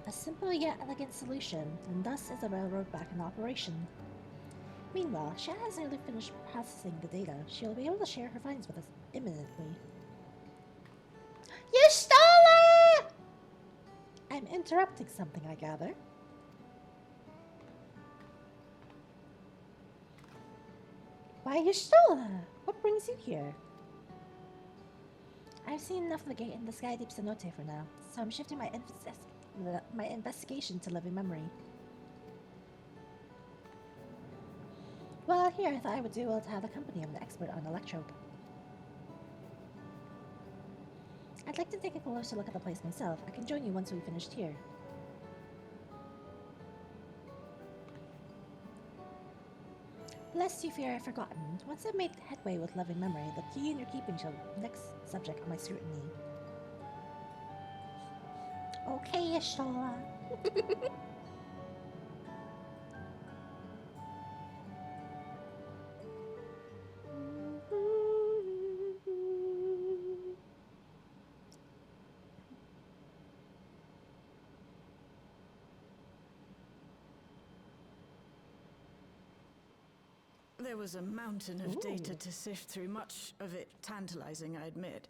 A simple yet elegant solution, and thus is the railroad back in operation. Meanwhile, Shan has nearly finished processing the data. She will be able to share her findings with us imminently. You stole it! I'm interrupting something, I gather. Why, you stole her? What brings you here? I've seen enough of the gate in the Sky Deep Cenote for now, so I'm shifting my investigation to living memory. Well, here I thought I would do well to have the company of an expert on electrope. I'd like to take a closer look at the place myself. I can join you once we've finished here. Lest you fear I've forgotten, once I've made headway with living memory, the key in your keeping shall be the next subject of my scrutiny. Okay, Ishtola. There was a mountain of data to sift through, much of it tantalizing, I admit.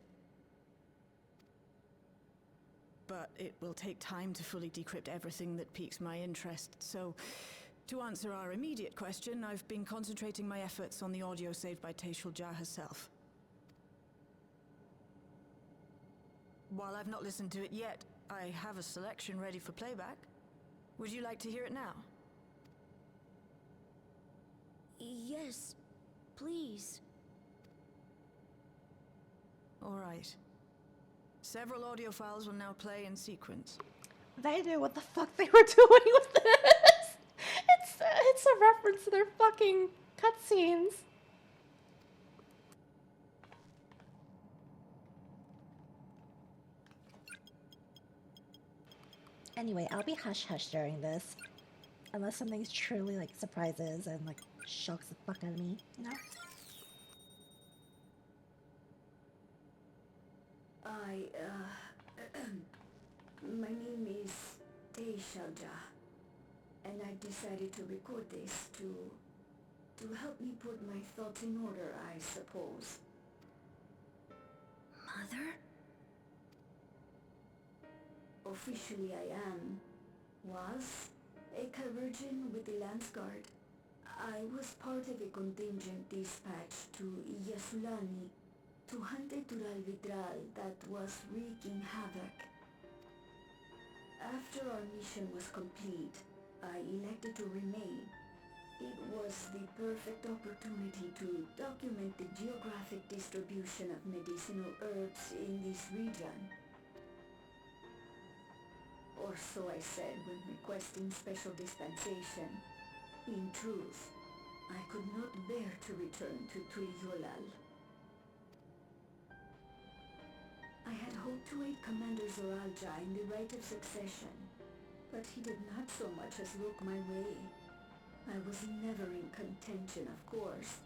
But it will take time to fully decrypt everything that piques my interest, so to answer our immediate question, I've been concentrating my efforts on the audio saved by Teishulja herself. While I've not listened to it yet, I have a selection ready for playback. Would you like to hear it now? Yes, please. All right. Several audio files will now play in sequence. They knew what the fuck they were doing with this. It's a reference to their fucking cutscenes. Anyway, I'll be hush-hush during this. Unless something's truly, like, surprises and, like, shocks the fuck out of me, you know? My name is Teishulja, and I decided to record this to help me put my thoughts in order, I suppose. Mother? Officially I am, was, a Virgin with the Lance Guard. I was part of a contingent dispatch to Yasulani to hunt a Tural Vidral that was wreaking havoc. After our mission was complete, I elected to remain. It was the perfect opportunity to document the geographic distribution of medicinal herbs in this region. Or so I said when requesting special dispensation. In truth, I could not bear to return to Tuliolal. I had hoped to aid Commander Zoralja in the right of succession, but he did not so much as look my way. I was never in contention, of course,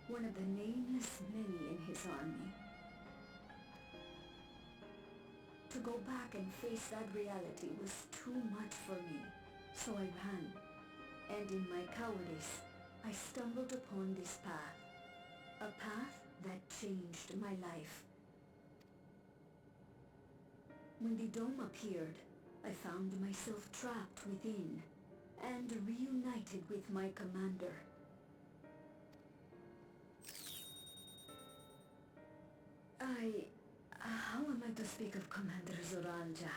one of the nameless many in his army. To go back and face that reality was too much for me, so I ran. And in my cowardice, I stumbled upon this path. A path that changed my life. When the dome appeared, I found myself trapped within, and reunited with my commander. How am I to speak of Commander Zoralja?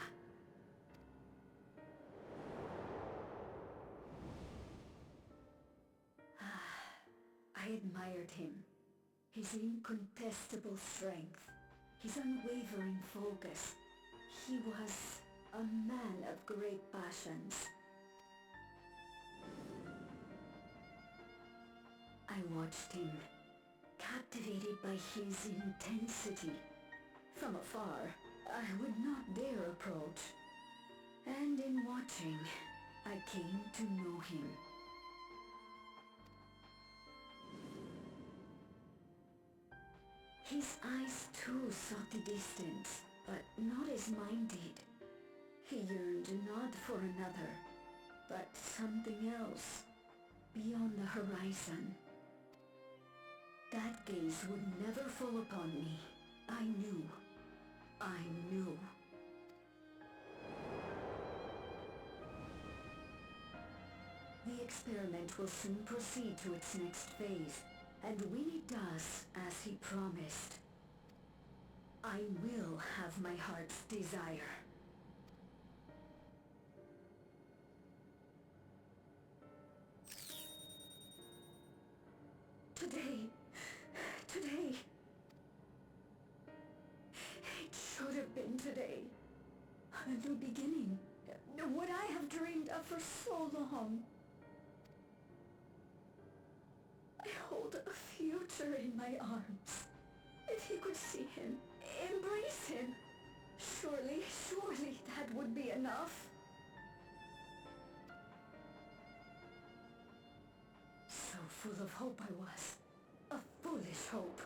I admired him. His incontestable strength. His unwavering focus. He was a man of great passions. I watched him, captivated by his intensity. From afar, I would not dare approach. And in watching, I came to know him. His eyes too sought the distance, but not as mine did. He yearned not for another, but something else, beyond the horizon. That gaze would never fall upon me. I knew. The experiment will soon proceed to its next phase, and when it does, as he promised, I will have my heart's desire. Today. It should have been today. A new beginning. What I have dreamed of for so long. I hold a future in my arms. If he could see him, embrace him, surely that would be enough. So full of hope I was. A foolish hope.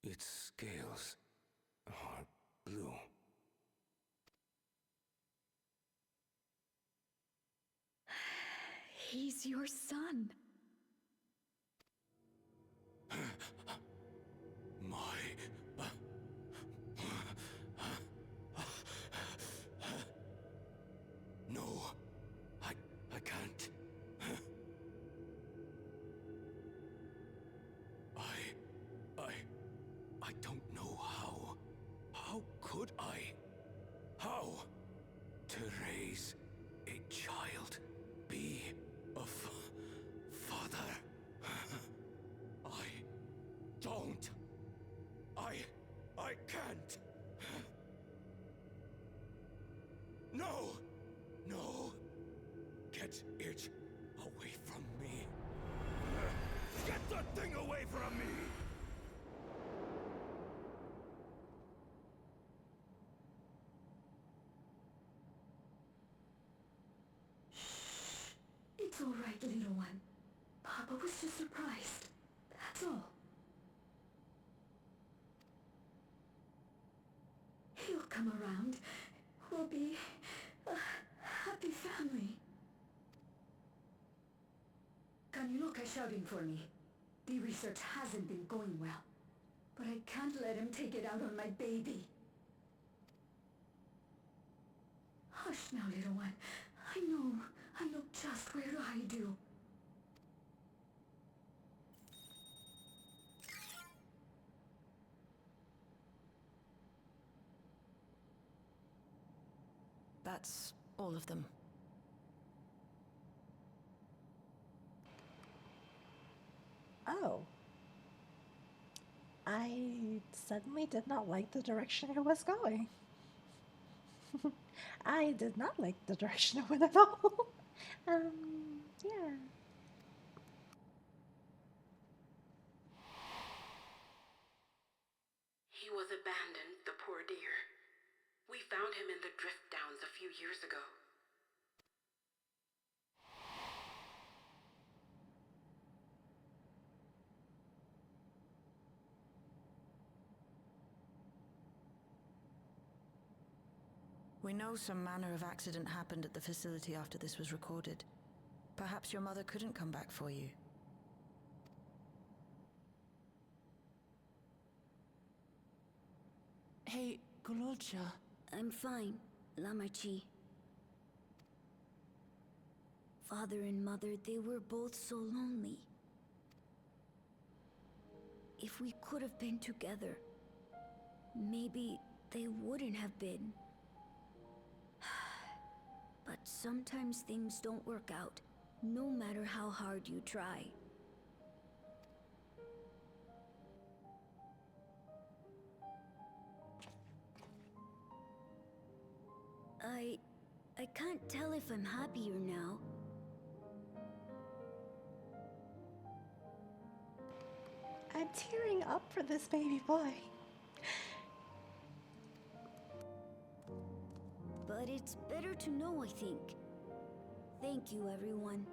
Its scales are blue. He's your son. No, I can't. I don't know how. How could I? How? To raise a child, be a father. I don't. I can't. No! No! Get it away from me. Get the thing away from me! It's all right, little one. Papa was just surprised. That's all. He'll come around. We'll be a happy family. Kaniloka's shouting for me. The research hasn't been going well. But I can't let him take it out on my baby. Hush now, little one. I know just where I do. That's all of them. Oh. I suddenly did not like the direction it was going. I did not like the direction it went at all. Yeah. He was abandoned, the poor dear. We found him in the drift downs a few years ago. We know some manner of accident happened at the facility after this was recorded. Perhaps your mother couldn't come back for you. Hey, Gololcha. I'm fine, Lamachi. Father and mother, they were both so lonely. If we could have been together, maybe they wouldn't have been. But sometimes things don't work out, no matter how hard you try. I can't tell if I'm happier now. I'm tearing up for this baby boy. But it's better to know, I think. Thank you, everyone.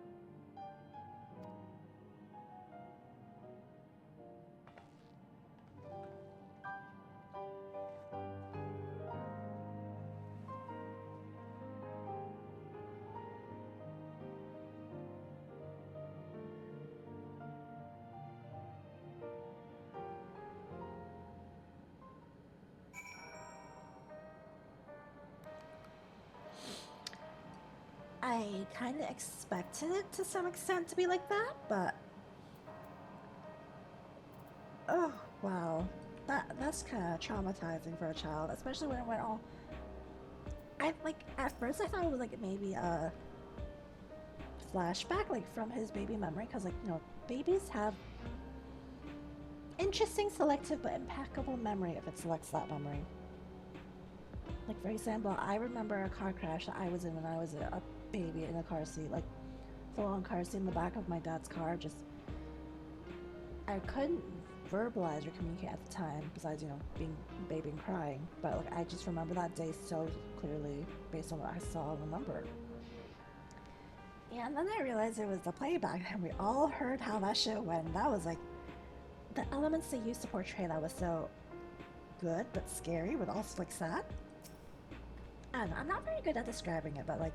I kind of expected it to some extent to be like that, but oh wow, that's kind of traumatizing for a child, especially when it went all. I like at first I thought it was like maybe a flashback, like from his baby memory, because like babies have interesting selective but impeccable memory if it selects that memory. Like for example, I remember a car crash that I was in when I was a baby in a car seat, like full-on car seat in the back of my dad's car. Just I couldn't verbalize or communicate at the time, besides being a baby and crying. But like I just remember that day so clearly based on what I saw and remembered. And then I realized it was the playback, and we all heard how that shit went. That was like the elements they used to portray that was so good but scary, but also like sad. I don't know, I'm not very good at describing it, but like,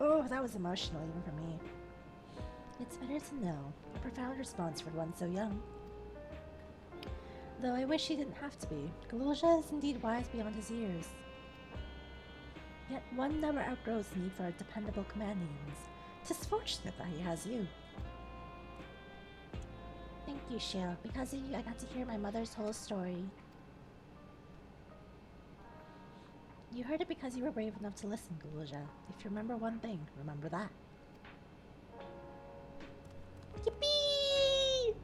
oh, that was emotional even for me. It's better to know. A profound response for one so young. Though I wish he didn't have to be. Galulja is indeed wise beyond his years. Yet one never outgrows the need for dependable companions. 'Tis fortunate that he has you. Thank you, Shale. Because of you, I got to hear my mother's whole story. You heard it because you were brave enough to listen, Galulja. If you remember one thing, remember that. Yippee!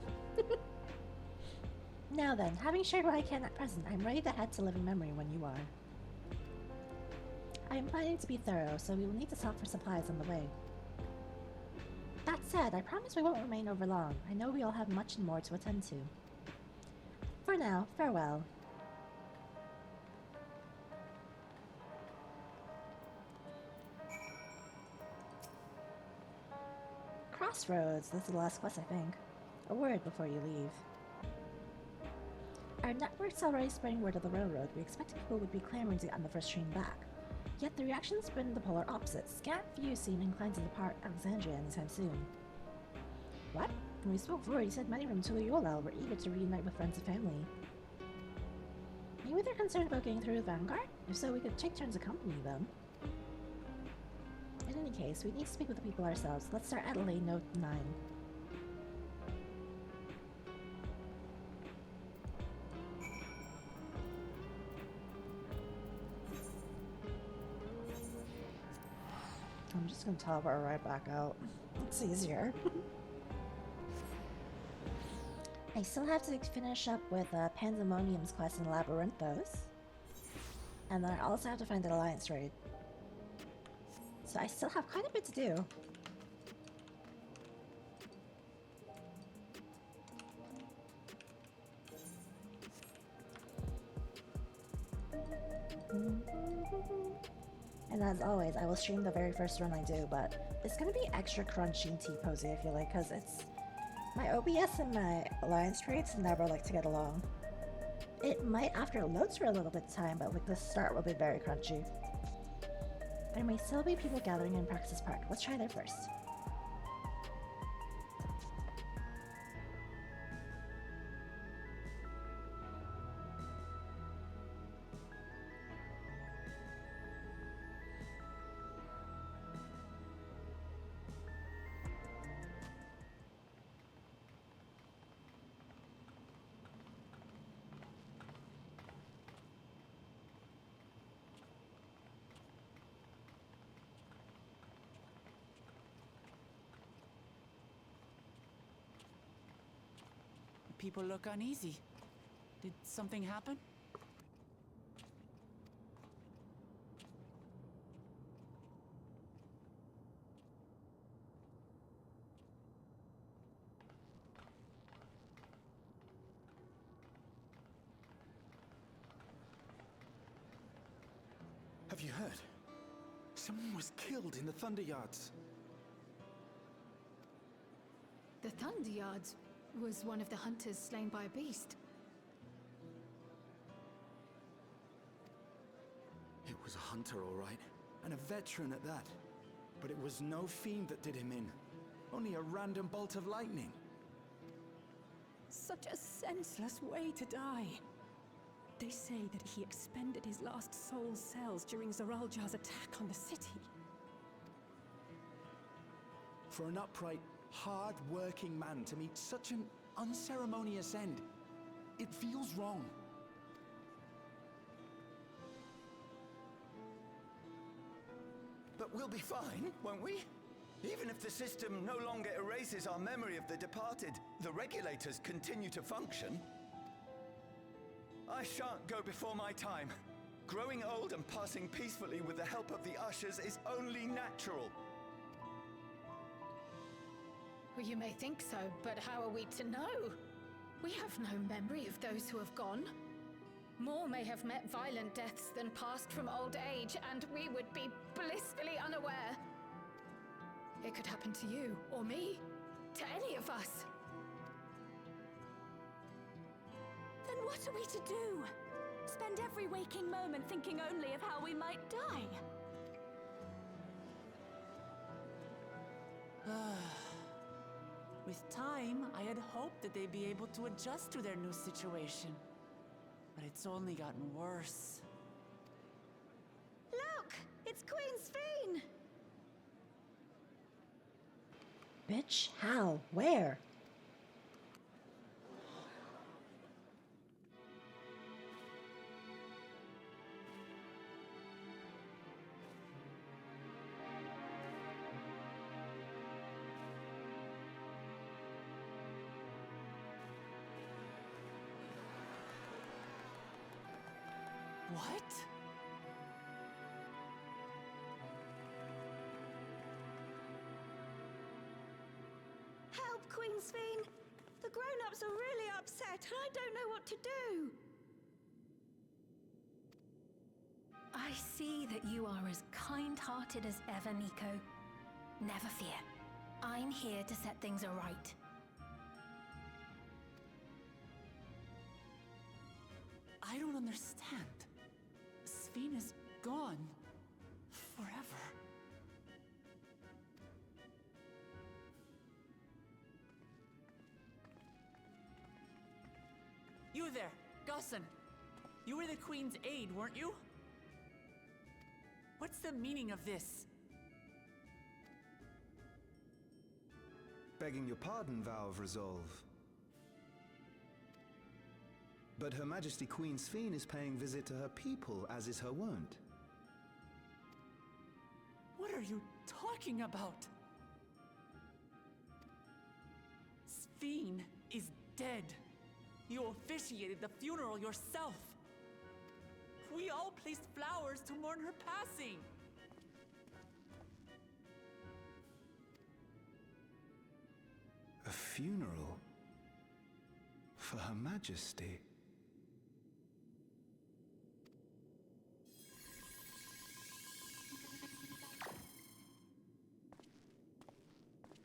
Now then, having shared what I can at present, I'm ready to head to living memory when you are. I am planning to be thorough, so we will need to stop for supplies on the way. That said, I promise we won't remain over long. I know we all have much and more to attend to. For now, farewell. Crossroads, this is the last quest, I think. A word before you leave. Our network's already spreading word of the railroad. We expected people would be clamoring to get on the first train back. Yet the reaction's been the polar opposite. Scant few seem inclined to depart Alexandria anytime soon. What? When we spoke before, he said many from Tuliyola were eager to reunite with friends and family. Maybe they're concerned about getting through the Vanguard? If so, we could take turns accompanying them. In any case, we need to speak with the people ourselves. Let's start Adelaide Note 9. I'm just gonna teleport right back out. It's easier. I still have to finish up with Pandemonium's quest in Labyrinthos. And then I also have to find an Alliance raid. So I still have quite a bit to do. And as always, I will stream the very first run I do, but it's gonna be extra crunchy and T-posy, I feel like, because it's... My OBS and my Alliance trades never like to get along. It might after it loads for a little bit of time, but like the start will be very crunchy. There may still be people gathering in Praxis Park. Let's try there first. People look uneasy. Did something happen? Have you heard? Someone was killed in the Thunder Yards. The Thunder Yards was one of the hunters slain by a beast. It was a hunter, all right. And a veteran at that. But it was no fiend that did him in. Only a random bolt of lightning. Such a senseless way to die. They say that he expended his last soul cells during Zoraljar's attack on the city. For an upright, hard-working man to meet such an unceremonious end, it feels wrong. But we'll be fine, won't we? Even if the system no longer erases our memory of the departed, the regulators continue to function. I shan't go before my time. Growing old and passing peacefully with the help of the ushers is only natural. Well, you may think so, but how are we to know? We have no memory of those who have gone. More may have met violent deaths than passed from old age, and we would be blissfully unaware. It could happen to you, or me, to any of us. Then what are we to do? Spend every waking moment thinking only of how we might die? With time, I had hoped that they'd be able to adjust to their new situation. But it's only gotten worse. Look! It's Queen Sphene! Bitch, how? Where? What? Help, Queen Sphene! The grown-ups are really upset, and I don't know what to do. I see that you are as kind-hearted as ever, Nico. Never fear. I'm here to set things aright. I don't understand. Sphene is gone. Forever. You there, Gusson. You were the Queen's aide, weren't you? What's the meaning of this? Begging your pardon, Vow of Resolve. But Her Majesty Queen Sphene is paying visit to her people, as is her wont. What are you talking about? Sphene is dead. You officiated the funeral yourself. We all placed flowers to mourn her passing. A funeral? For Her Majesty?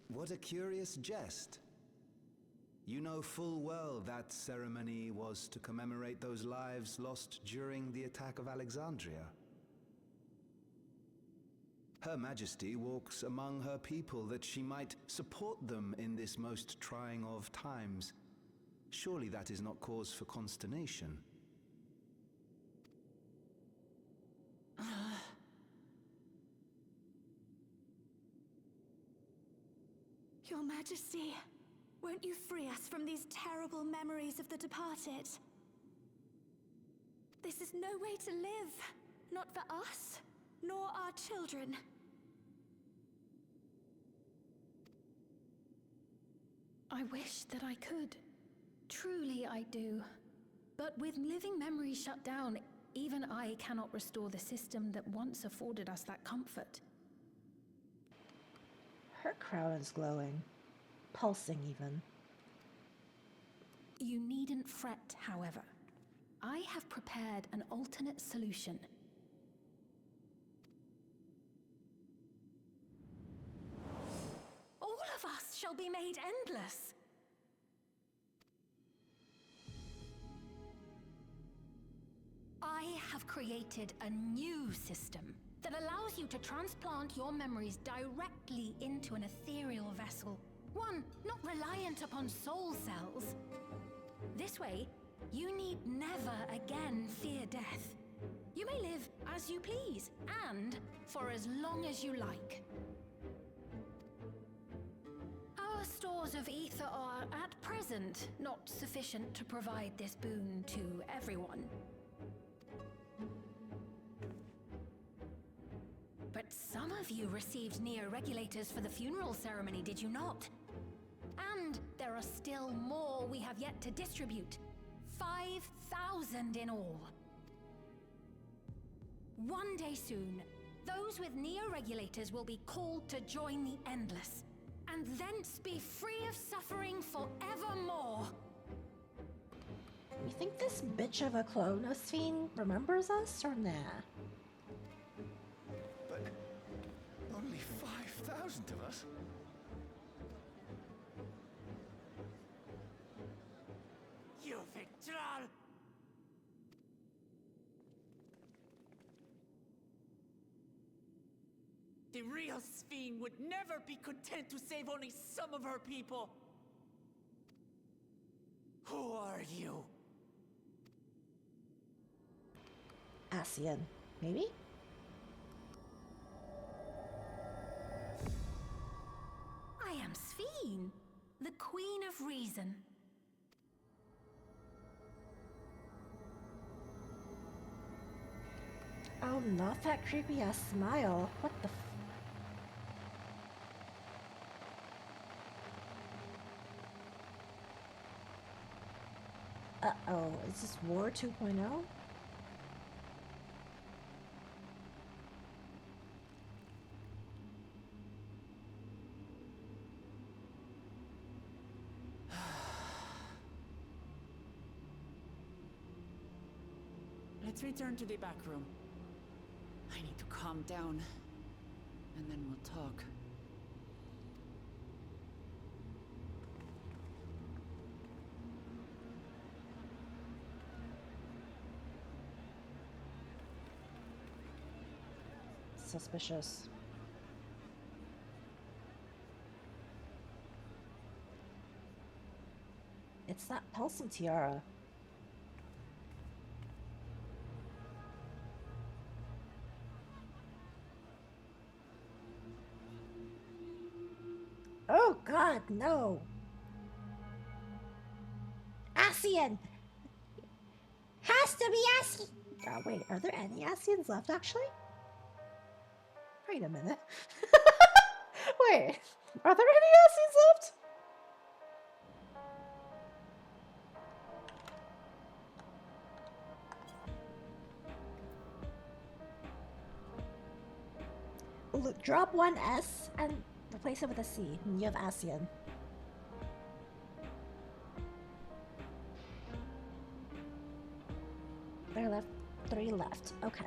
What a curious jest. You know full well that ceremony was to commemorate those lives lost during the attack of Alexandria. Her Majesty walks among her people that she might support them in this most trying of times. Surely that is not cause for consternation. Your Majesty, won't you free us from these terrible memories of the departed? This is no way to live, not for us, nor our children. I wish that I could. Truly I do. But with living memory shut down, even I cannot restore the system that once afforded us that comfort. Her crown is glowing. Pulsing even. You needn't fret, however. I have prepared an alternate solution. All of us shall be made endless. I have created a new system that allows you to transplant your memories directly into an ethereal vessel. One not reliant upon soul cells. This way, you need never again fear death. You may live as you please, and for as long as you like. Our stores of ether are, at present, not sufficient to provide this boon to everyone. But some of you received neo-regulators for the funeral ceremony, did you not? And there are still more we have yet to distribute. 5,000 in all. One day soon, those with neo-regulators will be called to join the Endless, and thence be free of suffering forevermore. You think this bitch of a Clonosphene remembers us or nah? But only 5,000 of us? You Victral! The real Sphene would never be content to save only some of her people. Who are you? Asian, maybe? I am Sphene, the Queen of Reason. Oh, not that creepy ass smile. What the f— Uh-oh, is this War 2.0? Let's return to the back room. I need to calm down, and then we'll talk. Suspicious. It's that pulsing tiara. Oh god, no! Asian! Has to be Asian! Oh wait, are there any Asians left actually? Wait a minute. Wait, are there any Asians left? Look, drop one S and replace it with a C, and you have Asian. There are left 3 left. Okay.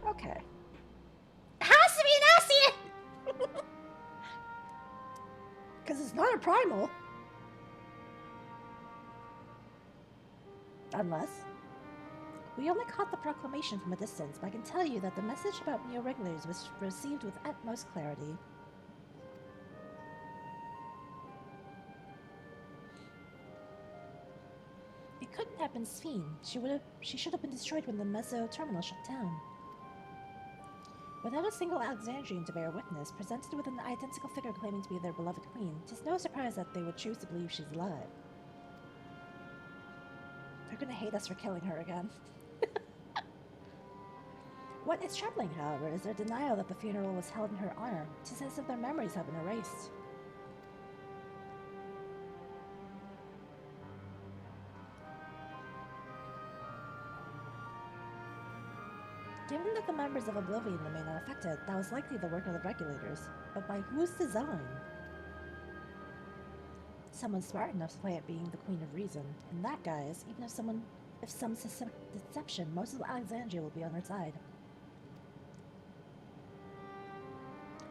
Okay. It has to be an Asian! Because it's not a primal. Unless. We only caught the proclamation from a distance, but I can tell you that the message about neo-regulators was received with utmost clarity. It couldn't have been Sphene. She should have been destroyed when the Meso terminal shut down. Without a single Alexandrian to bear witness, presented with an identical figure claiming to be their beloved queen, tis no surprise that they would choose to believe she's alive. They're gonna hate us for killing her again. What is troubling, however, is their denial that the funeral was held in her honor. 'Tis as if their memories have been erased. Given that the members of Oblivion remain unaffected, that was likely the work of the regulators. But by whose design? Someone smart enough to play at being the Queen of Reason. And that, guys, even if some deception, most of Alexandria will be on her side.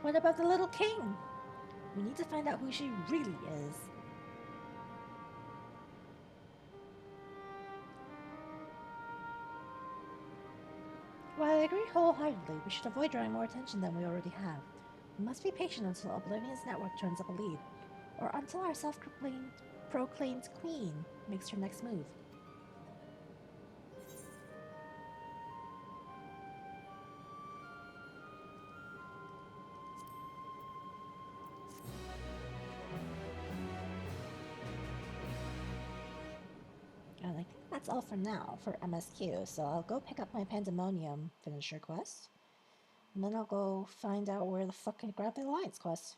What about the little king? We need to find out who she really is. While I agree wholeheartedly, we should avoid drawing more attention than we already have. We must be patient until Oblivion's network turns up a lead, or until our self-proclaimed queen makes her next move. And I think that's all for now for MSQ, so I'll go pick up my Pandemonium finisher quest, and then I'll go find out where the fuck I grab the Alliance quest.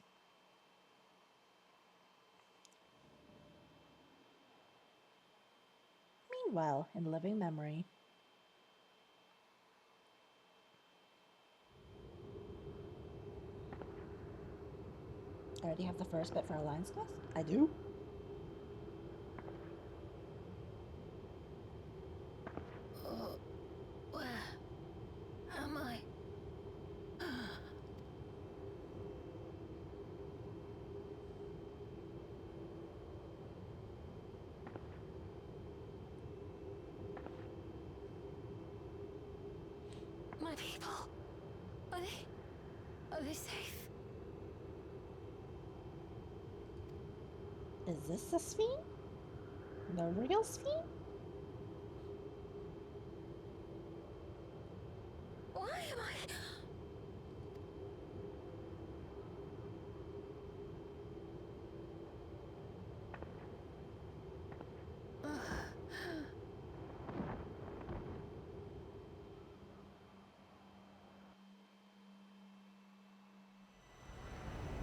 Meanwhile, in living memory. I already have the first bit for Alliance quest? I do? Where am I? My people, are they safe? Is this the Sphinx? The real Sphinx? Why am I...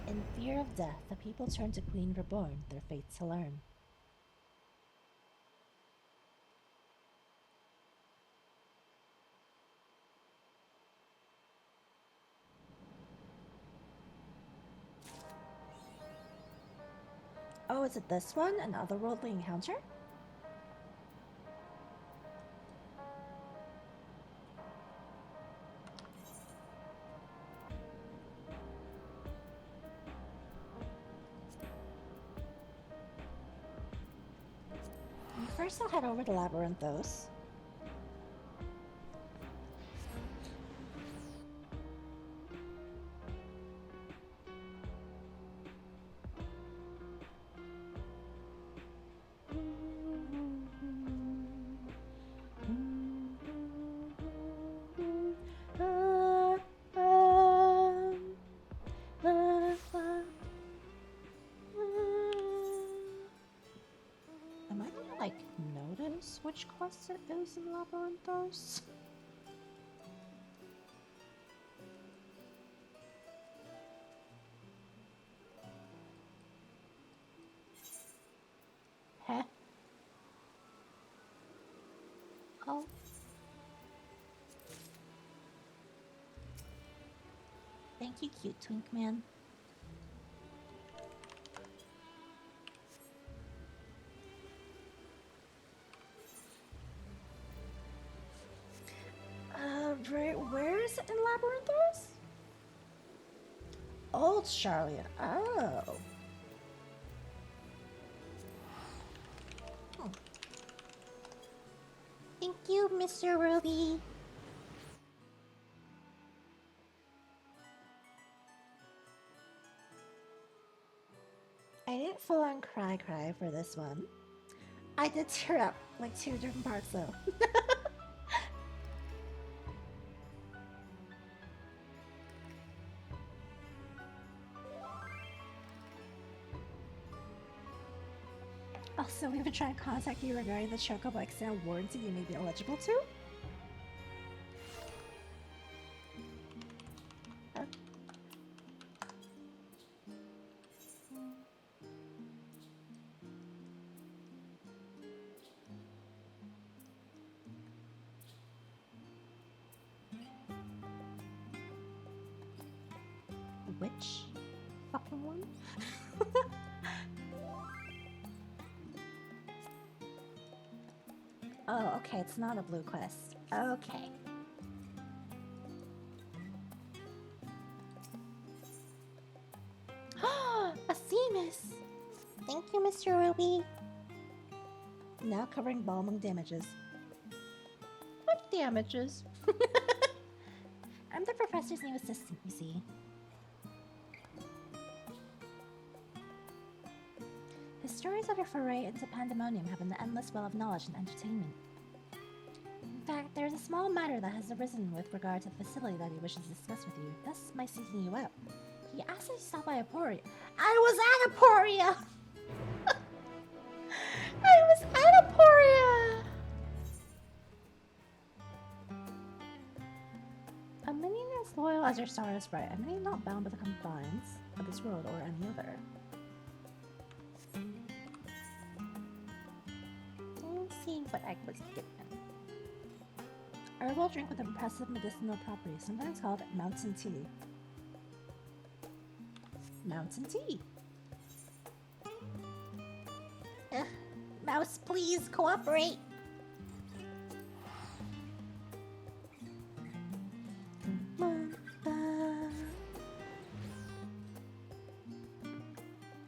In fear of death, the people turn to Queen Reborn, their fate to learn. Oh, is it this one? An otherworldly encounter? First, I'll head over to Labyrinthos. Which quest it is in Labyrinthos? Huh? Oh. Thank you, cute twink man. Right, where is it in Labyrinthos? Old Charlia. Oh. Thank you, Mr. Ruby. I didn't full on cry for this one. I did tear up like 2 different parts though. Also, we've been trying to contact you regarding the Chocobo extended warranty you may be eligible to. Which fucking one? Oh, okay, it's not a blue quest. Okay. Thank you, Mr. Ruby. Now covering ball among damages. What damages? I'm the professor's new assistant, you see. His stories of your foray into pandemonium have an endless well of knowledge and entertainment. In fact, there is a small matter that has arisen with regard to the facility that he wishes to discuss with you, thus my seeking you out. He asked us to stop by Aporia. I was at Aporia! I was at Aporia! A minion as loyal as your star is bright, a minion not bound by the confines of this world or any other. Let's see what I was given. A herbal drink with impressive medicinal properties, sometimes called mountain tea. Mountain tea. Mouse, please cooperate.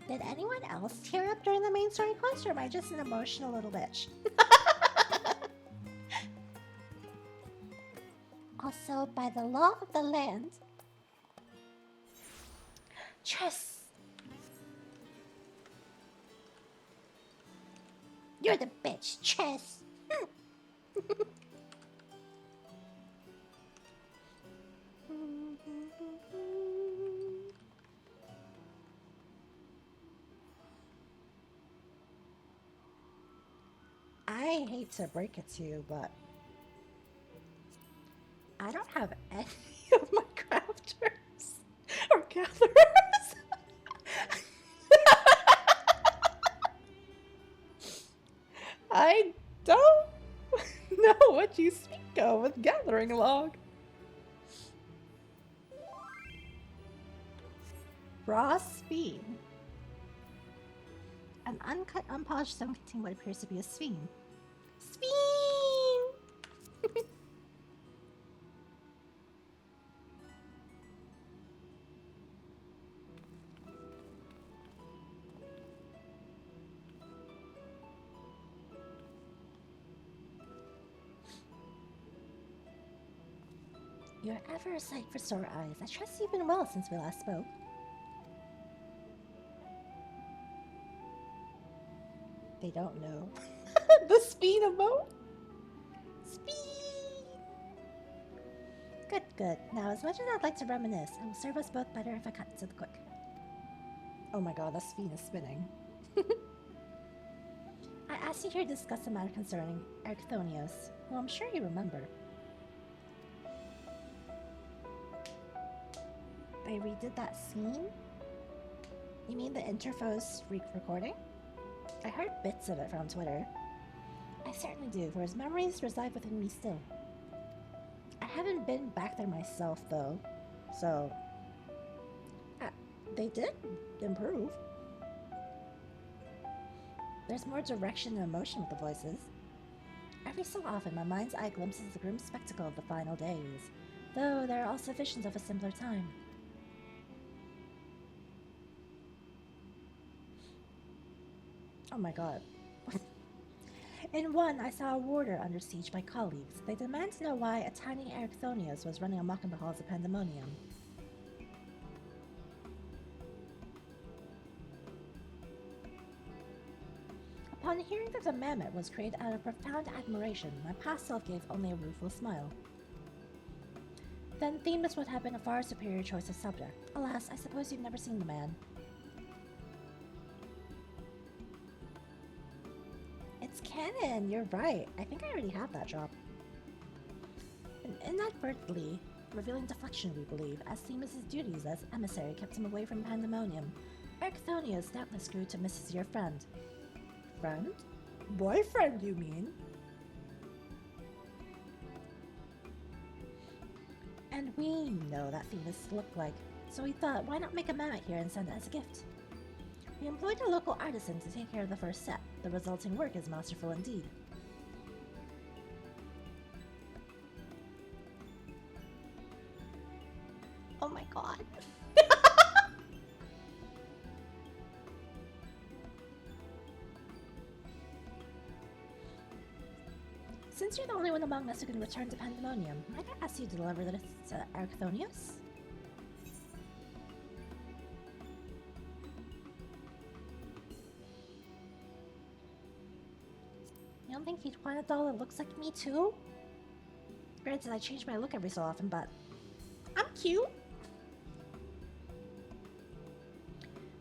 Did anyone else tear up during the main story quest, or am I just an emotional little bitch? Also, by the law of the land, Tress, you're the bitch, Tress. I hate to break it to you, but I don't have any of my crafters or gatherers. I don't know what you speak of with gathering log. Raw Speen. An uncut, unpolished stone containing what appears to be a speen. Speen! You're ever a sight for sore eyes. I trust you've been well since we last spoke. They don't know. The speed emote? Speed! Good, good. Now, as much as I'd like to reminisce, it will serve us both better if I cut to the quick. Oh my god, the speed is spinning. I asked you here to discuss a matter concerning Erchthonios, who I'm sure you remember. They redid that scene? You mean the Interfo's recording? I heard bits of it from Twitter. I certainly do, for his memories reside within me still. I haven't been back there myself, though, so... they did improve. There's more direction and emotion with the voices. Every so often, my mind's eye glimpses the grim spectacle of the final days, though there are also visions of a simpler time. Oh my god. In one, I saw a warder under siege by colleagues. They demand to know why a tiny Erchthonios was running amok in the halls of Pandemonium. Upon hearing that the mammoth was created out of profound admiration, my past self gave only a rueful smile. Then Themis would have been a far superior choice of subject. Alas, I suppose you've never seen the man. It's canon, you're right. I think I already have that job. And inadvertently revealing deflection, we believe, as Themis' duties as emissary kept him away from Pandemonium. Erchthonios doubtless grew to miss his dear friend. Friend? Boyfriend, you mean? And we know that Themis looked like, so we thought, why not make a mammoth here and send it as a gift? We employed a local artisan to take care of the first step. The resulting work is masterful indeed. Oh my god. Since you're the only one among us who can return to Pandemonium, might I ask you to deliver this to Archthonius? You don't think he'd want a doll that looks like me too? Granted, I change my look every so often, but I'm cute!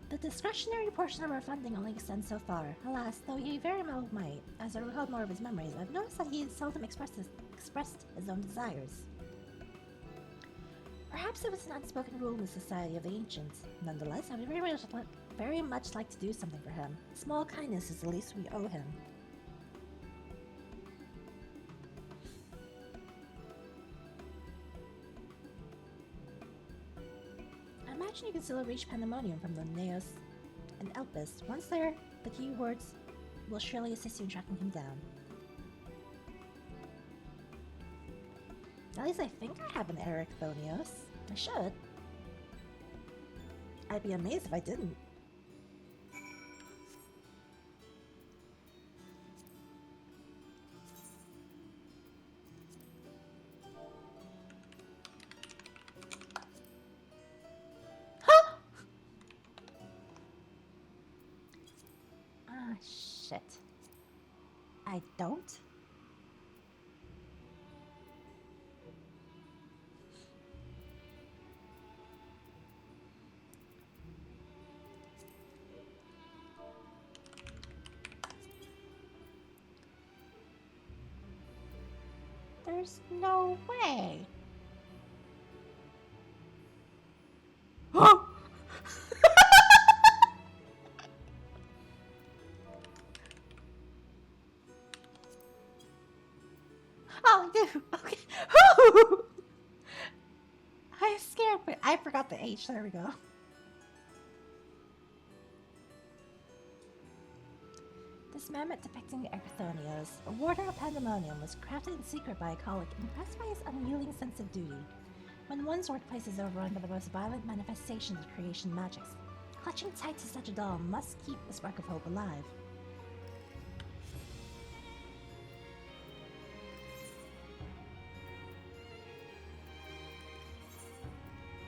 The discretionary portion of our funding only extends so far. Alas, though he very well might. As I recall more of his memories, I've noticed that he seldom expressed his own desires. Perhaps it was an unspoken rule in the Society of the Ancients. Nonetheless, I would very much like to do something for him. Small kindness is the least we owe him. I imagine you can still reach Pandemonium from the Neos and Elpis. Once there, the keywords will surely assist you in tracking him down. At least I think I have an Archthonios. I should. I'd be amazed if I didn't. Ah, shit. I don't? There's no way. Oh, dude. Okay. I scared, but I forgot the H. There we go. This mammoth depicting Archthonios, a warder of Pandemonium, was crafted in secret by a colleague impressed by his unyielding sense of duty. When one's workplace is overrun by the most violent manifestations of creation magics, clutching tight to such a doll must keep the spark of hope alive.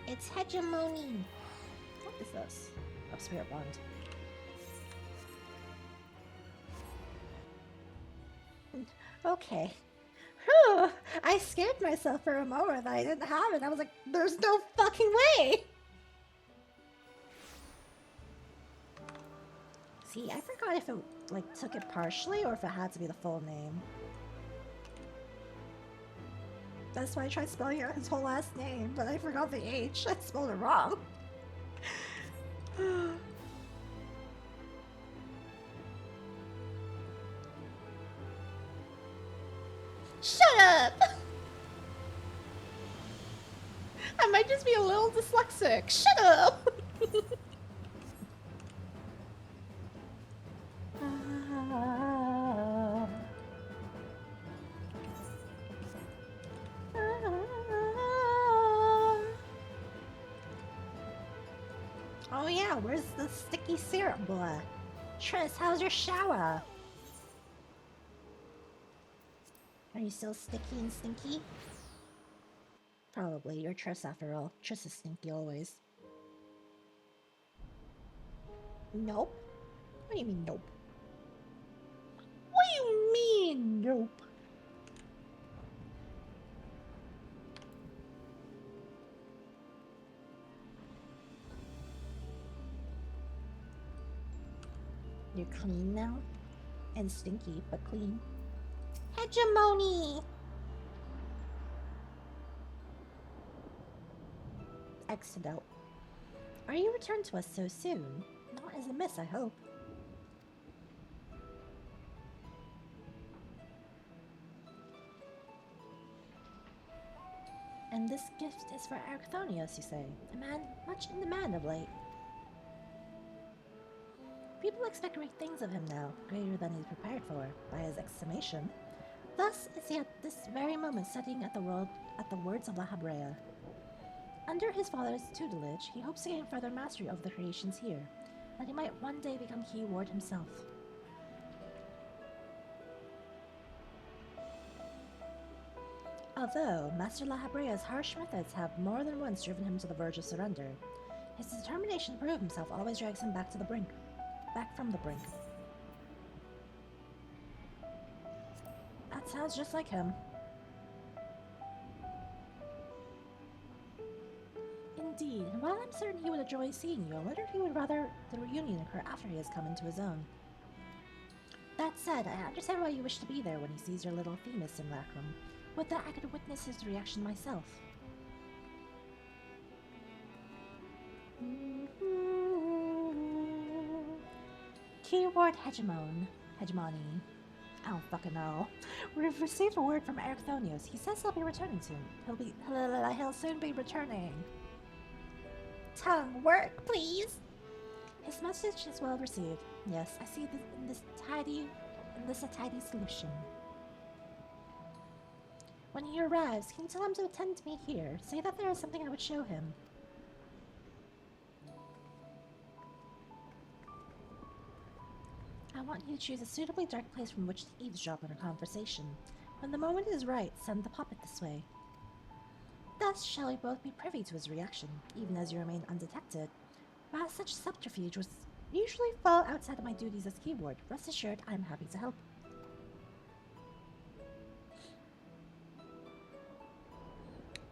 It's hegemony! What is this? Oh, Spirit Bond. Okay. Whew. I scared myself for a moment that I didn't have it. I was like, there's no fucking way! See, I forgot if it, like, took it partially or if it had to be the full name. That's why I tried spelling out his whole last name, but I forgot the H. I spelled it wrong. Shut up! I might just be a little dyslexic. Shut up! Oh yeah, where's the sticky syrup boy? Triss, how's your shower? Are you still sticky and stinky? Probably, you're Triss after all. Triss is stinky always. Nope. What do you mean, nope? What do you mean, nope? You're clean now? And stinky, but clean. Hegemony! Exit out. Are you returned to us so soon? Not as a miss, I hope. And this gift is for Archthonios, you say? A man much in demand of late. People expect great things of him now, greater than he's prepared for, by his exclamation. Thus is he at this very moment studying at the words of La Habrea. Under his father's tutelage, he hopes to gain further mastery of the creations here, that he might one day become Keyword himself. Although Master La Habrea's harsh methods have more than once driven him to the verge of surrender, his determination to prove himself always drags him back to the brink. Back from the brink. That sounds just like him. Indeed, and while I'm certain he would enjoy seeing you, I wonder if he would rather the reunion occur after he has come into his own. That said, I understand why you wish to be there when he sees your little Themis simulacrum. Would that I could witness his reaction myself. Keyword hegemony. I don't fucking know. We've received a word from Ericthonios. He says he'll be returning soon. He'll soon be returning. Tongue, work, please! His message is well received. Yes, I see this a tidy solution. When he arrives, can you tell him to attend to me here? Say that there is something I would show him. I want you to choose a suitably dark place from which to eavesdrop on our conversation. When the moment is right, send the puppet this way. Thus shall we both be privy to his reaction, even as you remain undetected. While such subterfuge would usually fall outside of my duties as keyboard, rest assured I am happy to help.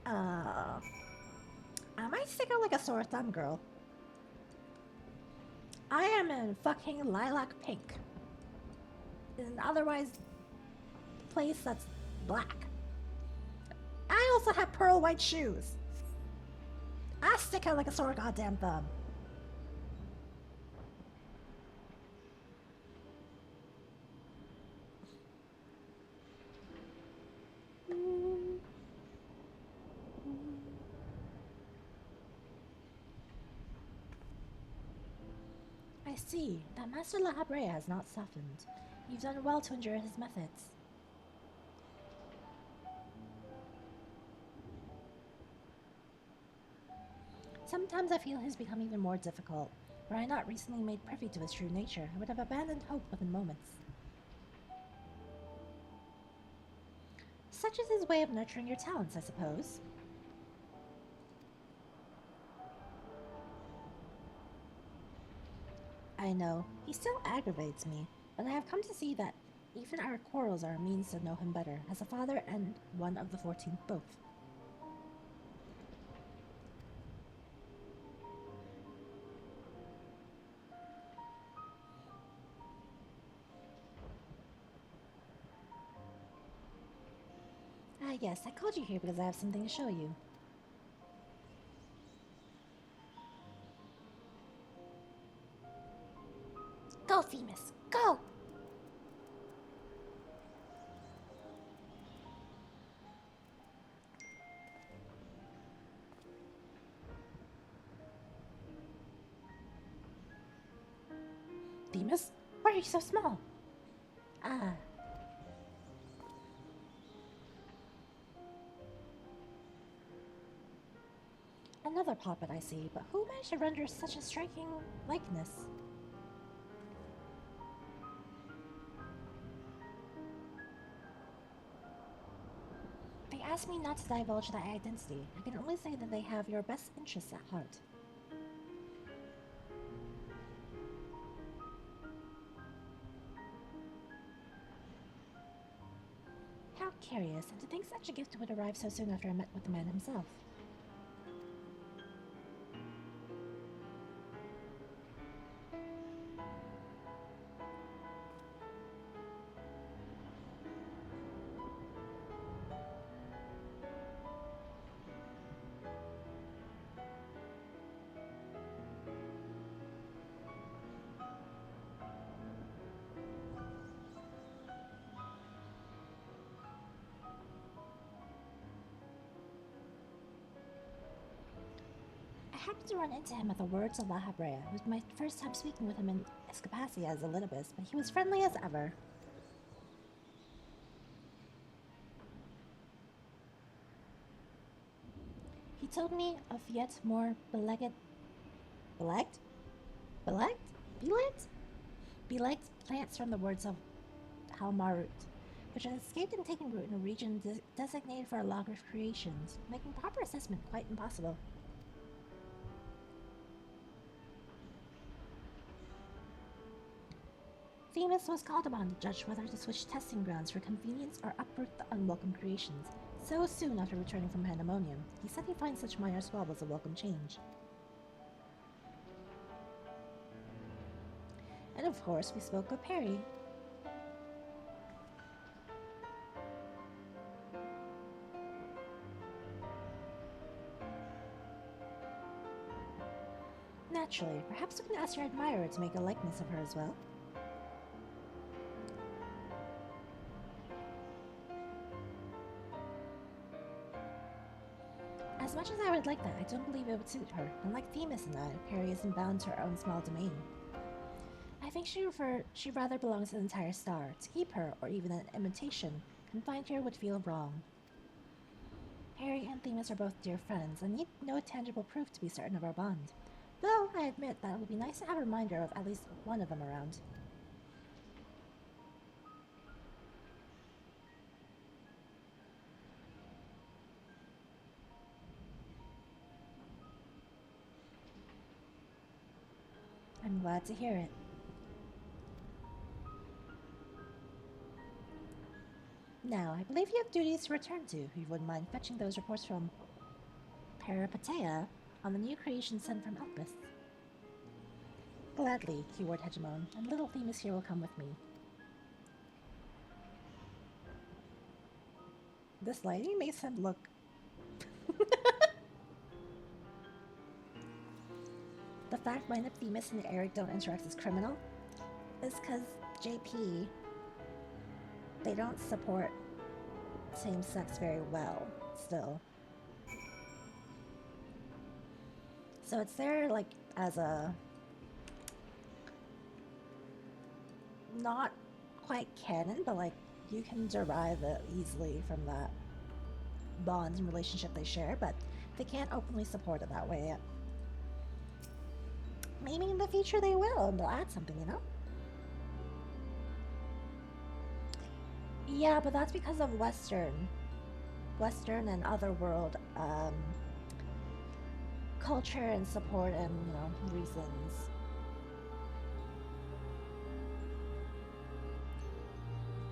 I might stick out like a sore thumb, girl. I am in fucking lilac pink. In an otherwise place that's black. I also have pearl white shoes. I stick out like a sore goddamn thumb. I see that Master La Habrea has not softened. You've done well to endure his methods. Sometimes I feel he's become even more difficult. Were I not recently made privy to his true nature, I would have abandoned hope within moments. Such is his way of nurturing your talents, I suppose. I know, he still aggravates me, but I have come to see that even our quarrels are a means to know him better, as a father and one of the 14th both. Ah yes, I called you here because I have something to show you. Go, Themis, go! Themis, why are you so small? Ah. Another puppet I see, but who managed to render such a striking likeness? They asked me not to divulge their identity. I can only say that they have your best interests at heart. How curious, and to think such a gift would arrive so soon after I met with the man himself. I happened to run into him at the Words of La Habrea. It was my first time speaking with him in his capacity as Elidibus, but he was friendly as ever. He told me of yet more beleged plants from the words of Halmarut. which has escaped and taken root in a region designated for a log of creations, making proper assessment quite impossible. Themis was called upon to judge whether to switch testing grounds for convenience or uproot the unwelcome creations. So soon after returning from Pandemonium, he said he finds such minor squabbles a welcome change. And of course, we spoke with Perry. Naturally, perhaps we can ask your admirer to make a likeness of her as well. As much as I would like that, I don't believe it would suit her. Unlike Themis and I, Perry isn't bound to her own small domain. I think she rather belongs to the entire star. To keep her, or even an imitation, confined here would feel wrong. Perry and Themis are both dear friends, and need no tangible proof to be certain of our bond. Though, I admit that it would be nice to have a reminder of at least one of them around. I'm glad to hear it. Now, I believe you have duties to return to, if you wouldn't mind fetching those reports from Peripatea on the new creation sent from Elpis. Gladly, keyword Hegemon, and little Themis here will come with me. This lighting makes him look... The fact why Themis and Eric don't interact is criminal is because JP, they don't support same-sex very well, still. So it's there, like, as a... not quite canon, but, like, you can derive it easily from that bond and relationship they share, but they can't openly support it that way yet. Maybe in the future they will, and they'll add something, you know? Yeah, but that's because of Western and otherworld culture and support and, you know, reasons.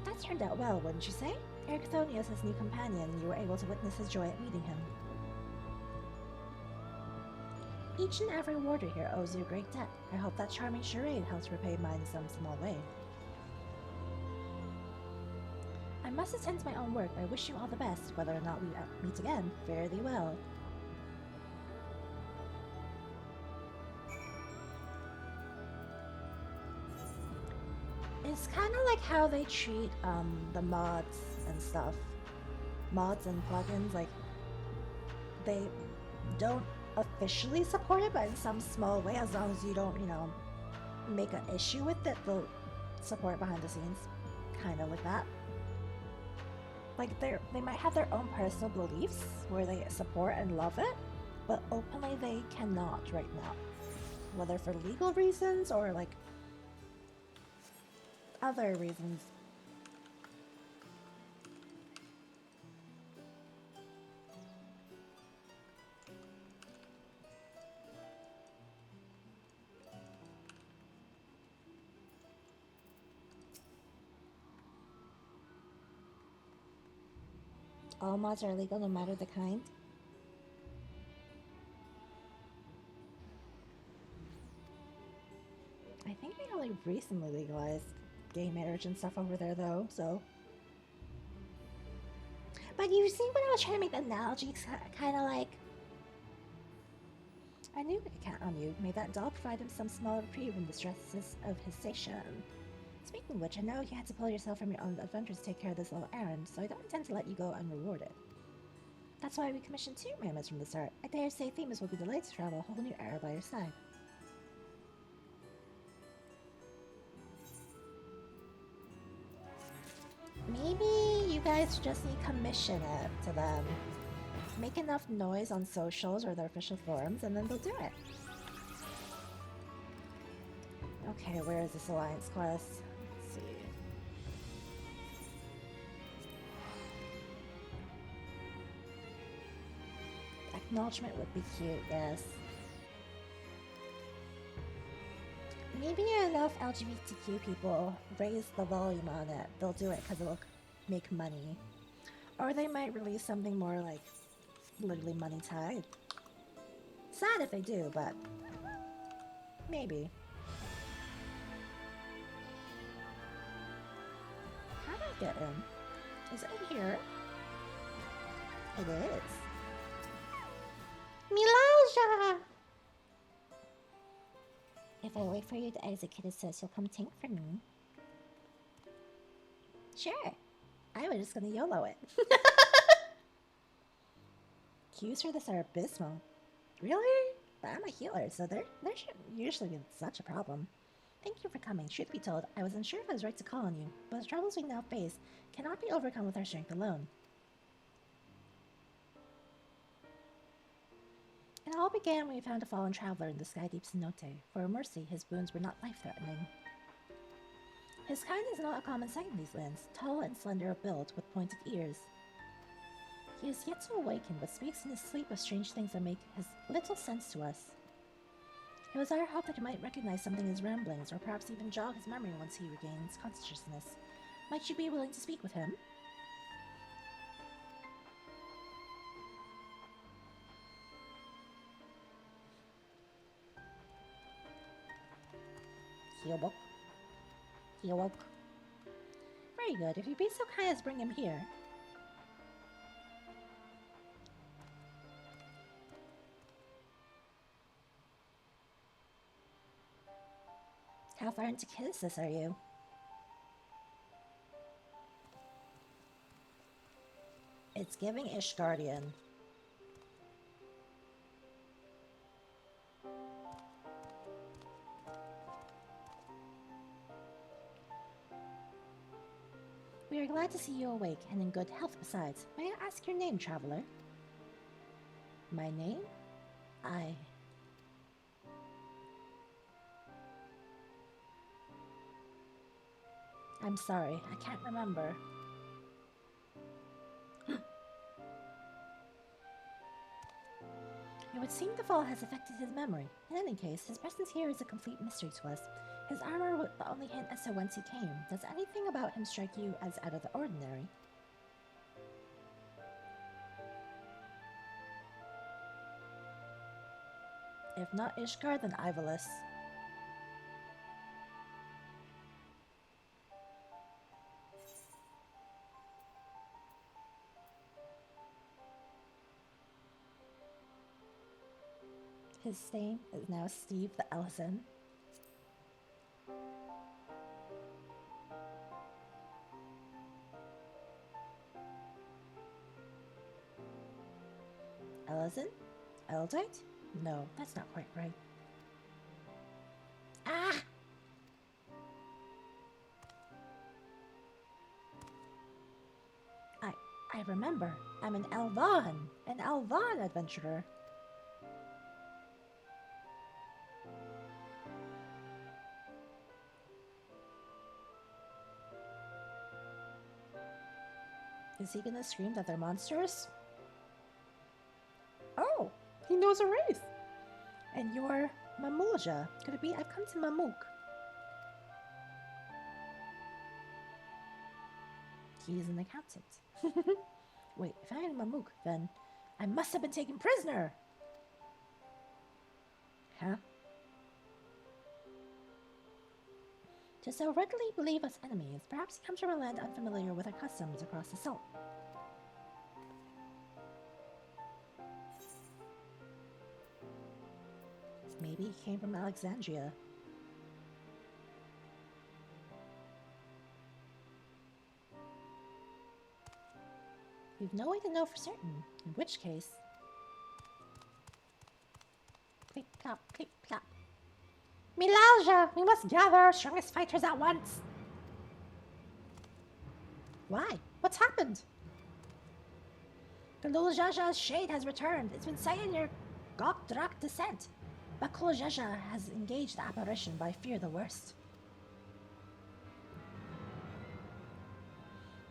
That turned out well, wouldn't you say? Ericthonius, his new companion, and you were able to witness his joy at meeting him. Each and every warder here owes you a great debt. I hope that charming charade helps repay mine in some small way. I must attend to my own work. I wish you all the best. Whether or not we meet again, fare thee well. It's kind of like how they treat the mods and stuff. Mods and plugins, like, they don't officially support it, but in some small way, as long as you don't, you know, make an issue with it, they'll support behind the scenes. Kind of like that. Like, they might have their own personal beliefs where they support and love it, but openly they cannot right now. Whether for legal reasons or, like, other reasons. All mods are legal no matter the kind. I think they only recently legalized gay marriage and stuff over there though, so. But you see when I was trying to make the analogy, kind of like, I knew we could count on you. May that doll provide him some small reprieve in the stresses of his station. Speaking of which, I know you had to pull yourself from your own adventures to take care of this little errand, so I don't intend to let you go unrewarded. That's why we commissioned 2 mammoths from the start. I dare say Themis will be delighted to travel a whole new era by your side. Maybe you guys just need to commission it to them. Make enough noise on socials or their official forums, and then they'll do it. Okay, where is this alliance quest? Let's see. Acknowledgement would be cute, yes. Maybe enough LGBTQ people raise the volume on it. They'll do it because it'll make money. Or they might release something more like literally money tied. Sad if they do, but maybe. How do I get in? Is it in here? It is. Milaja! If I wait for you to execute it, sis, you'll come tank for me. Sure. I was just gonna YOLO it. Cues for this are abysmal. Really? But I'm a healer, so there shouldn't usually be such a problem. Thank you for coming. Truth be told, I was unsure if I was right to call on you, but the troubles we now face cannot be overcome with our strength alone. It all began when we found a fallen traveler in the sky deep cenote. For mercy, his wounds were not life-threatening. His kind is not a common sight in these lands, tall and slender of build, with pointed ears. He is yet to awaken, but speaks in his sleep of strange things that make his little sense to us. It was our hope that he might recognize something in his ramblings, or perhaps even jog his memory once he regains consciousness. Might you be willing to speak with him? He awoke. He awoke. Very good. If you'd be so kind as bring him here. How far into Kinesis are you? It's giving Ishgardian. We are glad to see you awake and in good health besides. May I ask your name, traveler? My name? I'm sorry, I can't remember. It would seem the fall has affected his memory. In any case, his presence here is a complete mystery to us. His armor would only hint as to whence he came. Does anything about him strike you as out of the ordinary? If not Ishgar, then Ivalice. His name is now Steve the Ellison. Ellison? Eldite? No, that's not quite right. Ah! I remember. I'm an Elvan adventurer. Is he gonna scream that they're monsters? Oh, he knows a race. And you're Mamulja. Could it be I've come to Mamuk? He's an accountant. Wait, if I'm Mamuk, then I must have been taken prisoner. Huh? To so readily believe us enemies, perhaps he comes from a land unfamiliar with our customs across the salt. Maybe he came from Alexandria. We've no way to know for certain, in which case... Clip, clop, clip, clop. Milalja, we must gather our strongest fighters at once. Why? What's happened? Galuljaja's shade has returned. It's been saying your Gokdrak descent. But Galuljaja has engaged the apparition, but I fear the worst.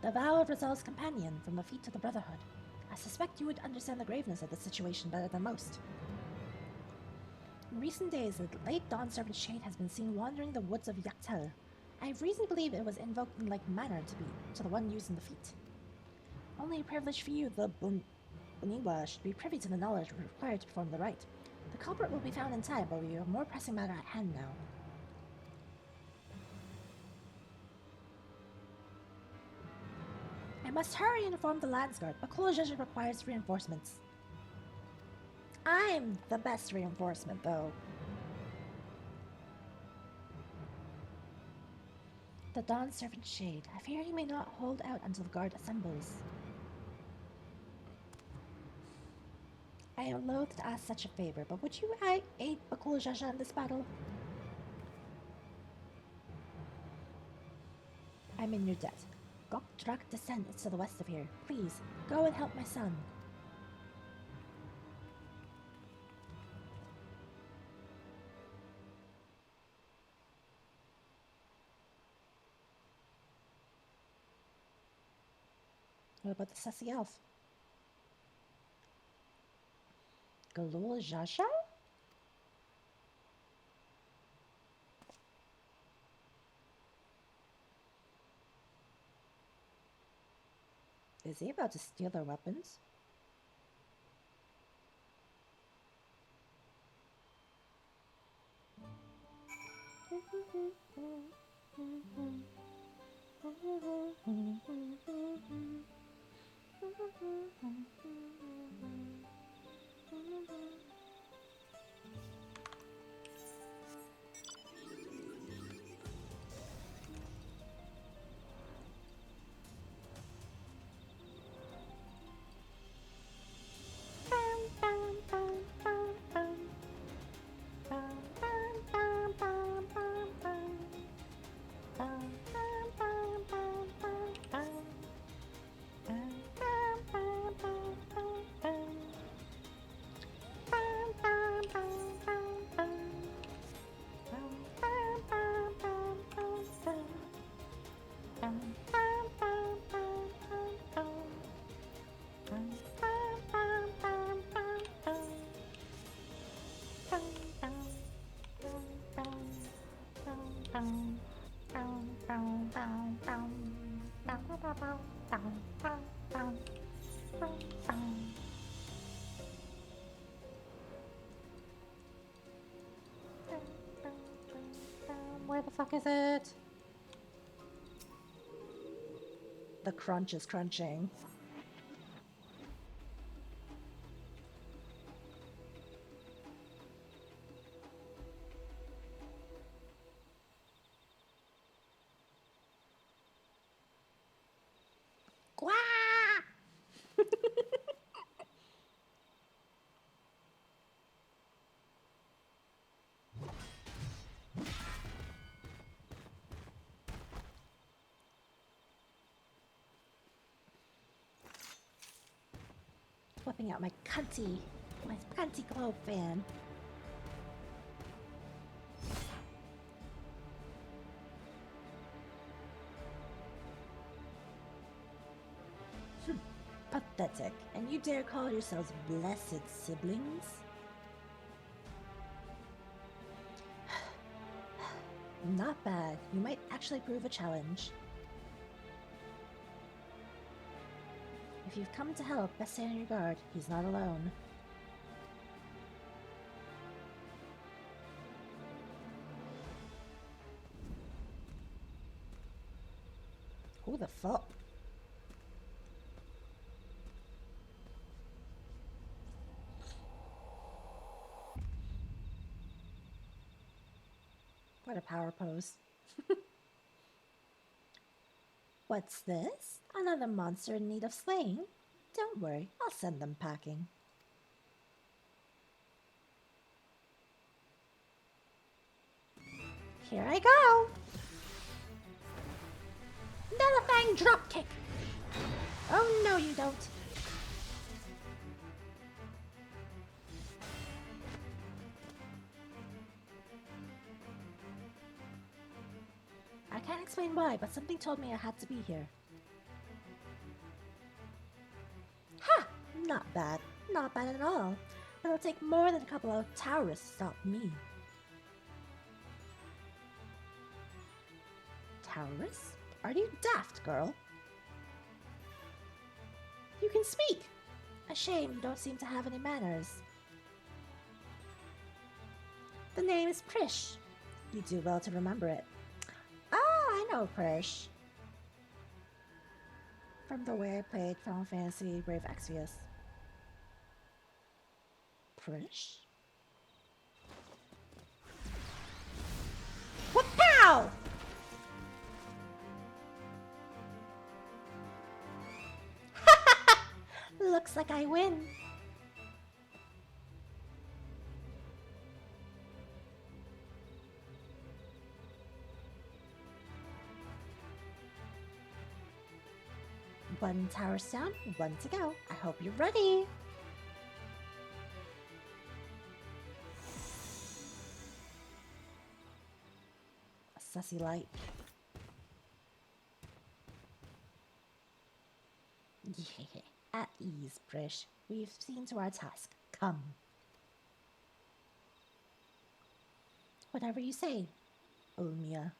The vow of Rizal's companion, from the feet to the Brotherhood. I suspect you would understand the graveness of the situation better than most. In recent days, the late Dawn Servant Shade has been seen wandering the woods of Yaktel. I have reason to believe it was invoked in like manner to the one using the feat. Only a privilege for you, the Buniwa, should be privy to the knowledge required to perform the rite. The culprit will be found in time, but we have a more pressing matter at hand now. I must hurry and inform the Landsguard, but Kolojaja requires reinforcements. I'm the best reinforcement, though. The Dawn Servant Shade. I fear he may not hold out until the guard assembles. I am loath to ask such a favor, but would you aid Bakulajaja in this battle? I'm in your debt. Gokdrak descent is to the west of here. Please, go and help my son. What about the sassy elf? Galul Jaja? Is he about to steal their weapons? Where the fuck is it? The crunch is crunching. Whipping out my cunty globe fan. Pathetic. And you dare call yourselves blessed siblings? Not bad. You might actually prove a challenge. If you've come to help, best stay on your guard. He's not alone. Who the fuck? What a power pose. What's this? Another monster in need of slaying? Don't worry, I'll send them packing. Here I go! Nullifying dropkick! Oh no you don't! I can't explain why, but something told me I had to be here. Ha! Not bad. Not bad at all. It'll take more than a couple of towers to stop me. Towers? Are you daft, girl? You can speak! A shame you don't seem to have any manners. The name is Prish. You do well to remember it. Ah, I know Prish. From the way I played Final Fantasy Brave Exvius. Prish? What pow? Looks like I win. One tower's down, one to go. I hope you're ready. A sussy light. Yeah, at ease, Prish. We've seen to our task. Come. Whatever you say, Ulmia.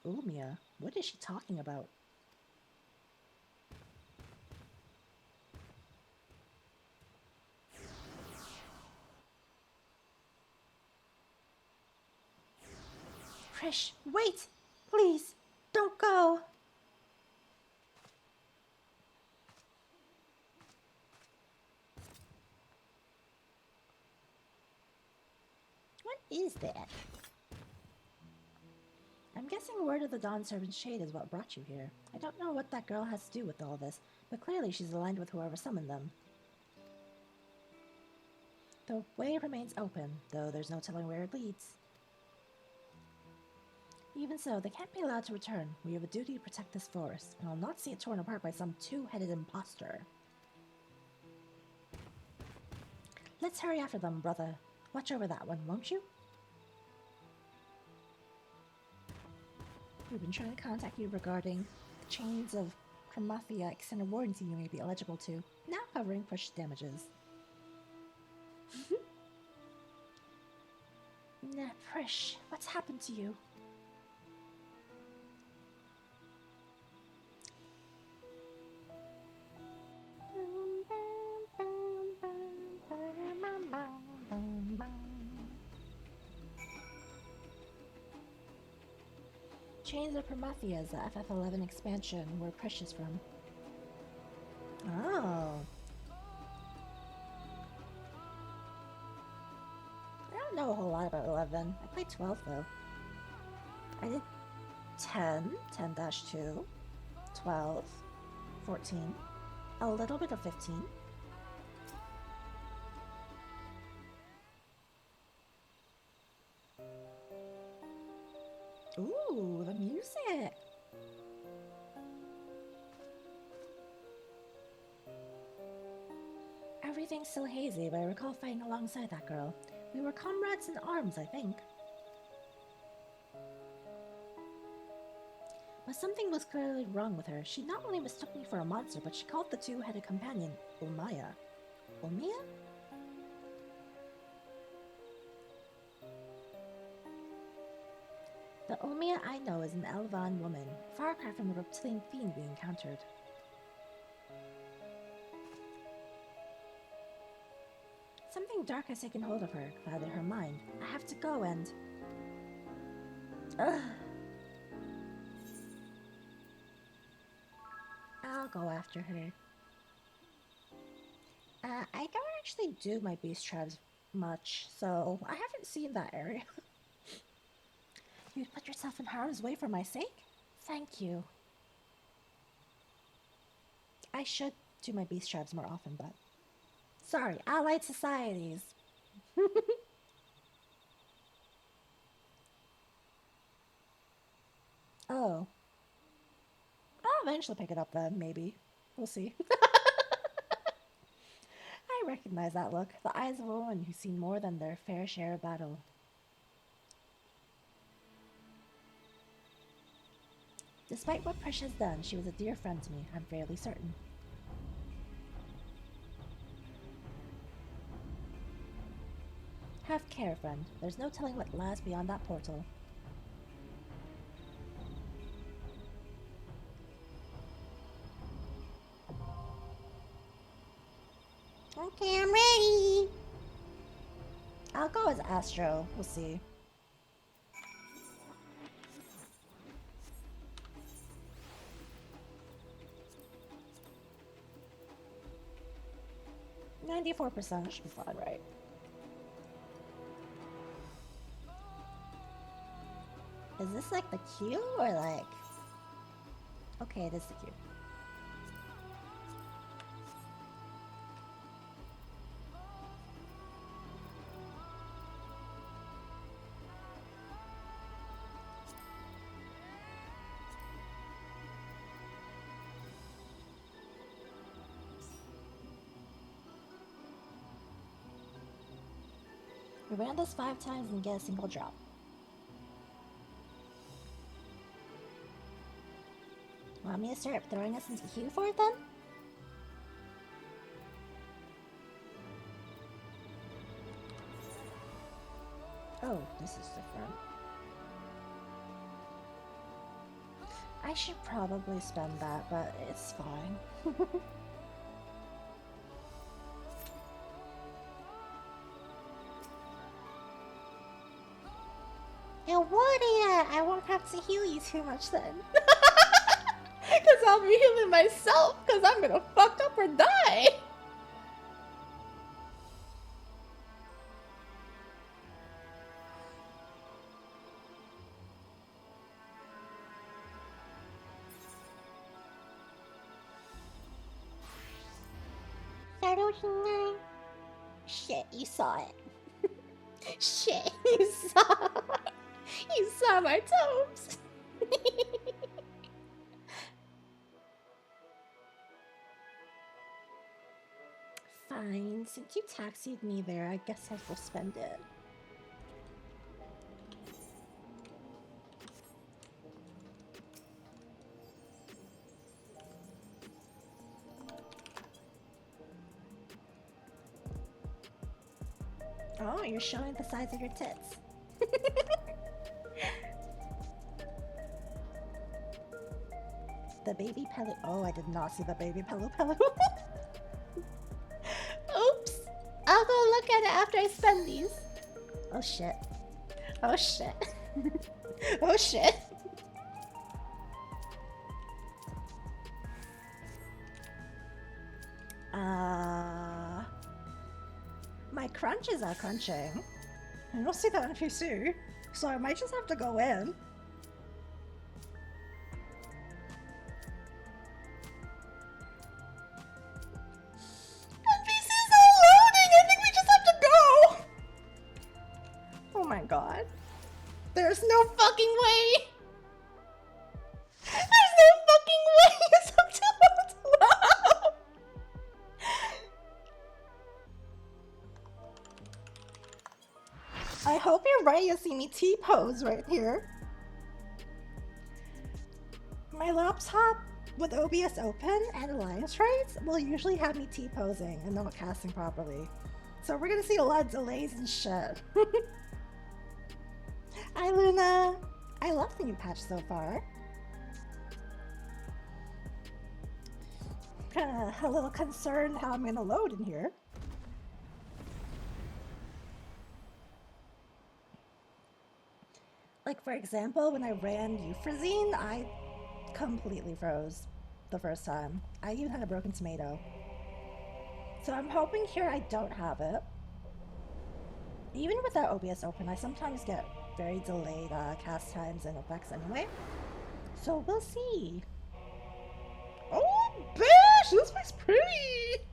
Ulmia? What is she talking about? Prish, wait! Please, don't go! What is that? I'm guessing word of the Dawn Servant's Shade is what brought you here. I don't know what that girl has to do with all this, but clearly she's aligned with whoever summoned them. The way remains open, though there's no telling where it leads. Even so, they can't be allowed to return. We have a duty to protect this forest, and I'll not see it torn apart by some two-headed impostor. Let's hurry after them, brother. Watch over that one, won't you? We've been trying to contact you regarding chains of Chromathia extended warranty you may be eligible to, now covering push damages. Nah, Prish, what's happened to you? Chains of Prometheus is the FF11 expansion where Prish is from. Oh. I don't know a whole lot about 11. I played 12 though. I did 10, 10-2, 12, 14, a little bit of 15. Ooh, the music! Everything's still hazy, but I recall fighting alongside that girl. We were comrades in arms, I think. But something was clearly wrong with her. She not only mistook me for a monster, but she called the two-headed companion Ulmaya. Ulmia? The Ulmia I know is an Elvan woman, far cry from the reptilian fiend we encountered. Something dark has taken hold of her, clouded her mind. I have to go and... Ugh. I'll go after her. I don't actually do my beast traps much, so I haven't seen that area. You'd put yourself in harm's way for my sake? Thank you. I should do my beast traps more often, but... Sorry, allied societies. Oh. I'll eventually pick it up then, maybe. We'll see. I recognize that look. The eyes of a woman who's seen more than their fair share of battle. Despite what Prish has done, she was a dear friend to me, I'm fairly certain. Have care, friend. There's no telling what lies beyond that portal. Okay, I'm ready! I'll go as Astro. We'll see. %, should be fine, right? Is this like the queue or like... Okay, it is the queue. We ran this 5 times and get a single drop. Want me to start throwing us into queue for it then? Oh, this is different. I should probably spend that, but it's fine. And what I won't have to heal you too much then. Because I'll be healing myself, because I'm gonna fuck up or die. Shit, you saw it. Shit, you saw. You saw my toes. Fine, since you taxied me there, I guess I will spend it. Oh, you're showing the size of your tits. The baby Pelu. Oh, I did not see the baby Pelu. Oops. I'll go look at it after I spend these. Oh shit. Oh shit. Oh shit. My crunches are crunching. I don't see that in PC, so I might just have to go in. NPC's not loading! I think we just have to go! Oh my god. There's no fucking way! There's no fucking way! It's up to load! I hope you're ready to see me T-pose right here. My laptop with OBS open and Alliance rights will usually have me T-posing and not casting properly. So we're gonna see a lot of delays and shit. Hi Luna! I love the new patch so far. Kinda a little concerned how I'm gonna load in here. Like for example, when I ran Euphrazine, I completely froze the first time. I even had a broken tomato. So I'm hoping here I don't have it. Even without OBS open, I sometimes get very delayed cast times and effects anyway. So we'll see. Oh, bitch! This place pretty!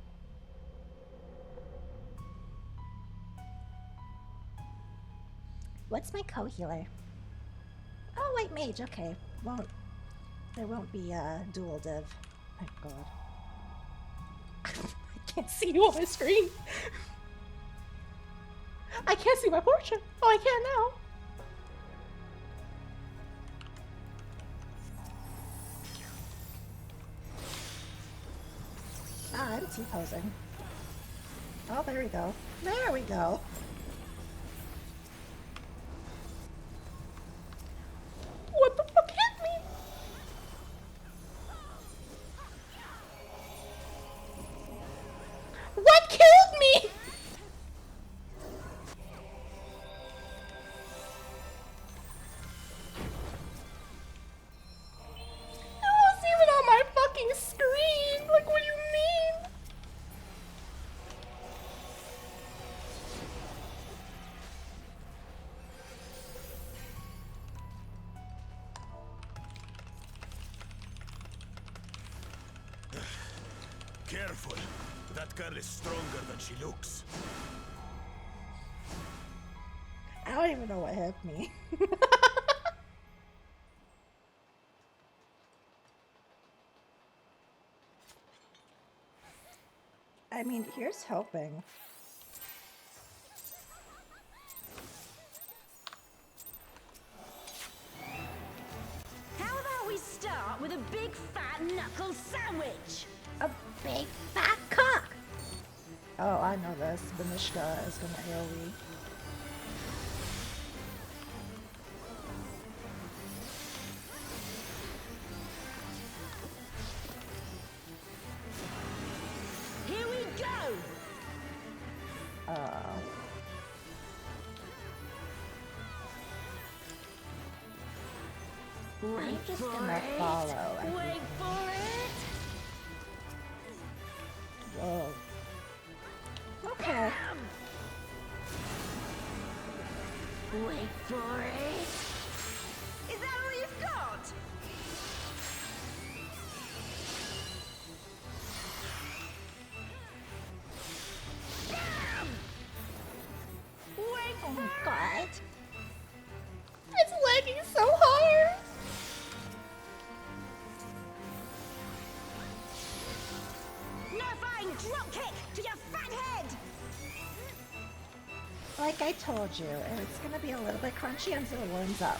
What's my co-healer? Oh, wait, mage, okay. There won't be a dual div. Thank god. I can't see you on my screen! I can't see my portrait! Oh, I can now! T-posing. Oh, there we go. There we go. What the fuck hit me? What killed me? It wasn't even on my fucking screen. Like, what do you mean? Careful. That girl is stronger than she looks. I don't even know what hit me. I mean, here's hoping. How about we start with a big fat knuckle sandwich? A big fat cock! Oh, I know this. Banishka is gonna AoE. Here we go! I'm just gonna follow. Wait for it! Whoa. Okay. Wait for it! Is that all you've got? Wait Oh for my it! god. It's lagging so hard. Nerfine drop kick to your fat head! Like I told you, it's gonna be a little bit crunchy until it warms up.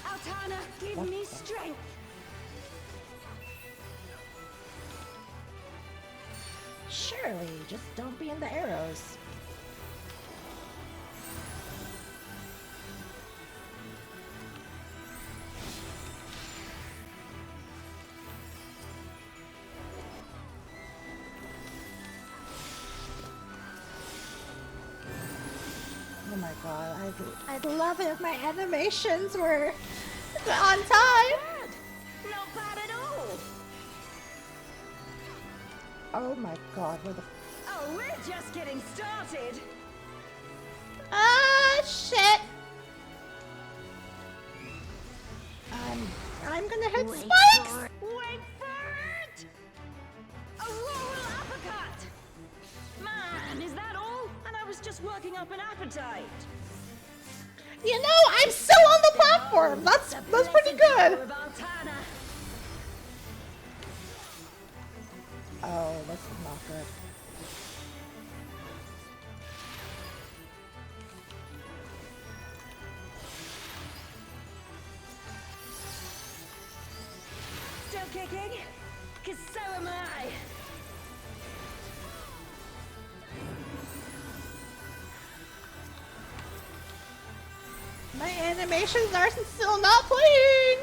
Altana, give me strength! Surely, just don't be in the arrows. Oh my god, I'd love it if my animations were on time. Not bad at all! Oh my god, where the Oh, we're just getting started! ah shit! I'm gonna hit spikes! Wait for it! A royal uppercut! Man, is that all? And I was just working up an appetite. You know, I'm still on the platform. That's pretty good. Oh, this is not good. Still kicking? 'Cause so am I. My animations are still not playing.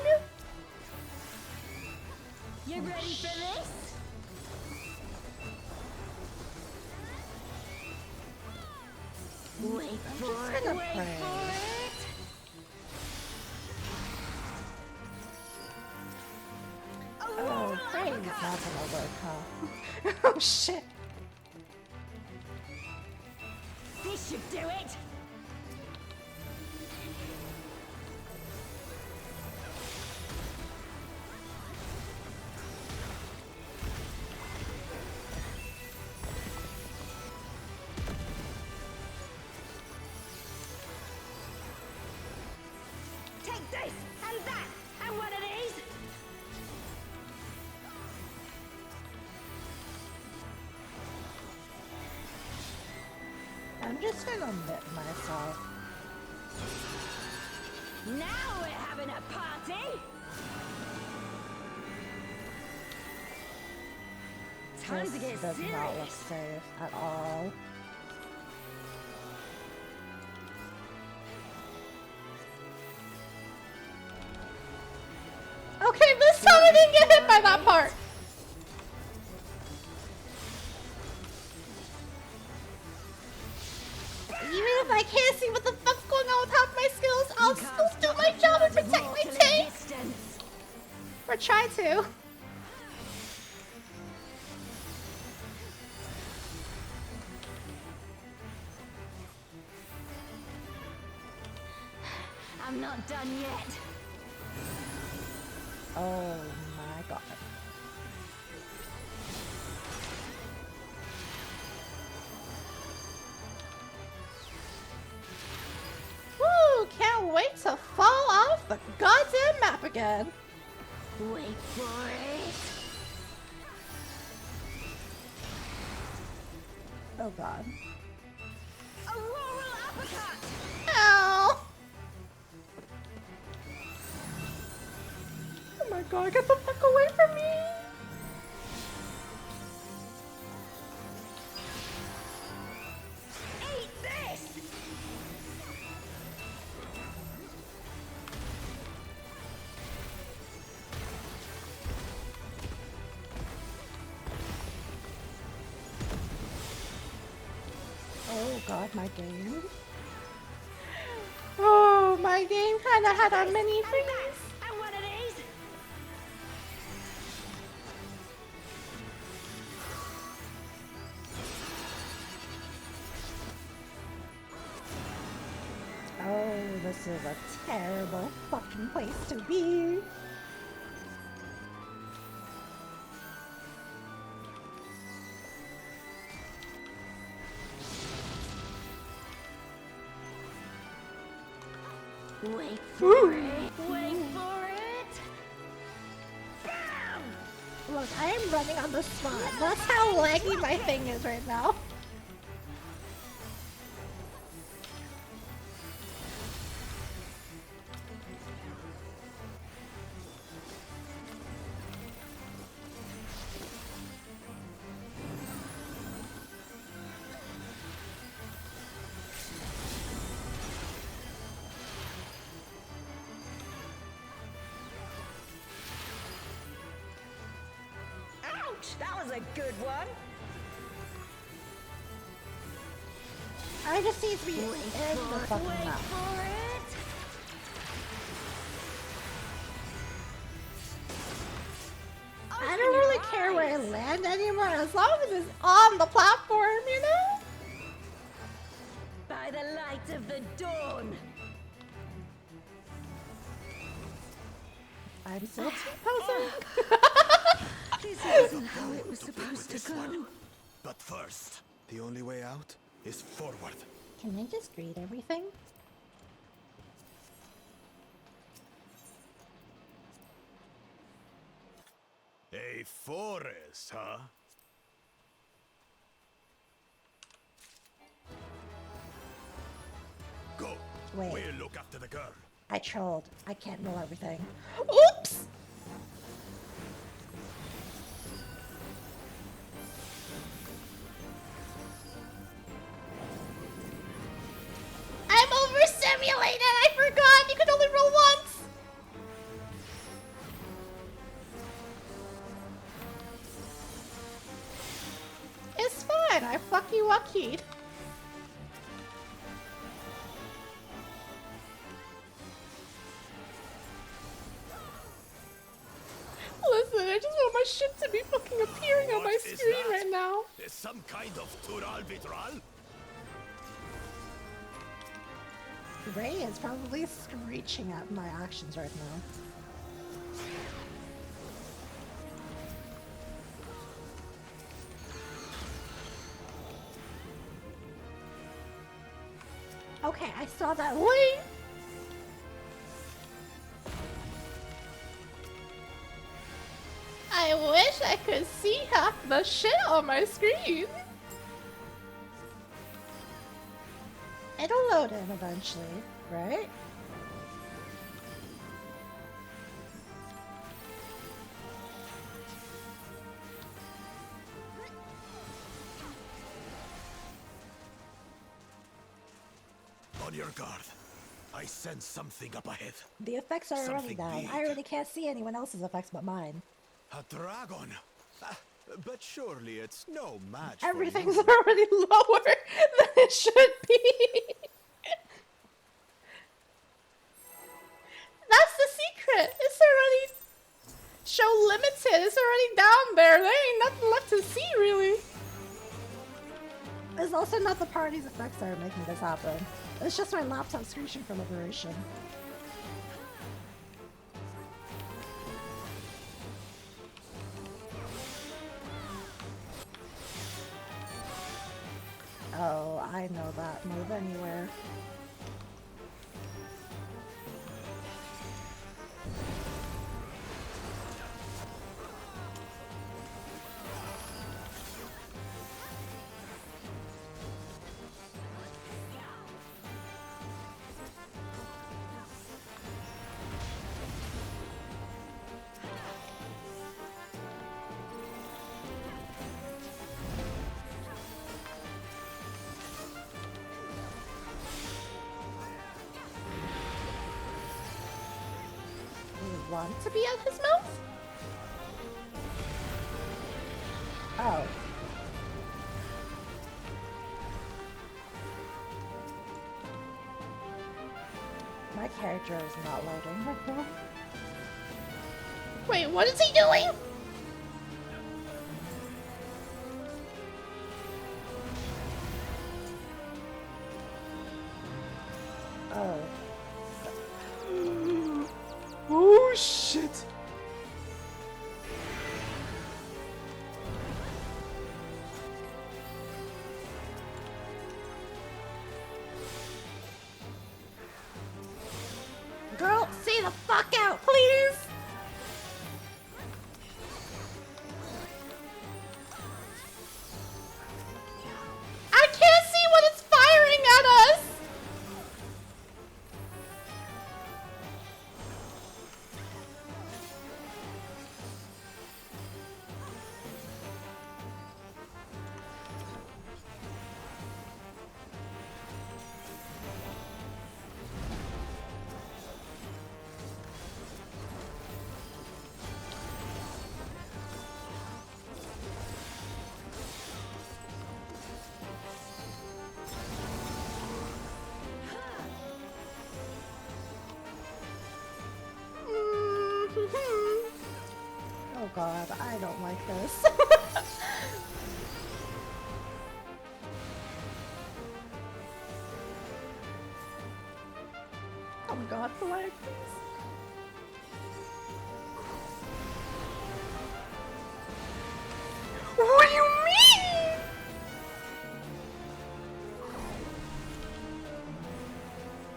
You ready for this? Wait I'm for just it. gonna Wait pray. for it. Oh, praying's not gonna work, huh? Oh shit. This should do it. Take this, and that, and one of these! I'm just gonna mute myself. Now we're having a party! time to get does not look serious. safe at all. Okay, this time I didn't get hit by that part. Even if I can't see what the fuck's going on with half my skills, I'll still do my job and protect my tank. Or try to. I'm not done yet. Oh my god. Woo! Can't wait to fall off the goddamn map again. Wait for it. Oh god. Auroral uppercut! Ow! Oh my god, get the fuck away from me! Eat this! Oh god, my game. Oh, my game kinda had a mini freeze. And one of these. Oh, this is a terrible fucking place to be. Wait for it. Wait for it. Bam! Look, I am running on the spot. That's how laggy my thing is right now. Ouch! That was a good one. I just need to be in the fucking Wait map. for it. I don't really care where I land anymore as long as it's on the platform, you know? By the light of the dawn. I'm still T-posing. This isn't how it was supposed to go. But first, the only way out is forward. Can I just read everything? A forest, huh? Go. Wait. We'll look after the girl. I trolled. I can't know everything. Oops! I'm overstimulated! I forgot! You can only roll once! It's fine. I fucky wuckied. Listen, I just want my shit to be fucking appearing on my What is screen that? right now. Is some kind of Tural Vitral? Ray is probably screeching at my actions right now. Okay, I saw that. Wait! I wish I could see half the shit on my screen. It'll load in eventually, right? On your guard. I sense something up ahead. The effects are already Something down. big. I already can't see anyone else's effects but mine. A dragon. But surely it's no match Everything's for you. already lower than it should be. That's the secret. It's already show limited. It's already down there. There ain't nothing left to see, really. It's also not the party's effects that are making this happen. It's just my laptop screeching for liberation. Oh, I know that move anywhere. Want to be at his mouth? Oh. My character is not loading. Wait, what is he doing? Oh. Oh shit! Girl, stay the fuck out, please! I can't see what it's firing at us! Oh god, I don't like this. Oh my god, flag, please. What do you mean?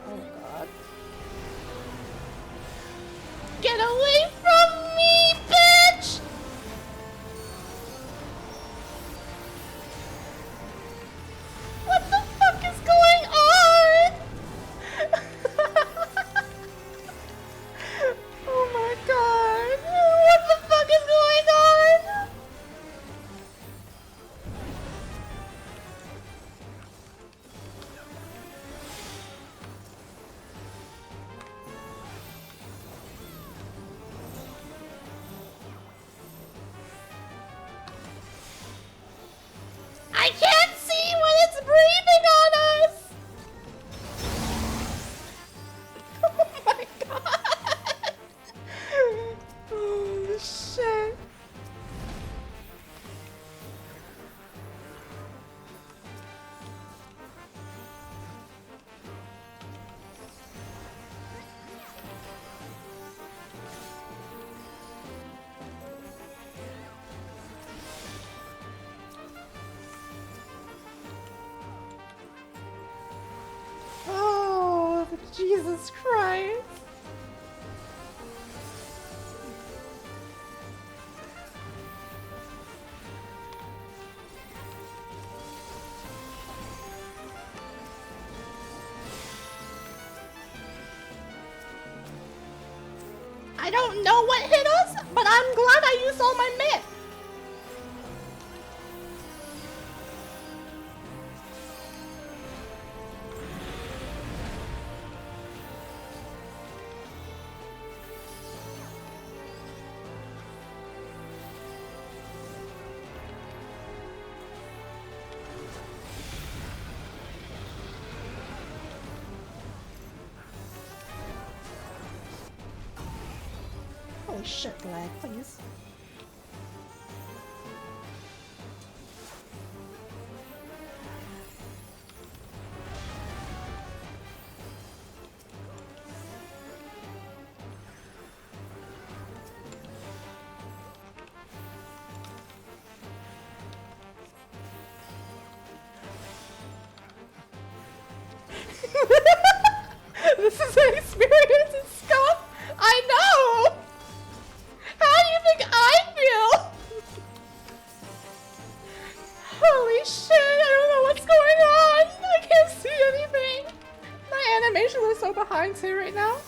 Oh god. Get away from me, bitch! What the fuck is going on? Oh my god. What the fuck is going on? I can't see when it's breathing on us! Oh my god! Oh shit. Oh, Jesus Christ. I don't know what hit us, but I'm glad I used all my myth. Holy shit, lag, please. This is an experience in scuff. I know. How do you think I feel? Holy shit! I don't know what's going on. I can't see anything. My animations are so behind too right now.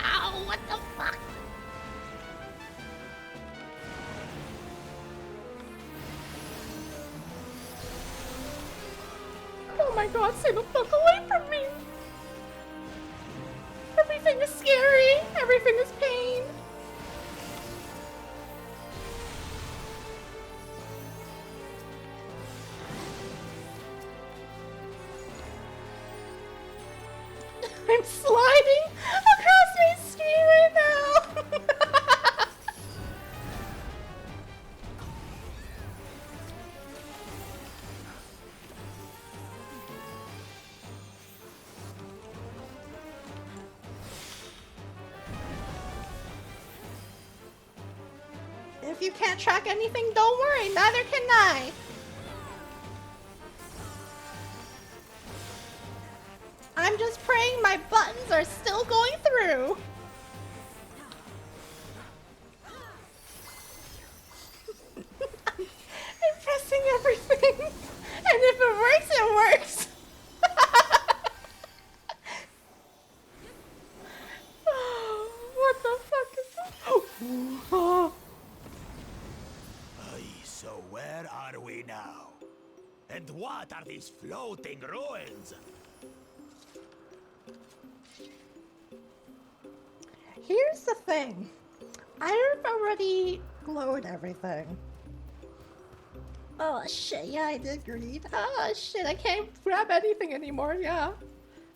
Ow, what the fuck? Oh my god, stay the fuck away from me! Everything is scary! Everything is pain! I'm sliding across my screen right now! If you can't track anything, don't worry, neither can I. I'm just praying my buttons are still going through. I'm pressing everything! And if it works, it works! What the fuck is that? Oh. So where are we now? And what are these floating ruins? Here's the thing. I've already glowed everything. Oh shit, yeah, I did greed. Ah, shit, I can't grab anything anymore, yeah.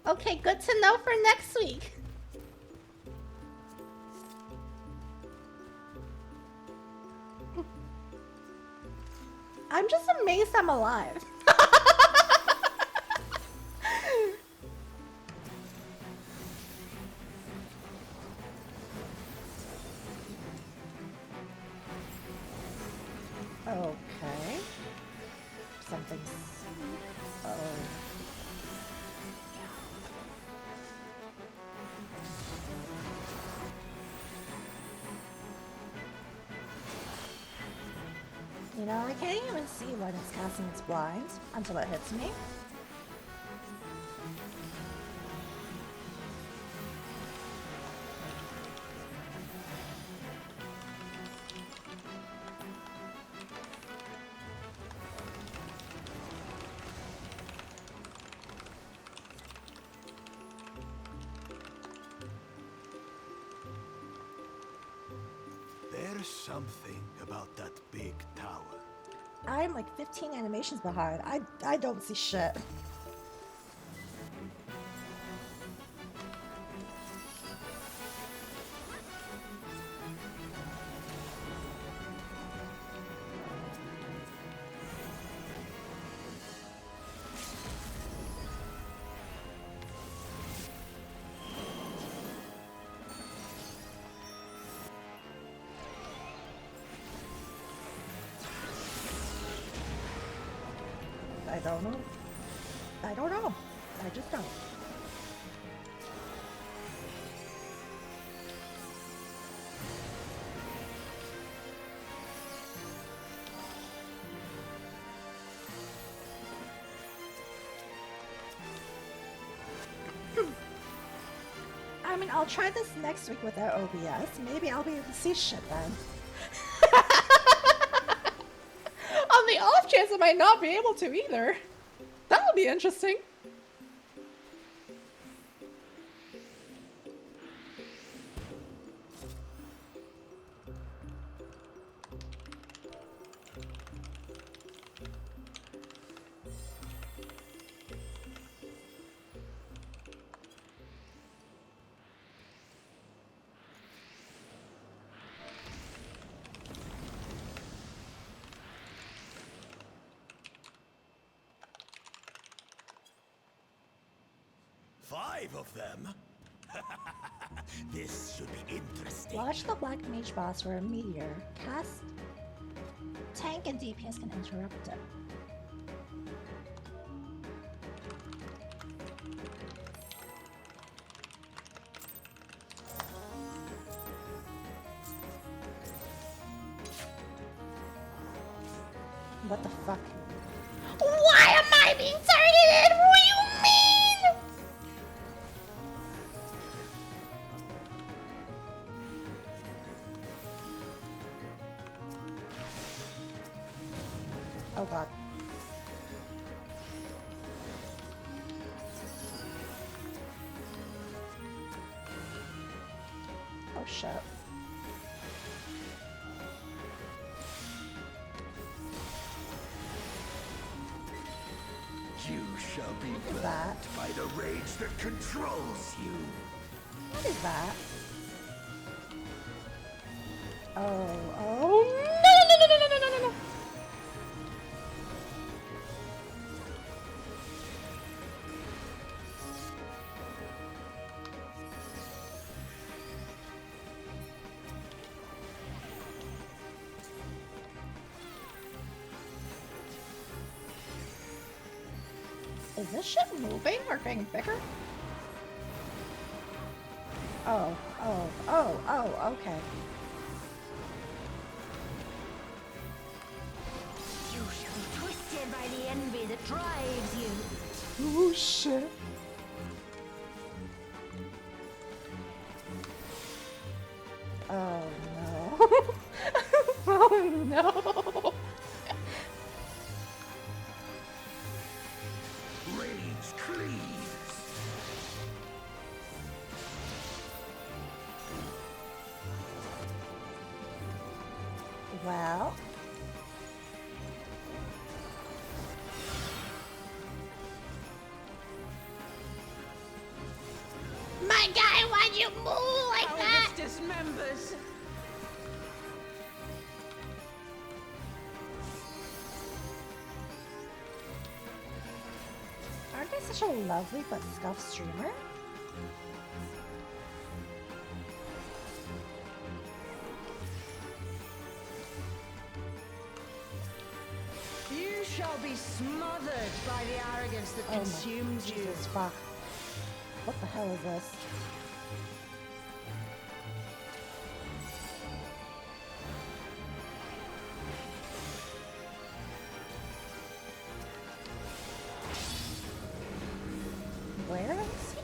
Okay, good to know for next week. I'm just amazed I'm alive. Okay. Something's... oh. You know, I can't even see when it's casting its blinds until it hits me. There's something about that big tower. I'm like 15 animations behind. I don't see shit. I don't know. I don't know. I just don't. I mean, I'll try this next week without OBS. Maybe I'll be able to see shit then. On the off chance I might not be able to either. That'll be interesting. 5 of them? This should be interesting. Watch the Black Mage boss for a meteor. Cast tank and DPS can interrupt it. What the fuck? Why am I being targeted? What do you mean? Oh god. Oh shit. You shall be What is that? burnt by the rage that controls you. What is that? Oh, no. Is this shit moving or getting bigger? Oh, okay. You shall be twisted by the envy that drives you. Oh shit. Oh no. Oh no. Rage cleaves. Well. My guy, why'd you move like that? Dismembers. Aren't I such a lovely but scuffed streamer? You shall be smothered by the arrogance that Oh my consumes you. Jesus fuck. What the hell is this? Where is he?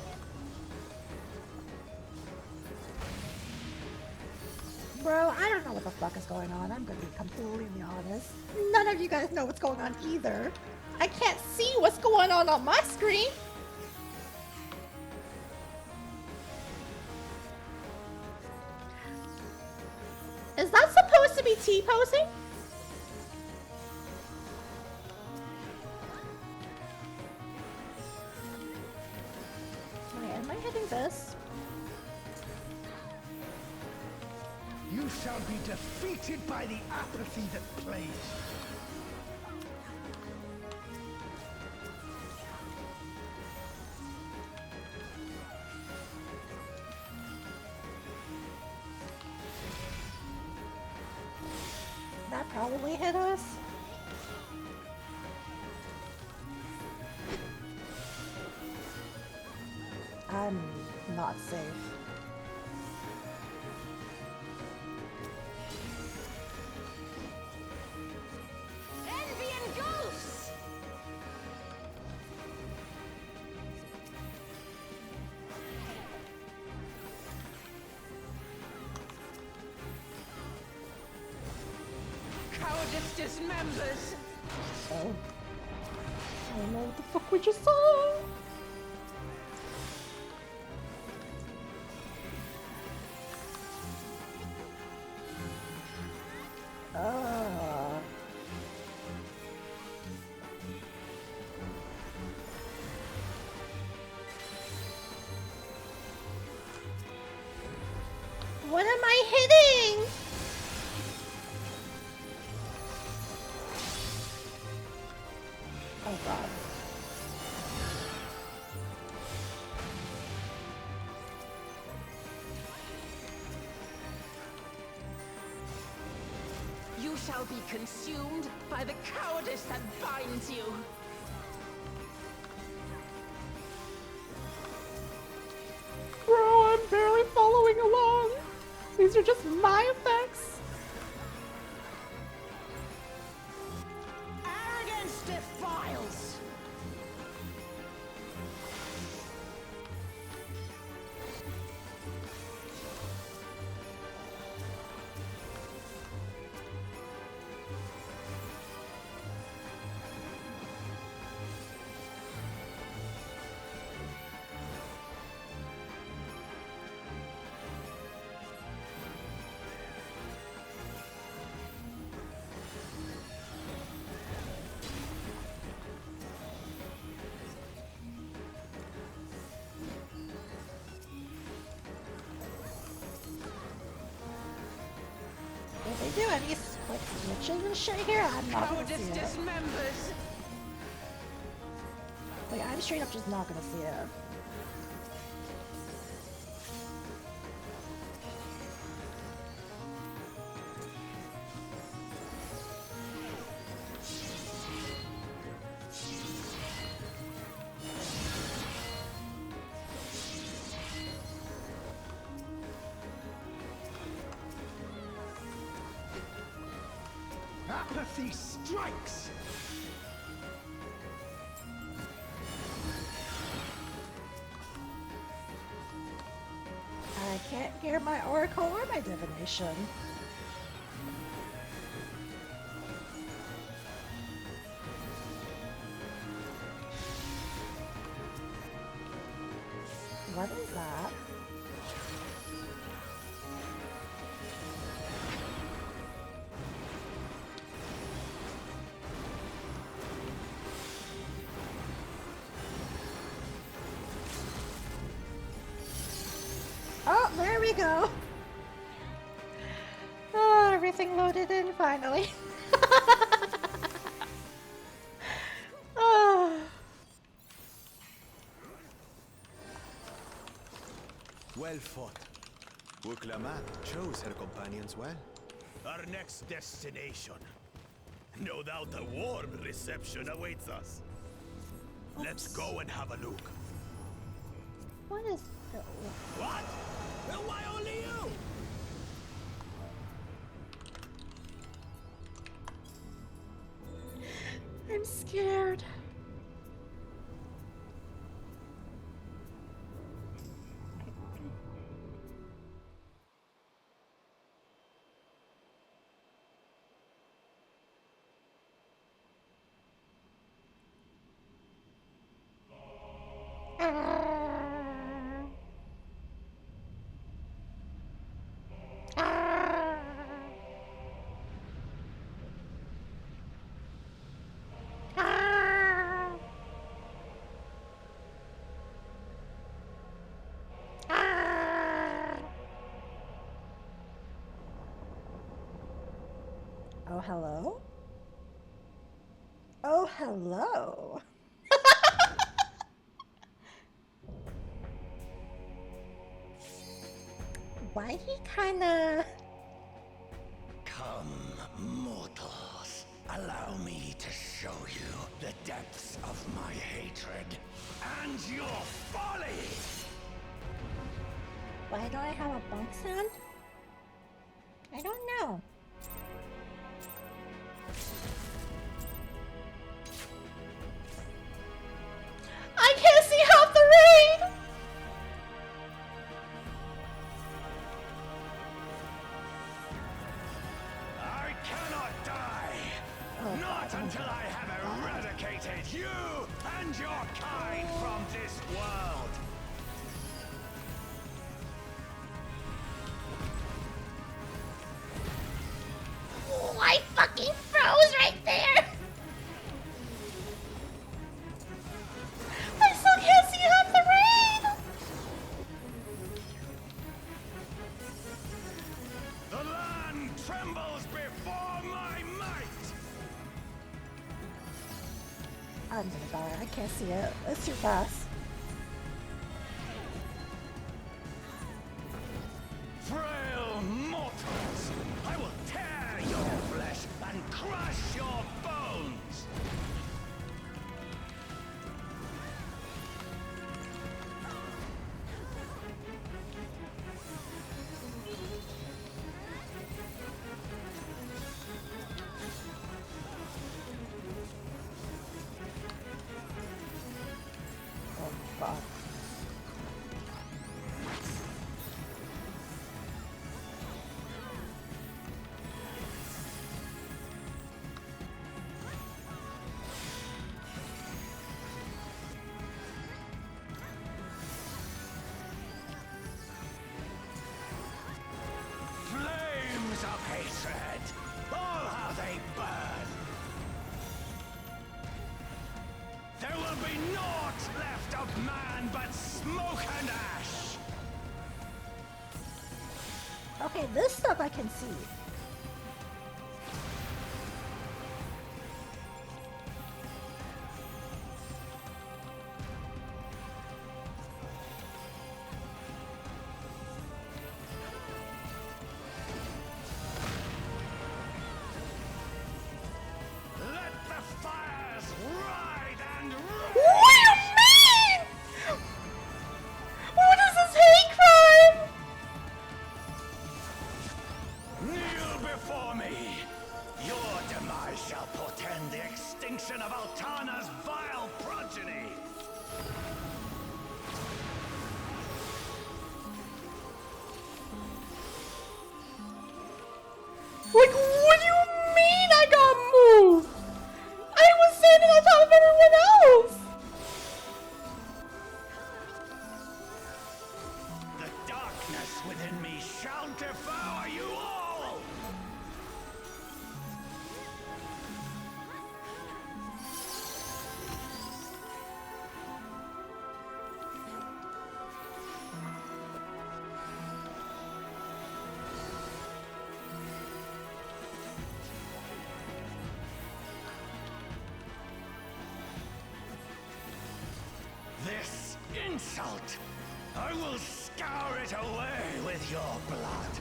Bro, I don't know what the fuck is going on. I'm gonna be completely honest. None of you guys know what's going on either. I can't see what's going on my screen. Is that supposed to be T-posing? Wait, am I hitting this? You shall be defeated by the apathy that plays. That probably hit us. I'm not safe. Envy and ghosts! Cowardice dismembers. Oh. I don't know what the fuck we just saw. What am I hitting? Oh god. be consumed by the cowardice that binds you. Bro, I'm barely following along. These are just my effects. Arrogance defiles. If they do any like switching and shit here, I'm not gonna see Cowardice it. dismembers. Like, I'm straight up just not gonna see it. Apathy strikes! I can't hear my oracle or my divination. What is that? Oh, there we go. Oh, everything loaded in finally. Oh. Well fought. Uklamat chose her companions well. Our next destination. No doubt a warm reception awaits us. Let's go and have a look. What is... What? Well, why only you? I'm scared. Oh, hello? Oh, hello. Why he kinda... Come, mortals. Allow me to show you the depths of my hatred and your folly! Why do I have a bunk sound? I don't know. I can't see half the rain! I cannot die! Not until I have eradicated you and your kind from this world! Oh, I fucking froze right there! I still can't see half the rain! The land trembles before my might! I'm gonna die. I can't see it. It's too fast. Frail mortals! I will tear your flesh and God. Flames of hatred! Oh, how they burn! There will be naught left of man but smoke and ash! Okay, this stuff I can see. Let the fires ride and What do you mean? What is this hate crime? kneel before me! Your demise shall portend the extinction of Altana's vile progeny! Like, what do you mean I got moved? I was standing on top of everyone else. The darkness within me shall devour you all! This insult, I will scour it away with your blood.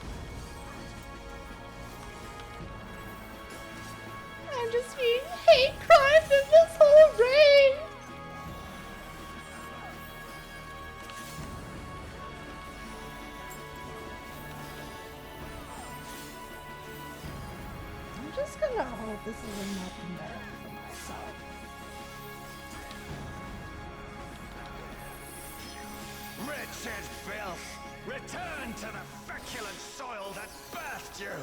I'm just being hate crimes in this whole reign. I'm just gonna hope this is enough merit for myself. Wretched filth, return to the feculent soil that birthed you!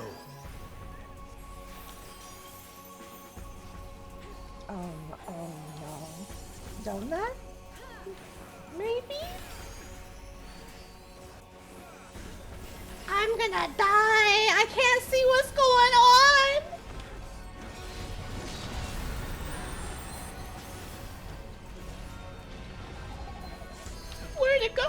Oh no. Donut? Maybe? I'm gonna die! I can't see what's going on! Where'd it go?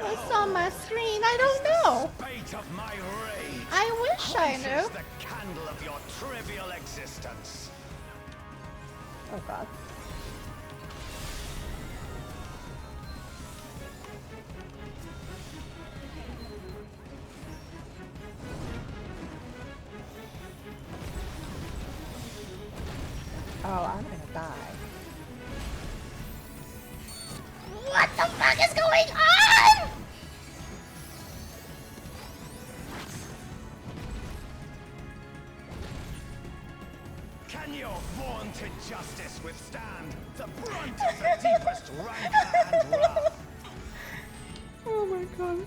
What's on my screen? I don't know. Spate of my rage! I wish I Quenches knew. the candle of your trivial existence! Oh god. Oh, I'm gonna die. What the fuck is going on? Can your vaunted justice withstand the brunt of the deepest rancor and wrath? Oh my god.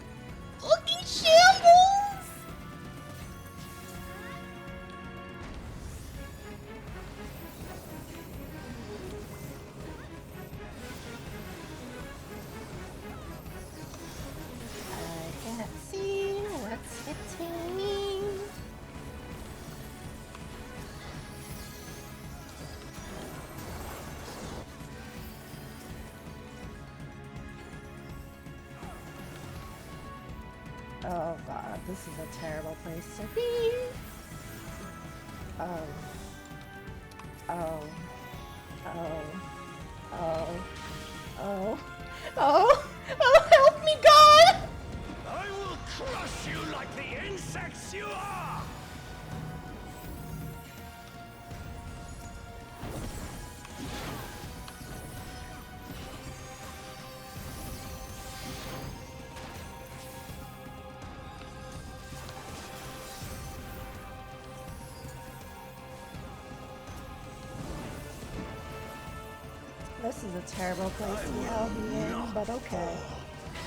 Fucking shambles! I can't see what's hitting me. Oh god, this is a terrible place to be. Oh. Oh. Oh. Oh. Oh. Oh. Oh, help me, God! I will crush you like the insects you are! This is a terrible place to be LB in, but okay.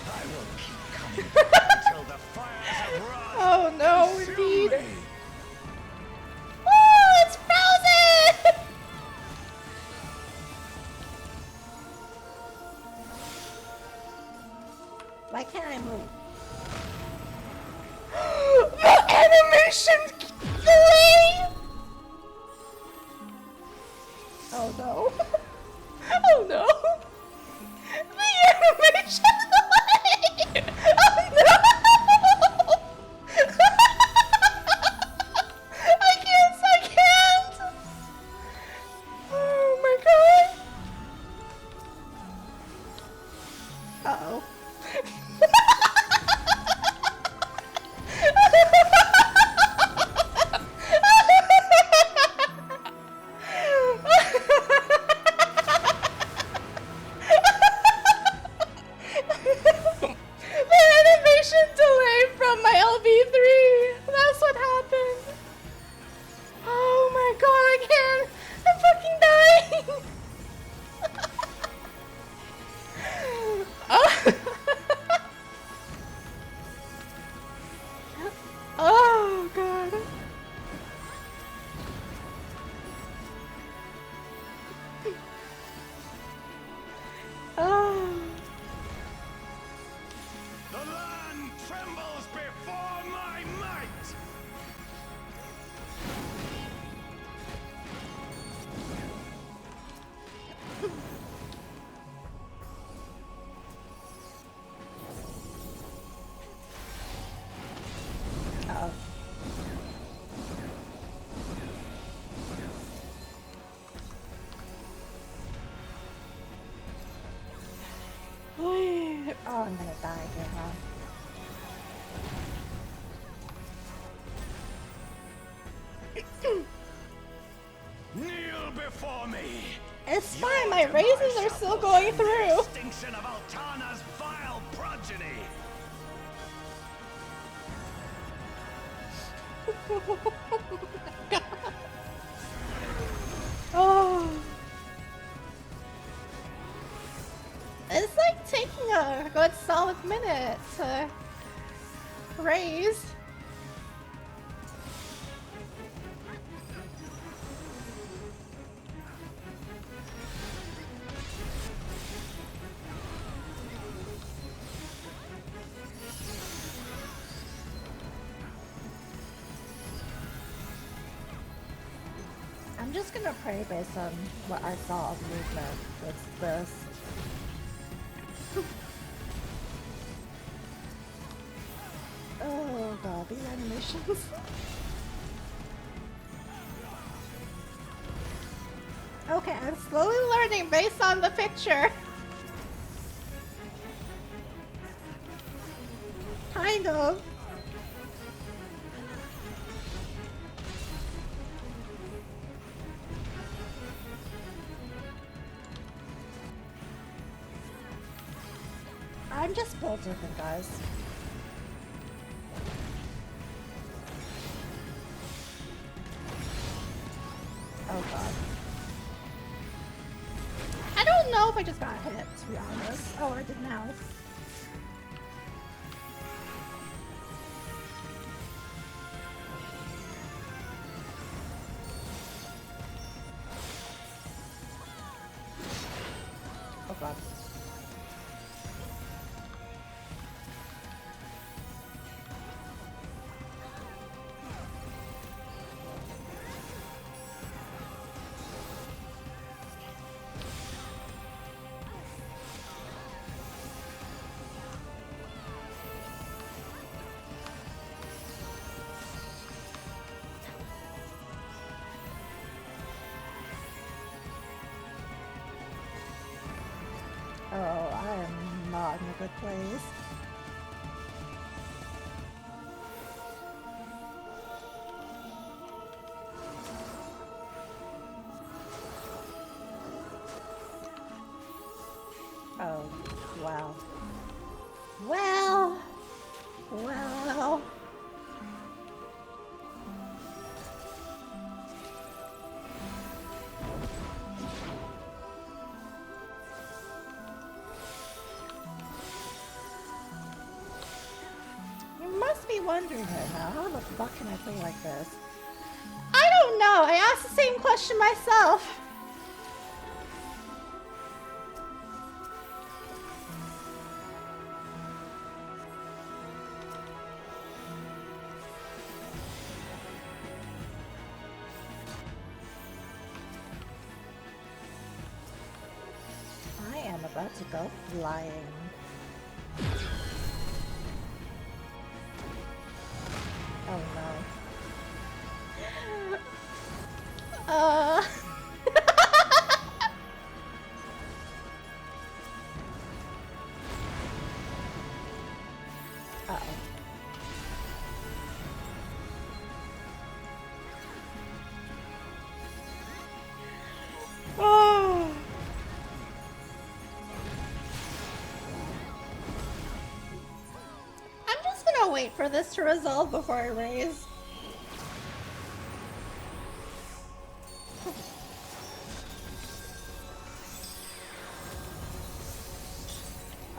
I will keep coming until the fires of wrath Oh no, consume indeed. me. Oh, it's frozen! Why can't I move? The animation delay! Oh no. Oh no. The animation delay! Oh no! I can't! Oh my god. Uh-oh. The animation delay from my LV3. That's what happened. Oh my god, I can't. I'm fucking dying. Oh. Oh god. Oh. The land trembles before my might. Oh, I'm gonna die here, huh? Kneel before me. It's fine, my raises are still going through. Extinction of Altana's vile progeny. Oh. It's like taking a good solid minute to raise. I'm just gonna pray based on what I saw of movement with this. Oh god, these animations. Okay, I'm slowly learning based on the picture. Kind of. I'm just built different, guys. Oh god. I don't know if I just got hit, to be honest. Oh, I did now. Oh god. Oh, I am not in a good place. Oh, wow. Well, well. wondering right now, how the fuck can I play like this? I don't know. I asked the same question myself. I am about to go flying. Oh no. Uh-oh. Oh. I'm just gonna wait for this to resolve before I raise.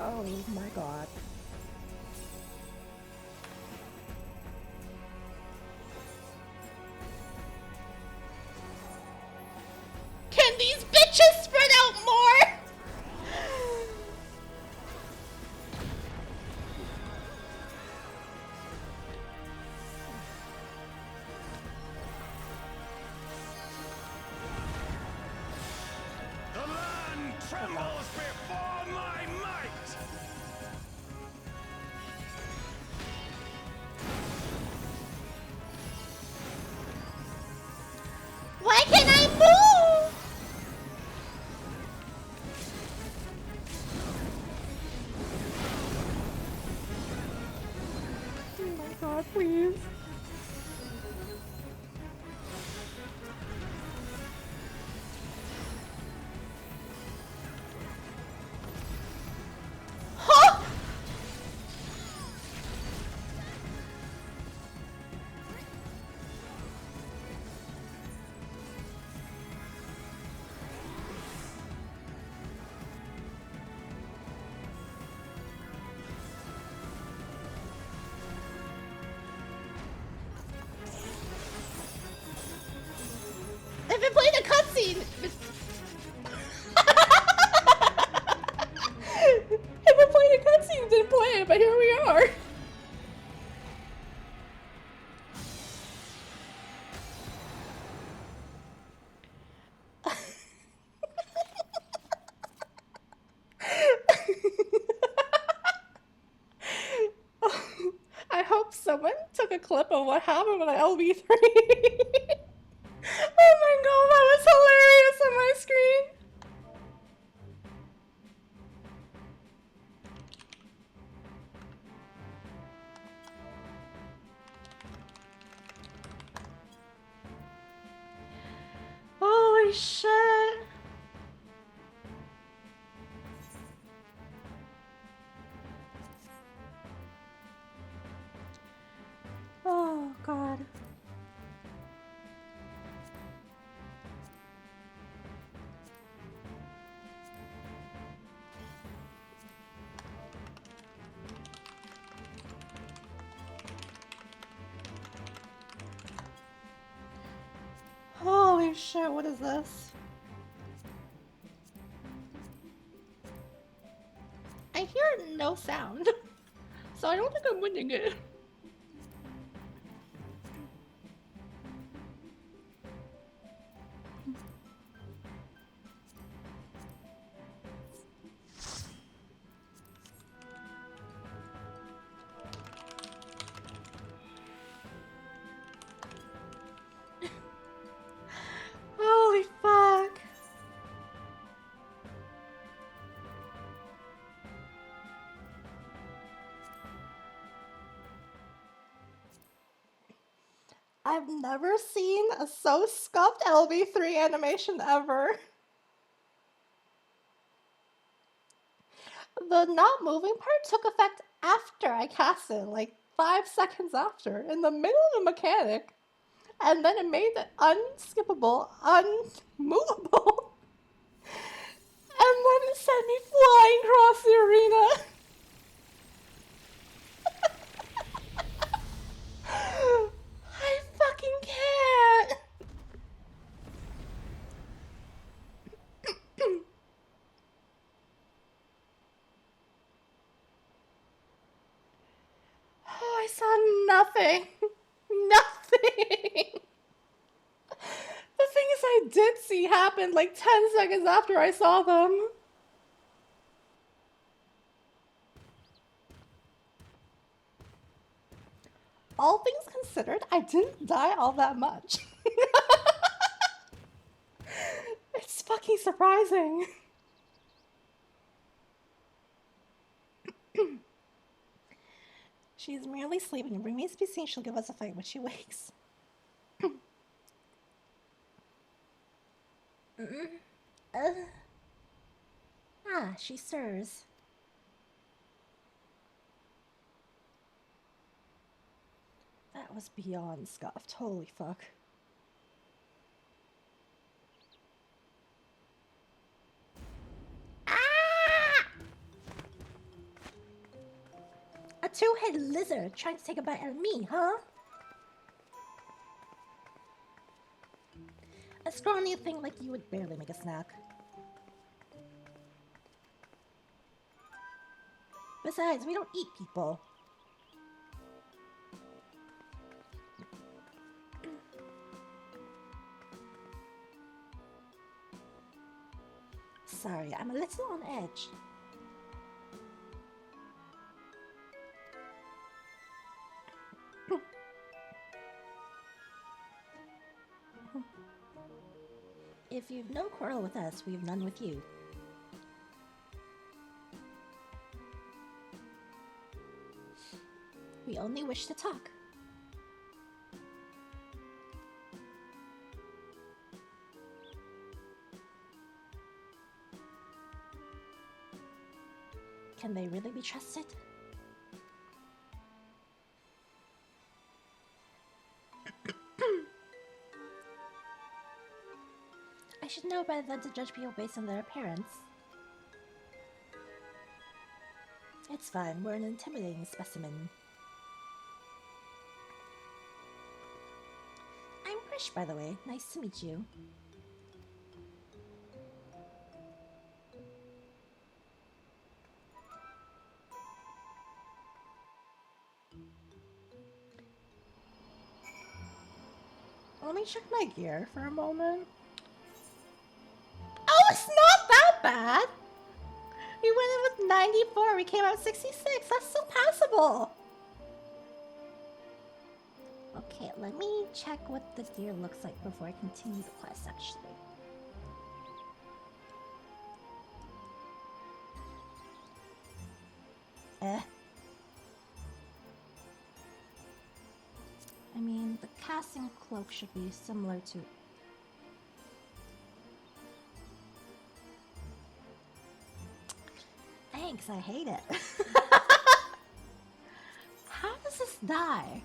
Oh my god. Can these bitches spread out more? The land trembles before my might! Why can't I move? Oh my god, please. Huh? If it played a cutscene. If it played a cutscene, it didn't play it, but here we are. I hope someone took a clip of what happened with LB3. Oh my god, that was hilarious on my screen. Holy shit. Oh god. Holy shit, what is this? I hear no sound, so I don't think I'm winning it. Holy fuck. I've never seen a so scuffed LB3 animation ever. The not moving part took effect after I cast it, like 5 seconds after, in the middle of a mechanic. And then it made it unskippable, unmovable. And then it sent me flying across the arena. nothing. Nothing. The things I did see happened like 10 seconds after I saw them. All things considered, I didn't die all that much. It's fucking surprising. She is merely sleeping. It remains to be seen she'll give us a fight when she wakes. She stirs. That was beyond scuffed. Holy fuck. A two-headed lizard trying to take a bite out of me, huh? A scrawny thing like you would barely make a snack. Besides, we don't eat people. Sorry, I'm a little on edge. If you've no quarrel with us, we've none with you. We only wish to talk. Can they really be trusted? I should know better than to judge people based on their appearance. It's fine, we're an intimidating specimen. I'm Krish, by the way. Nice to meet you. Let me check my gear for a moment. Oh, it's not that bad! We went in with 94, we came out 66. That's still passable. Okay, let me check what the gear looks like before I continue the quest, actually. I mean, the casting cloak should be similar to... Thanks, I hate it. How does this die?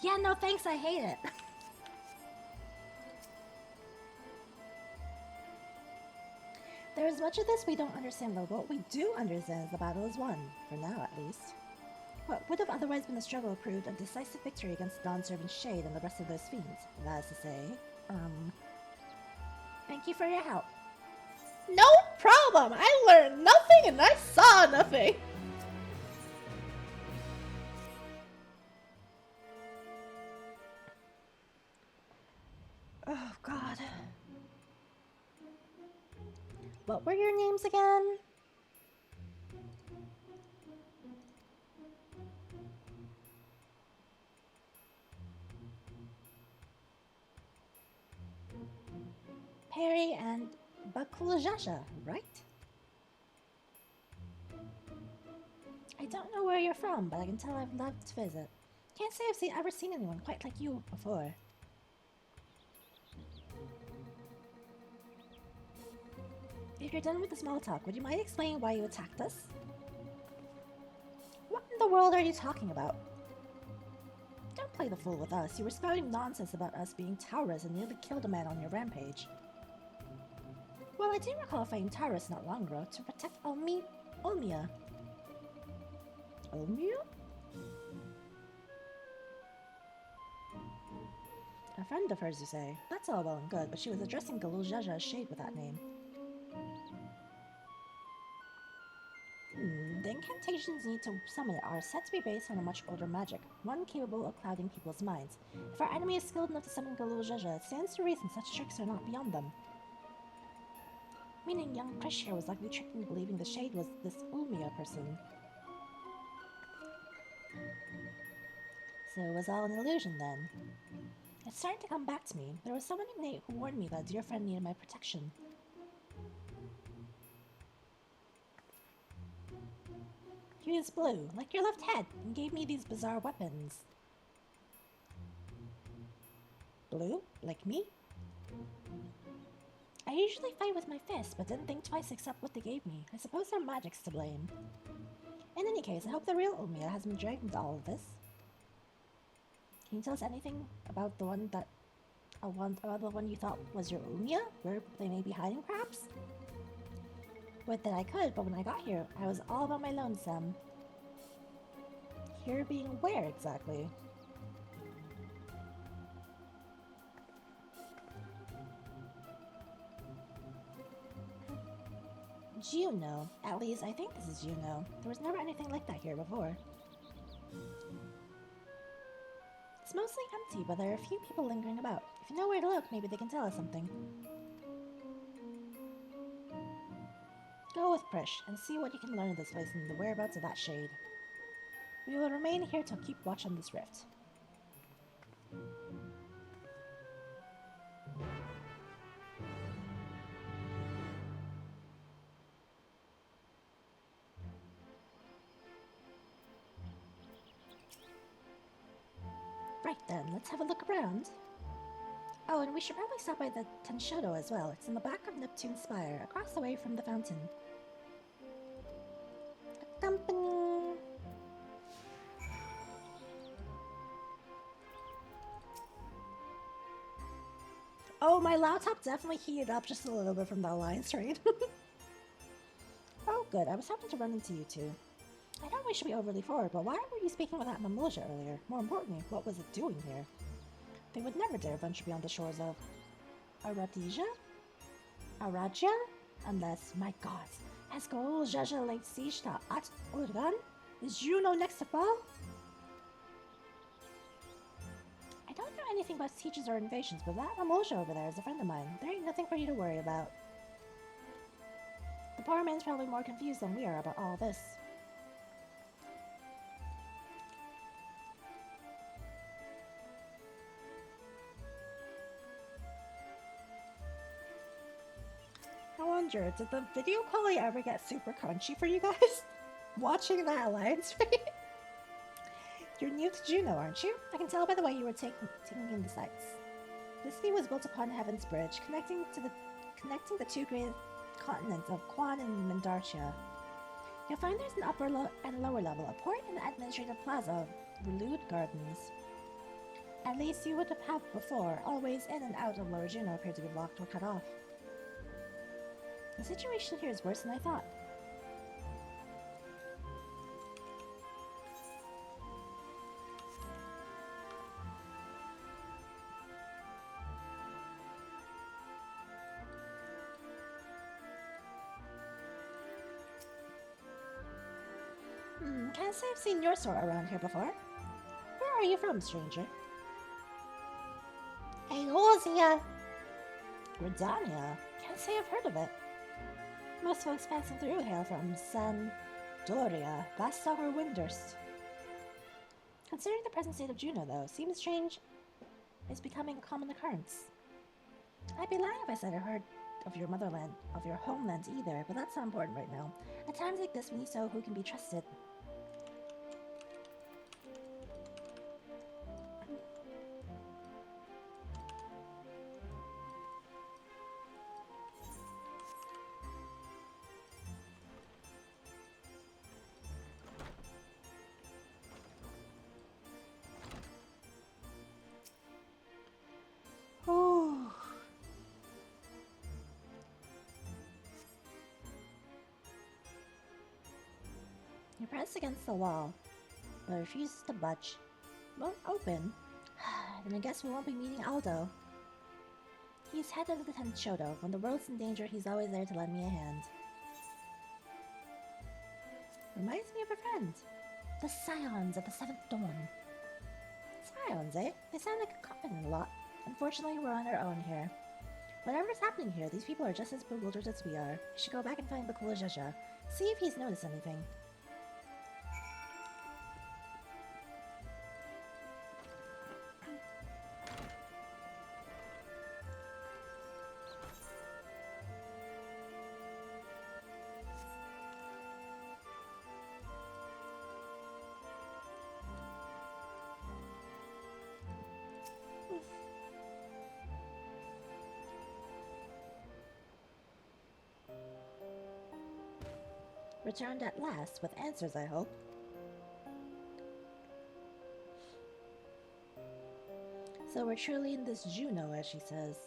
Yeah, no thanks, I hate it. There is much of this we don't understand, though. What we do understand is the battle is won, for now at least. What would have otherwise been a struggle proved a decisive victory against Dawn-Servant Shade and the rest of those fiends. That is to say, thank you for your help. No problem! I learned nothing and I saw nothing! Oh, God. What were your names again? Perry and Bakulajasha, right? I don't know where you're from, but I can tell I've loved to visit. Can't say I've ever seen anyone quite like you before. If you're done with the small talk, would you mind explaining why you attacked us? What in the world are you talking about? Don't play the fool with us. You were spouting nonsense about us being Taurus and nearly killed a man on your rampage. Well, I do recall fighting Taurus not long ago to protect Olmia. Olmia? A friend of hers, you say? That's all well and good, but she was addressing Galul Jaja as Shade with that name. The incantations needed to summon it are said to be based on a much older magic, one capable of clouding people's minds. If our enemy is skilled enough to summon Galul Jaja, it stands to reason such tricks are not beyond them. Meaning young Krish here was likely tricked into believing the Shade was this Ulmia person. So it was all an illusion then. It's starting to come back to me. There was someone named Nate who warned me that a dear friend needed my protection. He was blue, like your left head, and gave me these bizarre weapons. Blue? Like me? I usually fight with my fists, but didn't think twice except what they gave me. I suppose their magic's to blame. In any case, I hope the real Ulmia hasn't been dragged into all of this. Can you tell us anything about the one that... about the one you thought was your Ulmia? Where they may be hiding, perhaps? Would that I could, but when I got here, I was all by my lonesome. Here being where, exactly? Juno. At least, I think this is Juno. There was never anything like that here before. It's mostly empty, but there are a few people lingering about. If you know where to look, maybe they can tell us something. Go with Prish, and see what you can learn of this place and the whereabouts of that Shade. We will remain here to keep watch on this rift. Right then, let's have a look around. Oh, and we should probably stop by the Tenshodo as well. It's in the back of Neptune's Spire, across the way from the fountain. Company. Oh, my laptop definitely heated up just a little bit from the Alliance raid. Oh, good. I was hoping to run into you two. I don't wish to be overly forward, but why were you speaking with that Mamulja earlier? More importantly, what was it doing here? They would never dare venture beyond the shores of Aradija? Aradia? Unless, my gods, has Galul Jaja laid siege to At Urgan? Is Juno next to fall? I don't know anything about sieges or invasions, but that Mamulja over there is a friend of mine. There ain't nothing for you to worry about. The poor man's probably more confused than we are about all this. I wonder, did the video quality ever get super crunchy for you guys? Watching that Alliance raid? You're new to Juno, aren't you? I can tell by the way you were taking in the sights. The city was built upon Heaven's Bridge, connecting the two great continents of Quan and Mandartia. You'll find there's an upper and lower level, a port and an administrative plaza of Relude Gardens. At least you would have before. All ways in and out of Lower Juno appeared to be blocked or cut off. The situation here is worse than I thought. Can't say I've seen your sort around here before. Where are you from, stranger? Eosia! Gridania? Can't say I've heard of it. Most folks passing through hail from Sandoria, Vastock, or Windurst. Considering the present state of Juno, though, seems strange is becoming a common occurrence. I'd be lying if I said I heard of your motherland, of your homeland either, but that's not important right now. At times like this, we need to know who can be trusted. You're pressed against the wall, but refuses to budge. Won't open. then I guess we won't be meeting Aldo. He's head of the 10th Shoto. When the world's in danger, he's always there to lend me a hand. Reminds me of a friend. The Scions of the 7th Dawn. Scions, eh? They sound like a coven a lot. Unfortunately, we're on our own here. Whatever's happening here, these people are just as bewildered as we are. We should go back and find Bakula Jaja. See if he's noticed anything. Returned at last, with answers, I hope. So we're truly in this Juno, as she says.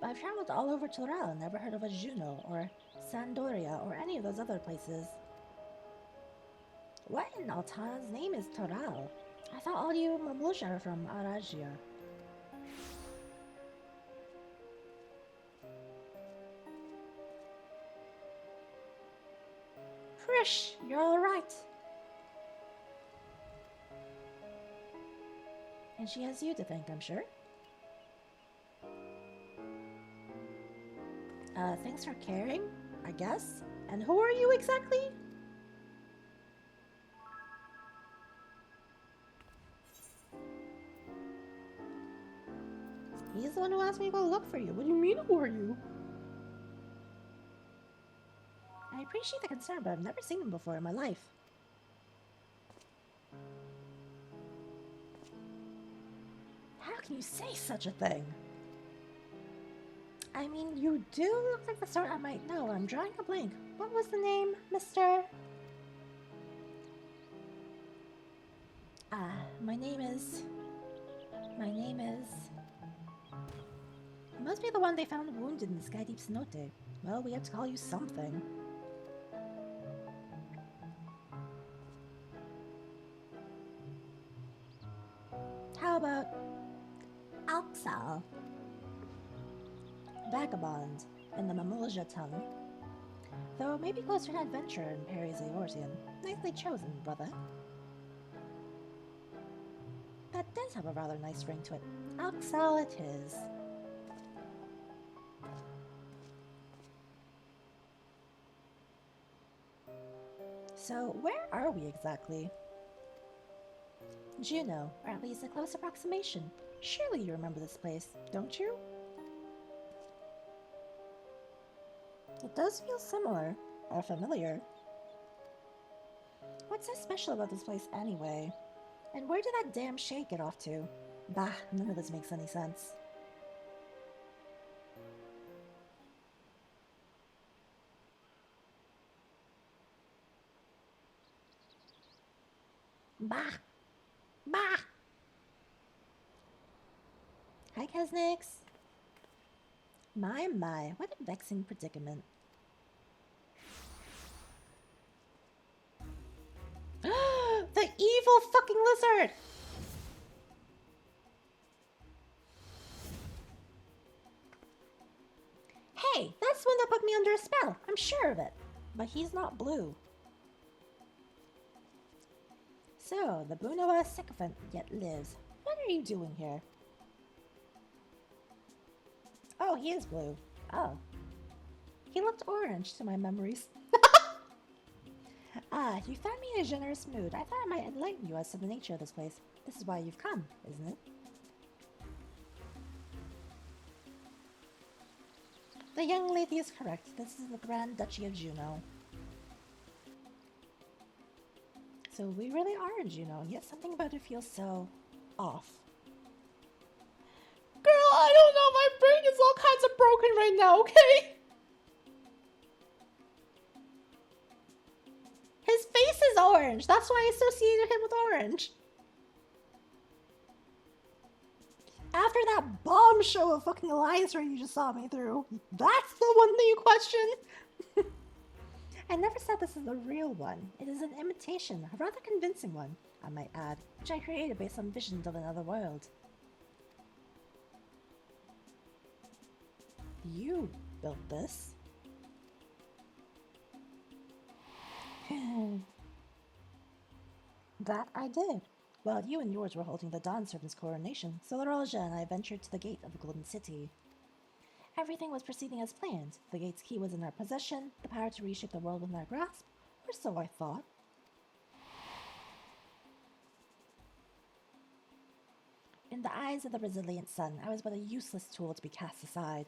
But I've traveled all over Toral and never heard of a Juno, or Sandoria, or any of those other places. What in Altana's name is Toral? I thought all you Mamlusha are from Arajia. Frish, you're alright. And she has you to thank, I'm sure. Thanks for caring, I guess. And who are you exactly? He's the one who asked me to go look for you. What do you mean, who are you? I appreciate the concern, but I've never seen him before in my life. How can you say such a thing? I mean, you do look like the sort I might know. I'm drawing a blank. What was the name, Mr.? My name is... You must be the one they found wounded in the Sky Deep Cenote. Well, we have to call you something. How about Alxal? Vagabond in the Mamulja tongue. Though maybe closer to adventure in Perry's Aortian. Nicely chosen, brother. That does have a rather nice ring to it. Alxal it is. So, where are we exactly? Juno, or at least a close approximation. Surely you remember this place, don't you? It does feel similar, or familiar. What's so special about this place anyway? And where did that damn shade get off to? Bah, none of this makes any sense. Bah! Bah! Hi, Kesnix. My, what a vexing predicament. The evil fucking lizard! Hey, that's the one that put me under a spell. I'm sure of it. But he's not blue. So, the Bunoa sycophant yet lives. What are you doing here? Oh, he is blue. Oh. He looked orange to my memories. You found me in a generous mood. I thought I might enlighten you as to the nature of this place. This is why you've come, isn't it? The young lady is correct. This is the Grand Duchy of Juno. So we really are in Juno, and yet something about it feels so off. Girl, I don't know. My brain is all kinds of broken right now, okay? His face is orange. That's why I associated him with orange. After that bomb show of fucking Alliance Ring you just saw me through, that's the one that you question. I never said this is the real one. It is an imitation, a rather convincing one. I might add, which I created based on visions of another world. You built this. That I did. While you and yours were holding the Dawn Servant's coronation, Solaroja and I ventured to the gate of the Golden City. Everything was proceeding as planned. The gate's key was in our possession, the power to reshape the world within our grasp, or so I thought. In the eyes of the resilient sun, I was but a useless tool to be cast aside.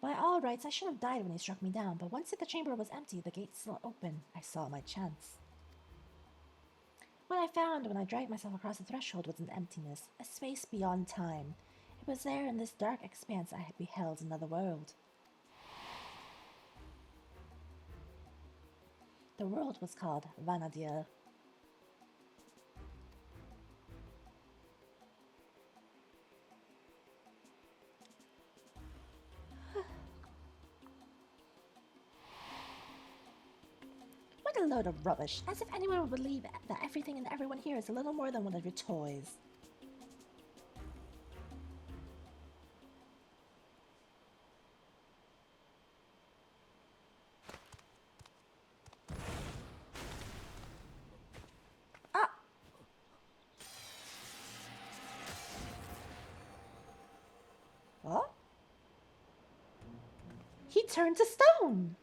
By all rights, I should have died when he struck me down, but once the chamber was empty, the gate still open, I saw my chance. What I found when I dragged myself across the threshold was an emptiness, a space beyond time. It was there in this dark expanse I had beheld another world. The world was called Vanadir. What a load of rubbish, as if anyone would believe that everything and everyone here is a little more than one of your toys. What? He turned to stone!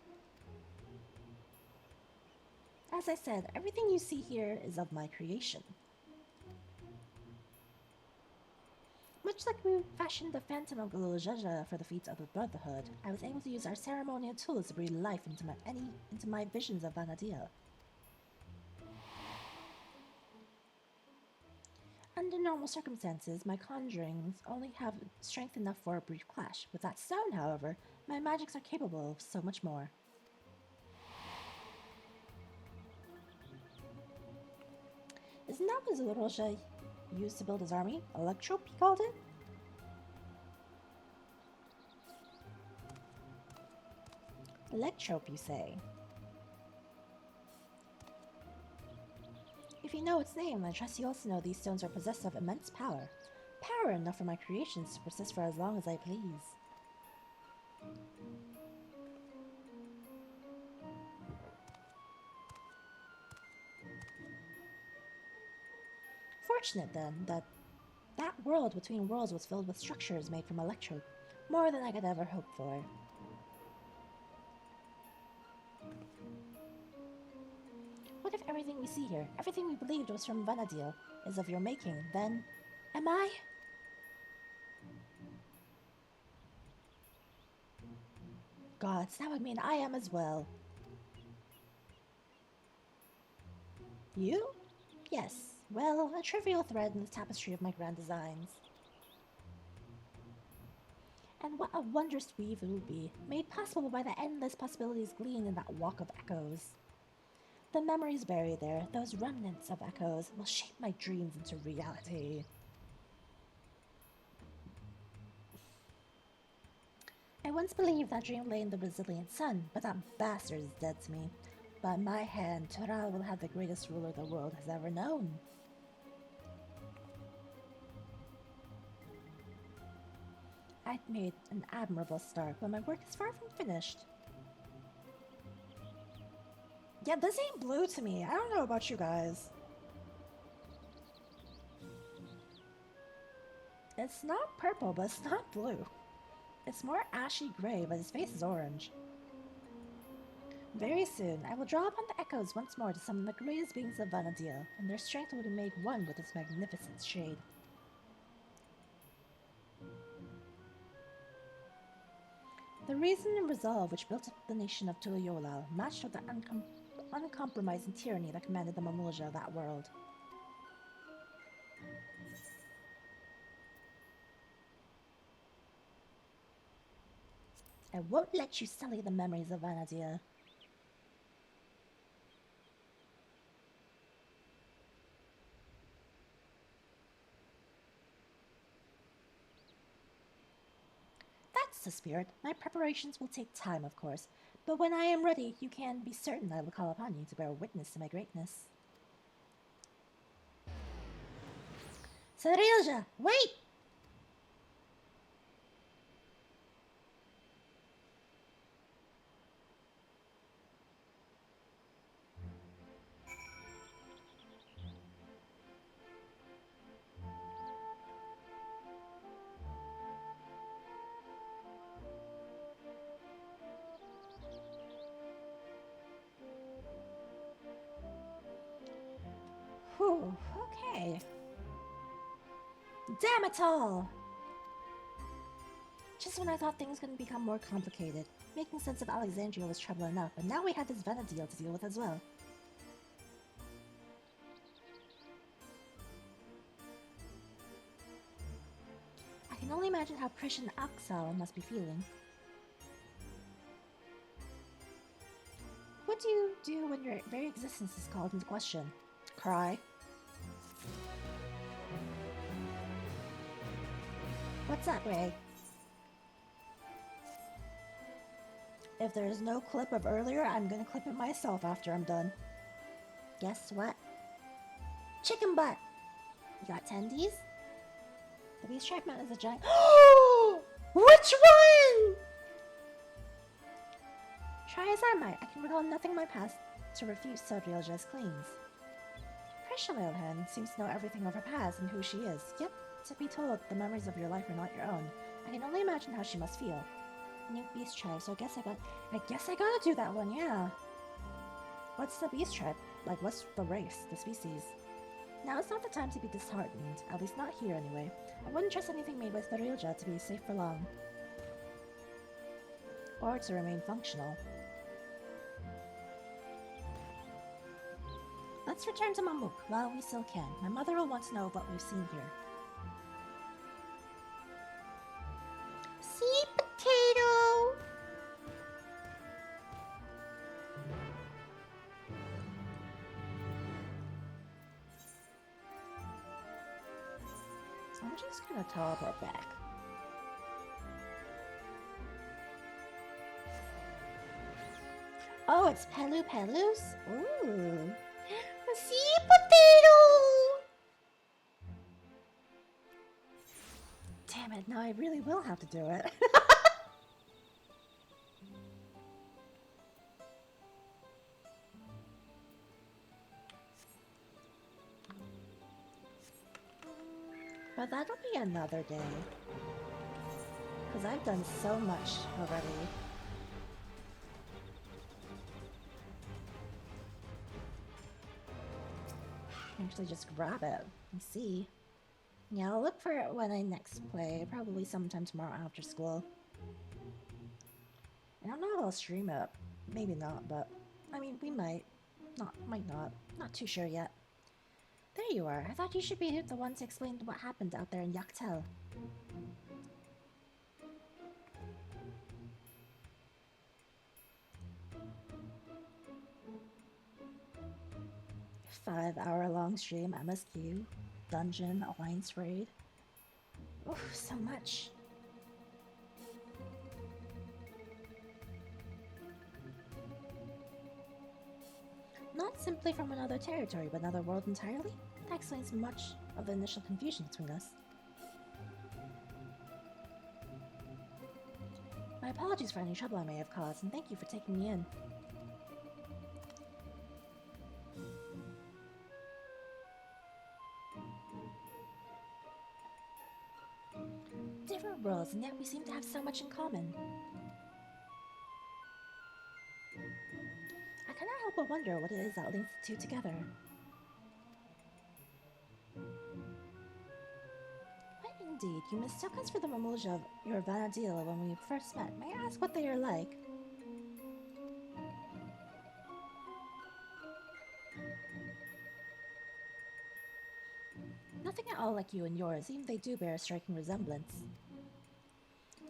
As I said, everything you see here is of my creation. Much like we fashioned the Phantom of Gulujaja for the feats of the Brotherhood, I was able to use our ceremonial tools to breathe life into my visions of Vanadia. Under normal circumstances, my conjurings only have strength enough for a brief clash. With that stone, however, my magics are capable of so much more. Isn't that what Zulorosha used to build his army? Electrope, he called it? Electrope, you say? If you know its name, I trust you also know these stones are possessed of immense power. Power enough for my creations to persist for as long as I please. Fortunate, then, that world between worlds was filled with structures made from electrope, more than I could ever hope for. What if everything we see here, everything we believed was from Vanadir, is of your making? Then, am I? Gods, that would mean I am as well. You? Yes. Well, a trivial thread in the tapestry of my grand designs. And what a wondrous weave it will be, made possible by the endless possibilities gleaned in that walk of echoes. The memories buried there, those remnants of echoes, will shape my dreams into reality. I once believed that dream lay in the resilient sun, but that bastard is dead to me. By my hand, Toral will have the greatest ruler the world has ever known. I've made an admirable start, but my work is far from finished. Yeah, this ain't blue to me. I don't know about you guys. It's not purple, but it's not blue. It's more ashy gray, but his face is orange. Very soon, I will draw upon the echoes once more to summon the greatest beings of Vanadia, and their strength will be made one with its magnificent shade. The reason and resolve which built up the nation of Tuliyola matched with the uncompromising tyranny that commanded the Mamulja of that world. I won't let you sully the memories of Vanadia. That's the spirit. My preparations will take time, of course, but when I am ready, you can be certain I will call upon you to bear witness to my greatness. Cerilja, wait! Whew, okay. Damn it all! Just when I thought things couldn't become more complicated, making sense of Alexandria was trouble enough, but now we had this Vena deal to deal with as well. I can only imagine how Prish and Axel must be feeling. What do you do when your very existence is called into question? Cry? What's up, Ray? If there's no clip of earlier, I'm gonna clip it myself after I'm done. Guess what? Chicken butt! You got tendies? The beast tribe mountain is a giant— Which one?! Try as I might, I can recall nothing in my past to refute Sodrielja's claims. Prish, on the other hand, seems to know everything of her past and who she is. Yep, to be told the memories of your life are not your own, I can only imagine how she must feel. New beast tribe, so I guess I gotta do that one, yeah. What's the beast tribe? Like, what's the race, the species? Now it's not the time to be disheartened, at least not here anyway. I wouldn't trust anything made by Sodrielja to be safe for long. Or to remain functional. Let's return to Mamuk while we still can. My mother will want to know what we've seen here. See, potato! I'm just gonna teleport back. Oh, it's Pelu Pelus? Ooh. See, potato! Damn it, now I really will have to do it. But that'll be another day. Because I've done so much already. Actually just grab it and see. Yeah, I'll look for it when I next play, probably sometime tomorrow after school. I don't know if I'll stream it. Maybe not, but I mean, we might. Might not. Not too sure yet. There you are. I thought you should be the one to explain what happened out there in Yaktel. Five-hour-long stream, MSQ, dungeon, alliance raid. Oof, so much. Not simply from another territory, but another world entirely? That explains much of the initial confusion between us. My apologies for any trouble I may have caused, and thank you for taking me in. Different worlds, and yet we seem to have so much in common. I cannot help but wonder what it is that links the two together. But indeed, you mistook us for the Mamulja of your Vanadila when we first met. May I ask what they are like? Nothing at all like you and yours, even if they do bear a striking resemblance.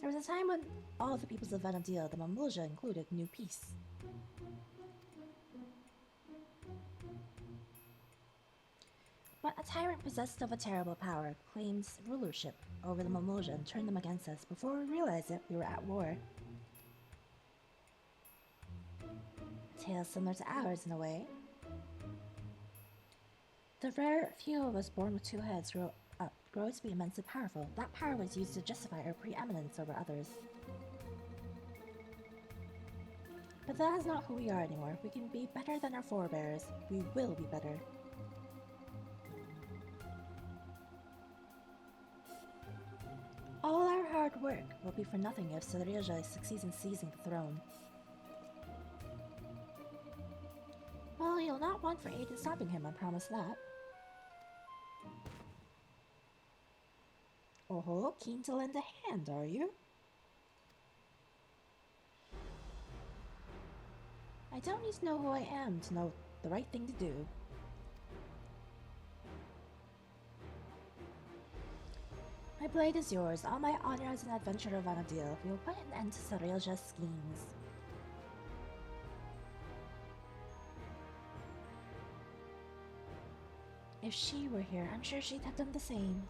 There was a time when all the peoples of Vanadila, the Mamulja included, knew peace. But a tyrant possessed of a terrible power claims rulership over the Mamulja and turned them against us. Before we realized it, we were at war. A tale similar to ours in a way. The rare few of us born with two heads grew up grow to be immensely powerful. That power was used to justify our preeminence over others. But that is not who we are anymore. We can be better than our forebears. We will be better. All our hard work will be for nothing if Sarilja succeeds in seizing the throne. Well, you'll not want for aid in stopping him, I promise that. Oh, keen to lend a hand, are you? I don't need to know who I am to know the right thing to do. My blade is yours. All my honor as an adventurer Vanadil. We will put an end to Sarilja's schemes. If she were here, I'm sure she'd have done the same.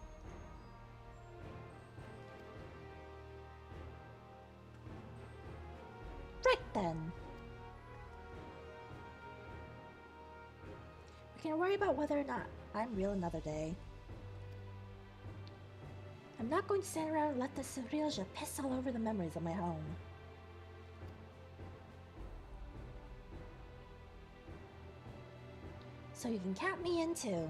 Right then. We can worry about whether or not I'm real another day. I'm not going to stand around and let the Sarilja piss all over the memories of my home. So you can count me in too.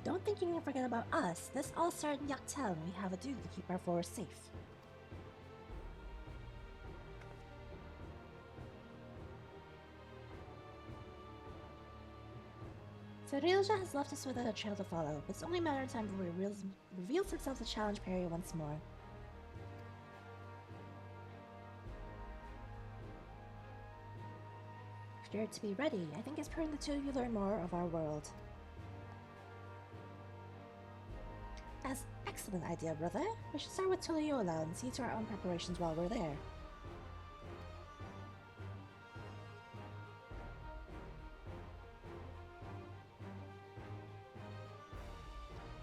Don't think you can forget about us. This all started in Yaktel and we have a duty to keep our forest safe. Sarilja has left us without a trail to follow, but it's only a matter of time before he reveals himself to challenge Perry once more. If you're to be ready, I think it's prudent the two of you learn more of our world. That's an excellent idea, brother. We should start with Tuliyola and see to our own preparations while we're there.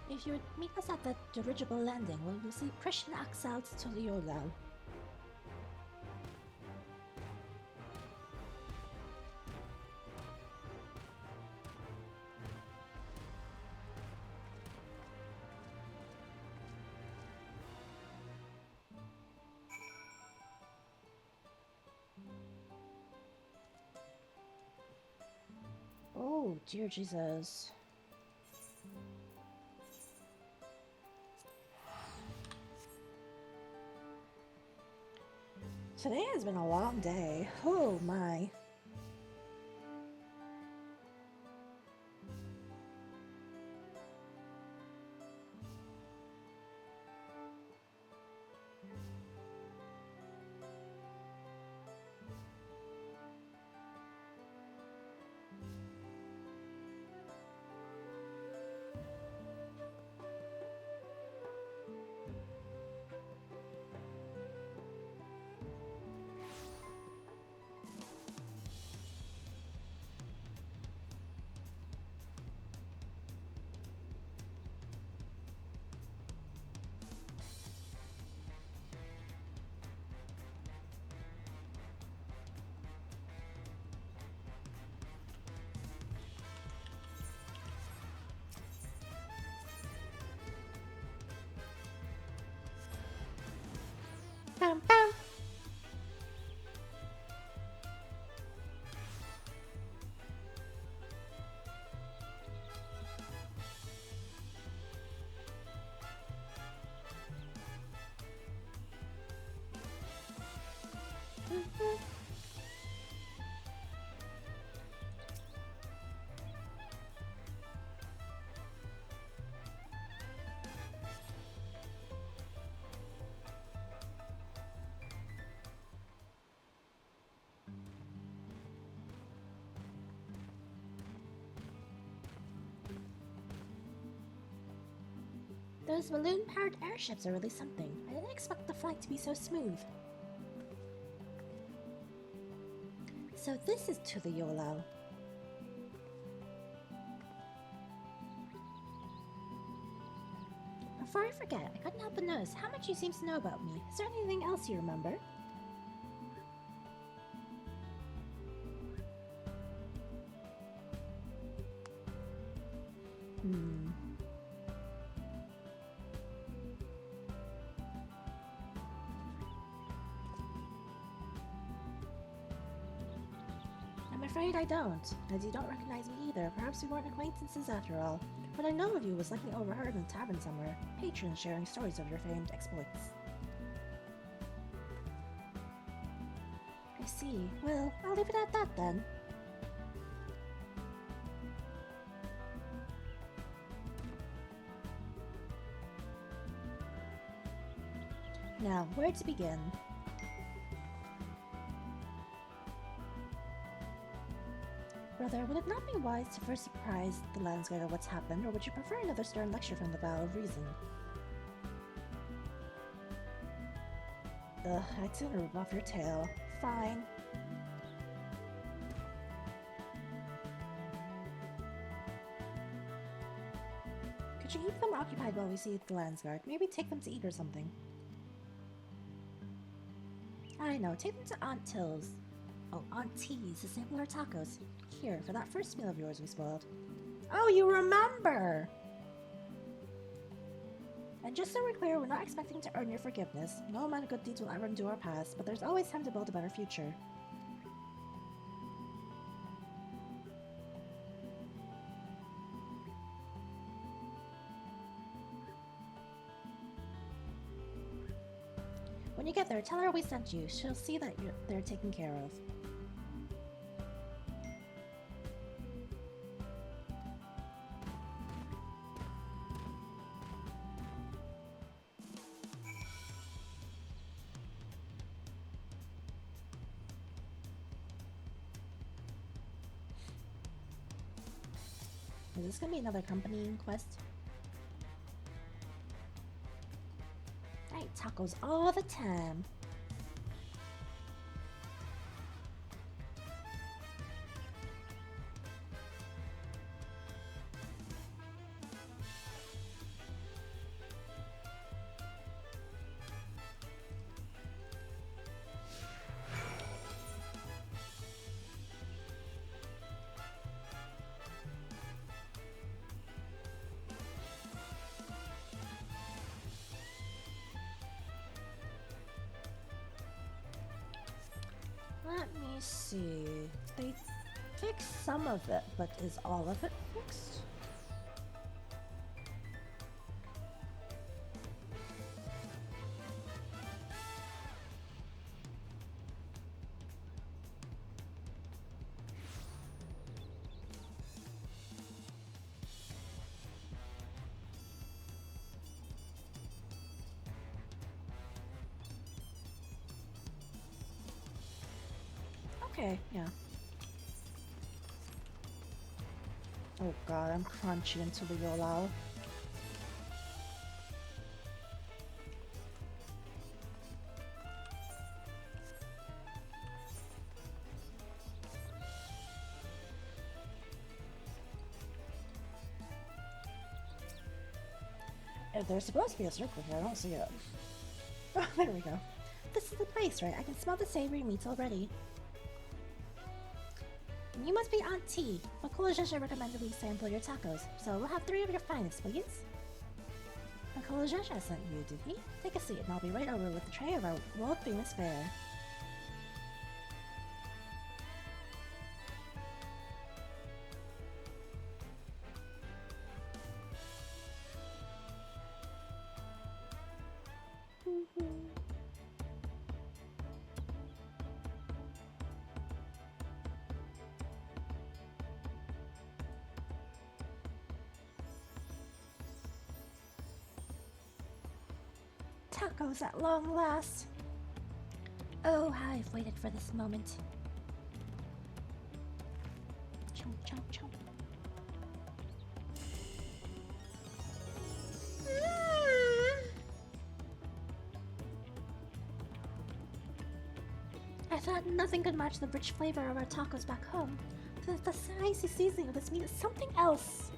If you would meet us at the dirigible landing, we'll see Christian Axel to Tuliyola. Oh, dear Jesus. Today has been a long day. Oh my. Bam, bam. Those balloon-powered airships are really something. I didn't expect the flight to be so smooth. So this is Tuliyola. Before I forget, I couldn't help but notice how much you seem to know about me. Is there anything else you remember? I'm afraid I don't, as you don't recognize me either. Perhaps we weren't acquaintances after all. What I know of you was likely overheard in a tavern somewhere, patrons sharing stories of your famed exploits. I see. Well, I'll leave it at that then. Now, where to begin? Brother, would it not be wise to first surprise the Landsguard of what's happened, or would you prefer another stern lecture from the Bow of Reason? Ugh, I'd sooner rip off your tail. Fine. Could you keep them occupied while we see the Landsguard? Maybe take them to eat or something. I know, take them to Aunt Till's. Oh, Aunt T's to sample her tacos. Here, for that first meal of yours we spoiled. Oh, you remember! And just so we're clear, we're not expecting to earn your forgiveness. No amount of good deeds will ever undo our past, but there's always time to build a better future. When you get there, tell her we sent you. She'll see that they're taken care of. Is this gonna be another accompanying quest? I eat tacos all the time. Let me see. They fixed some of it, but is all of it fixed? Okay, yeah. Oh god, I'm crunchy into the Yolao. If there's supposed to be a circle here, I don't see it. Oh, there we go. This is the place, right? I can smell the savory meats already. You must be Aunt T. Makola Zhezha recommended we sample your tacos, so we'll have 3 of your finest, please. Makola Zhezha sent you, did he? Take a seat and I'll be right over with a tray of our world-famous fare. Tacos at long last. Oh, how I've waited for this moment. Chomp, chomp, chomp. I thought nothing could match the rich flavor of our tacos back home. The spicy seasoning of this meat is something else.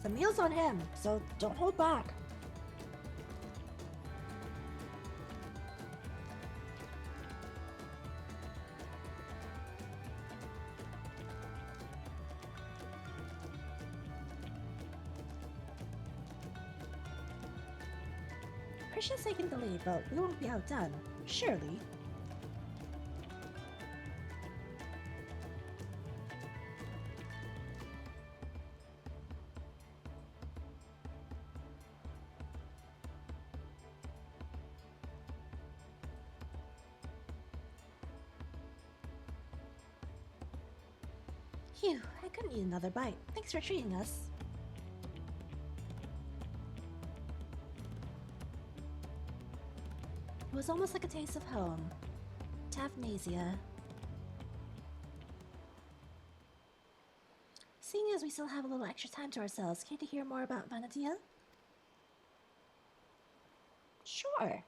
The meal's on him, so don't hold back. Krisha's taking the lead, but we won't be outdone. Surely. Phew, I couldn't eat another bite. Thanks for treating us. It was almost like a taste of home. Tavnasia. Seeing as we still have a little extra time to ourselves, care to hear more about Vanadia? Sure.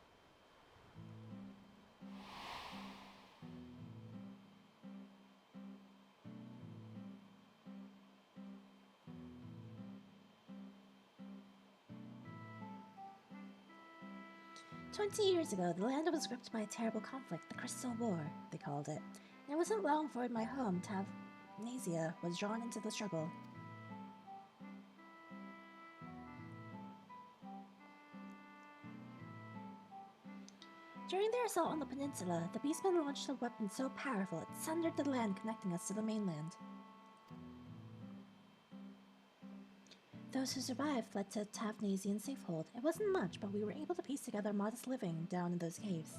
"20 years ago, the land was gripped by a terrible conflict, the Crystal War, they called it. And it wasn't long before my home, Tavnasia, was drawn into the struggle. During their assault on the peninsula, the Beastmen launched a weapon so powerful it sundered the land connecting us to the mainland. Those who survived fled to Tavnasian safehold. It wasn't much, but we were able to piece together modest living down in those caves.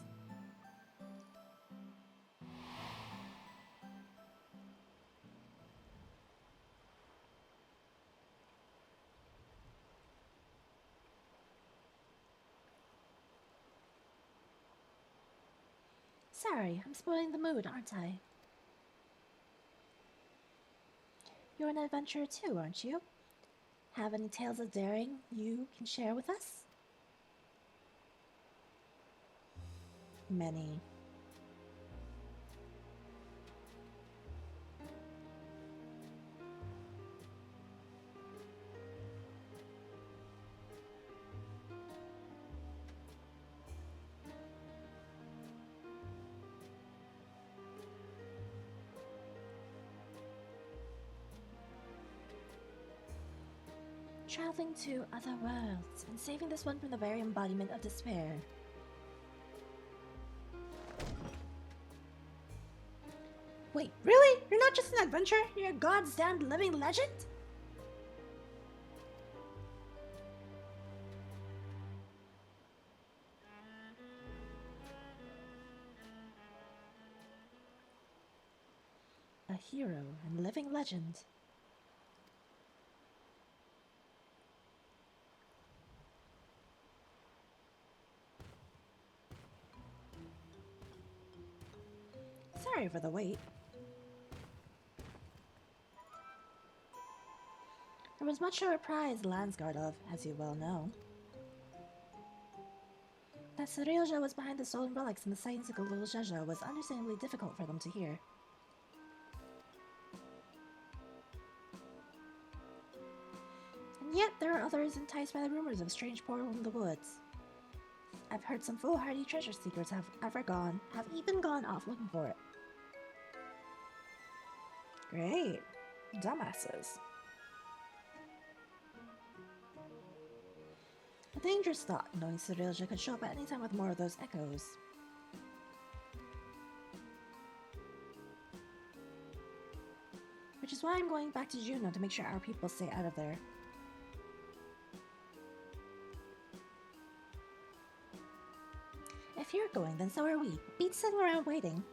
Sorry, I'm spoiling the mood, aren't I? You're an adventurer too, aren't you? Have any tales of daring you can share with us? Many. Traveling to other worlds and saving this one from the very embodiment of despair. Wait, really? You're not just an adventurer? You're a goddamned living legend? A hero and living legend. Sorry for the wait. There was much to reprise Landsguard of, as you well know. That Cirilja was behind the stolen relics and the sightings of Galuljaja was understandably difficult for them to hear. And yet there are others enticed by the rumors of a strange portal in the woods. I've heard some foolhardy treasure seekers have even gone off looking for it. Great. Dumbasses. A dangerous thought, knowing Cirilja could show up at any time with more of those echoes. Which is why I'm going back to Juno to make sure our people stay out of there. If you're going, then so are we. Beat sitting around waiting.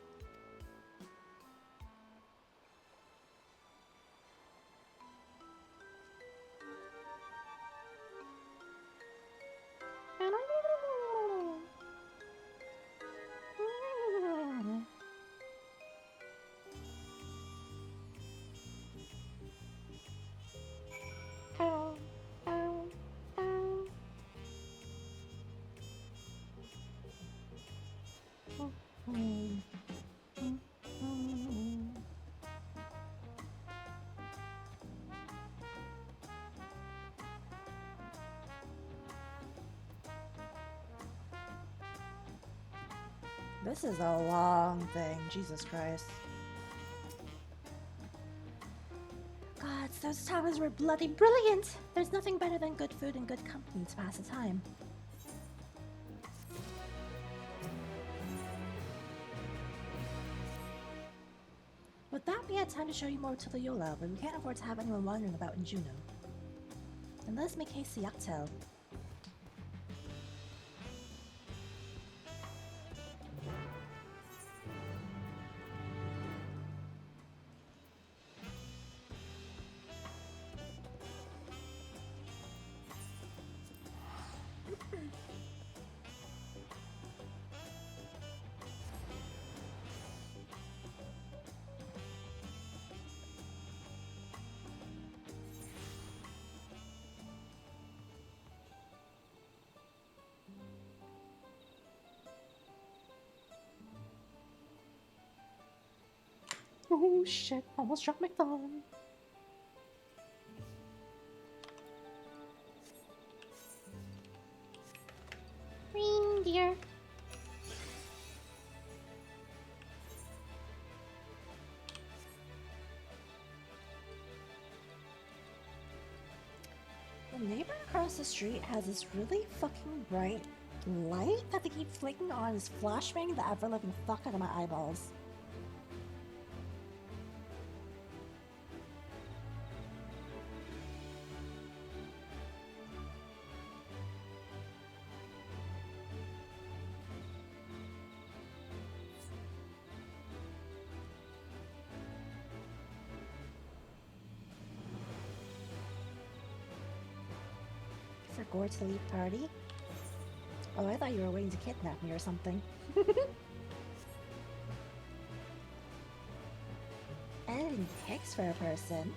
This is a long thing, Jesus Christ. Gods, those towers were bloody brilliant! There's nothing better than good food and good company to pass the time. time to show you more to the Yola, but we can't afford to have anyone wandering about in Juneau. And let us make haste to Yaktel. Oh shit, almost dropped my phone. Reindeer. The neighbor across the street has this really fucking bright light that they keep flicking on, is flashbang the ever living fuck out of my eyeballs. For Gore to leave party? Oh, I thought you were waiting to kidnap me or something. Editing pics for a person?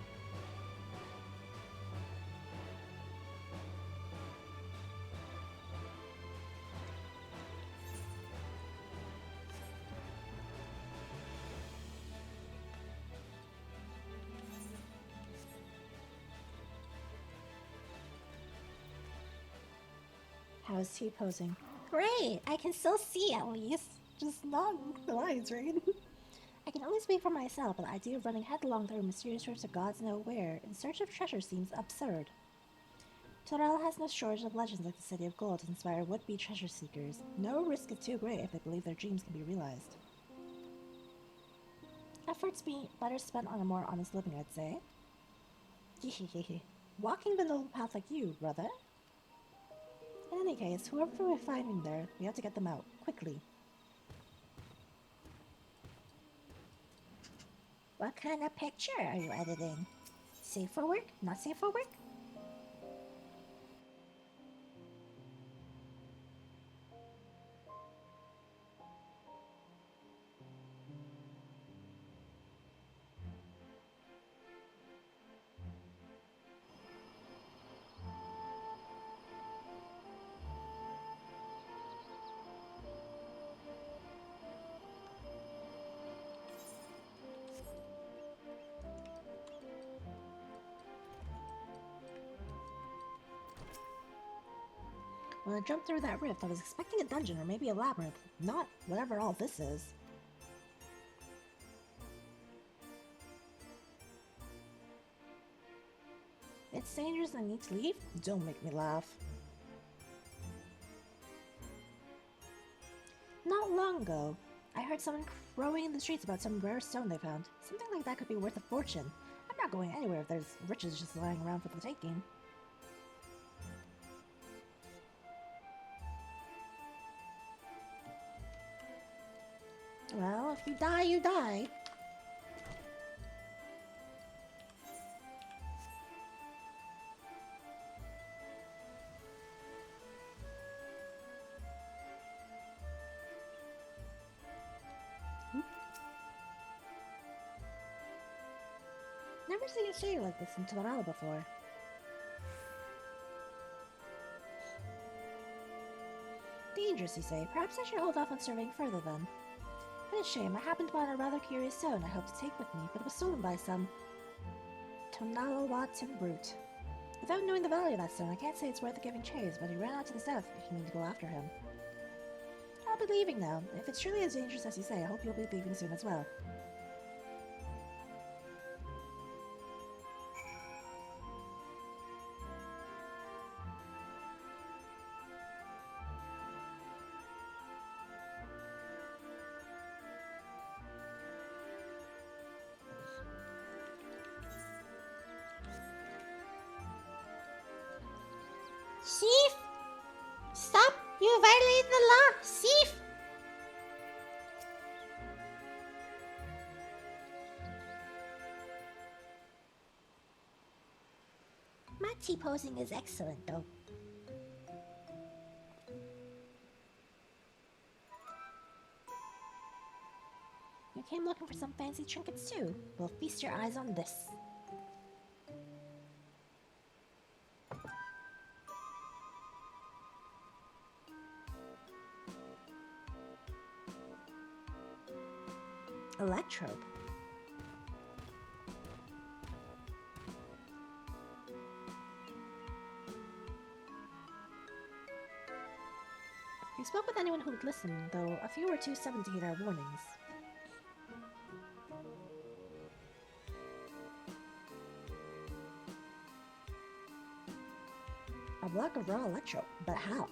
How is he posing? Great! I can still see at least. Just not the lines, right? I can only speak for myself, but the idea of running headlong through mysterious rifts of gods know where in search of treasure seems absurd. Torel has no shortage of legends like the City of Gold to inspire would-be treasure seekers. No risk is too great if they believe their dreams can be realized. Efforts be better spent on a more honest living, I'd say. Hehehe. Walking the noble path like you, brother. In any case, whoever we're finding there, we have to get them out, quickly. What kind of picture are you editing? Safe for work? Not safe for work? When I jumped through that rift, I was expecting a dungeon or maybe a labyrinth, not whatever all this is. It's dangerous and I need to leave? Don't make me laugh. Not long ago, I heard someone crowing in the streets about some rare stone they found. Something like that could be worth a fortune. I'm not going anywhere if there's riches just lying around for the taking. Well, if you die, you die. Never seen a shade like this in Torel before. Dangerous, you say. Perhaps I should hold off on surveying further then. What a shame. I happened upon a rather curious stone I hoped to take with me, but it was stolen by some Tonalawatin brute. Without knowing the value of that stone, I can't say it's worth giving chase, but he ran out to the south if you need to go after him. I'll be leaving now. If it's truly as dangerous as you say, I hope you'll be leaving soon as well. Thief! Stop! You violated the law! Thief! My T-posing is excellent, though. You came looking for some fancy trinkets too? Well, feast your eyes on this. Electrode. You spoke with anyone who would listen, though a few were too stubborn to heed our warnings. A block of raw electro, but how?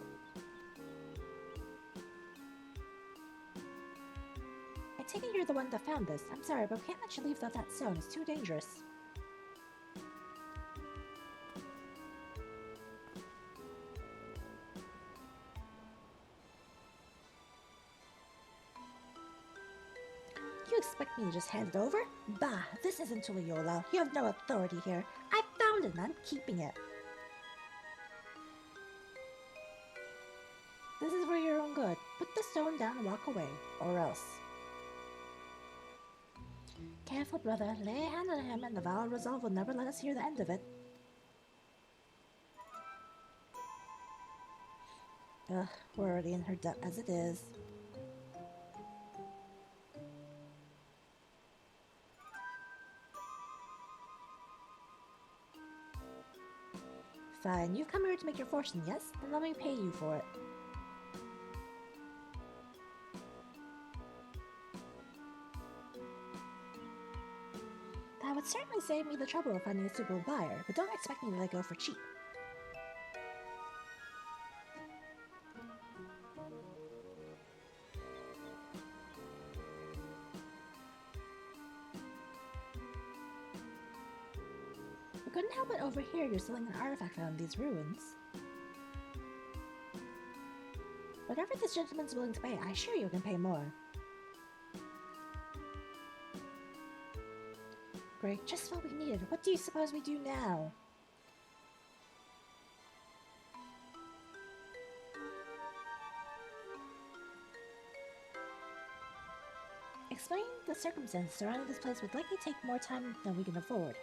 I take it you're the one that found this. I'm sorry, but we can't let you leave without that stone. It's too dangerous. You expect me to just hand it over? Bah, this isn't Tuliyola. You have no authority here. I found it and I'm keeping it. This is for your own good. Put the stone down and walk away, or else. Careful, brother. Lay a hand on him and the vow of resolve will never let us hear the end of it. Ugh, we're already in her debt as it is. Fine, you've come here to make your fortune, yes? Then let me pay you for it. That would certainly save me the trouble of finding a suitable buyer, but don't expect me to let go for cheap. I couldn't help but overhear you're selling an artifact found in these ruins. Whatever this gentleman's willing to pay, I assure you can pay more. Great, just what we needed. What do you suppose we do now? Explaining the circumstances surrounding this place would likely take more time than we can afford.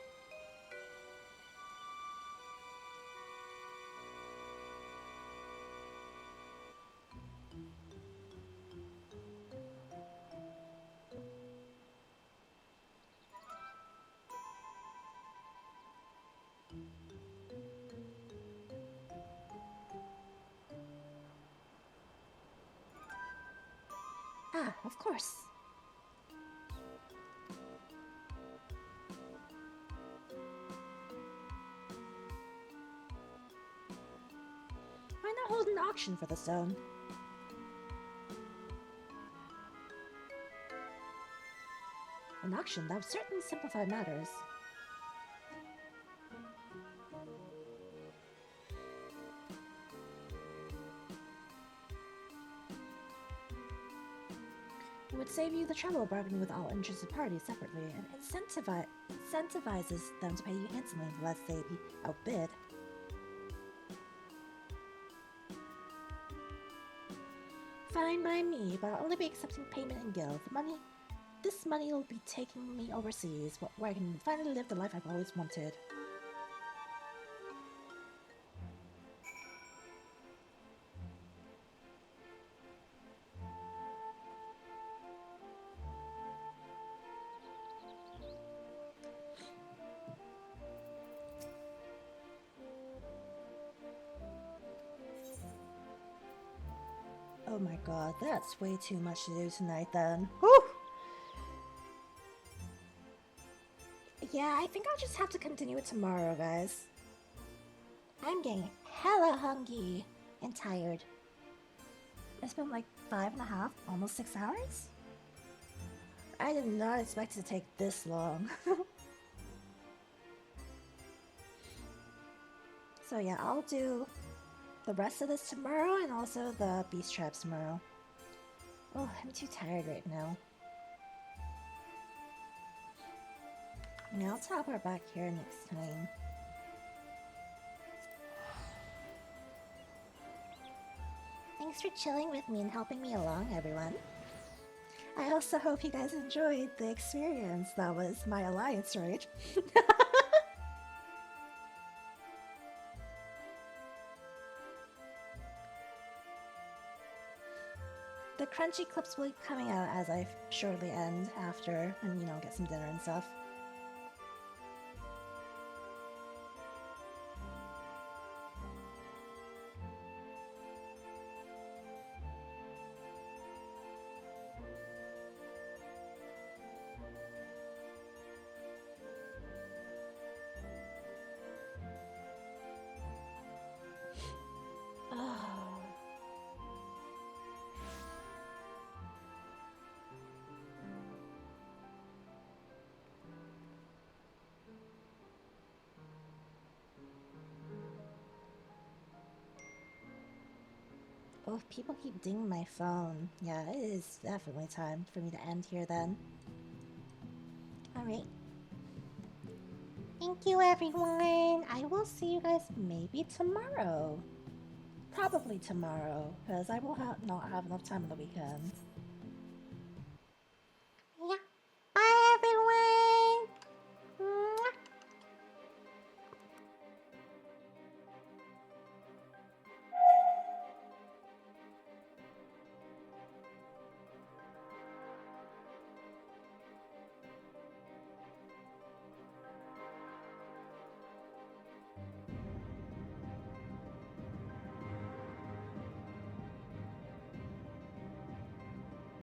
Ah, of course. Why not hold an auction for the stone? An auction, that would certainly simplify matters. It would save you the trouble of bargaining with all interested parties separately, and incentivizes them to pay you handsomely unless they outbid. Fine by me, but I'll only be accepting payment in gil. This money will be taking me overseas, where I can finally live the life I've always wanted. Oh my god, that's way too much to do tonight then. Whew! Yeah, I think I'll just have to continue it tomorrow, guys. I'm getting hella hungry and tired. It's been like 5.5, almost 6 hours? I did not expect it to take this long. So yeah, I'll do the rest of this tomorrow and also the beast traps tomorrow. Oh, I'm too tired right now. Yeah, I'll teleport back here next time. Thanks for chilling with me and helping me along, everyone. I also hope you guys enjoyed the experience that was my alliance raid. The crunchy clips will be coming out as I shortly end after and, you know, get some dinner and stuff. Oh, if people keep dinging my phone, yeah, it is definitely time for me to end here then. Alright. Thank you, everyone. I will see you guys maybe tomorrow. Probably tomorrow, because I will not have enough time on the weekend.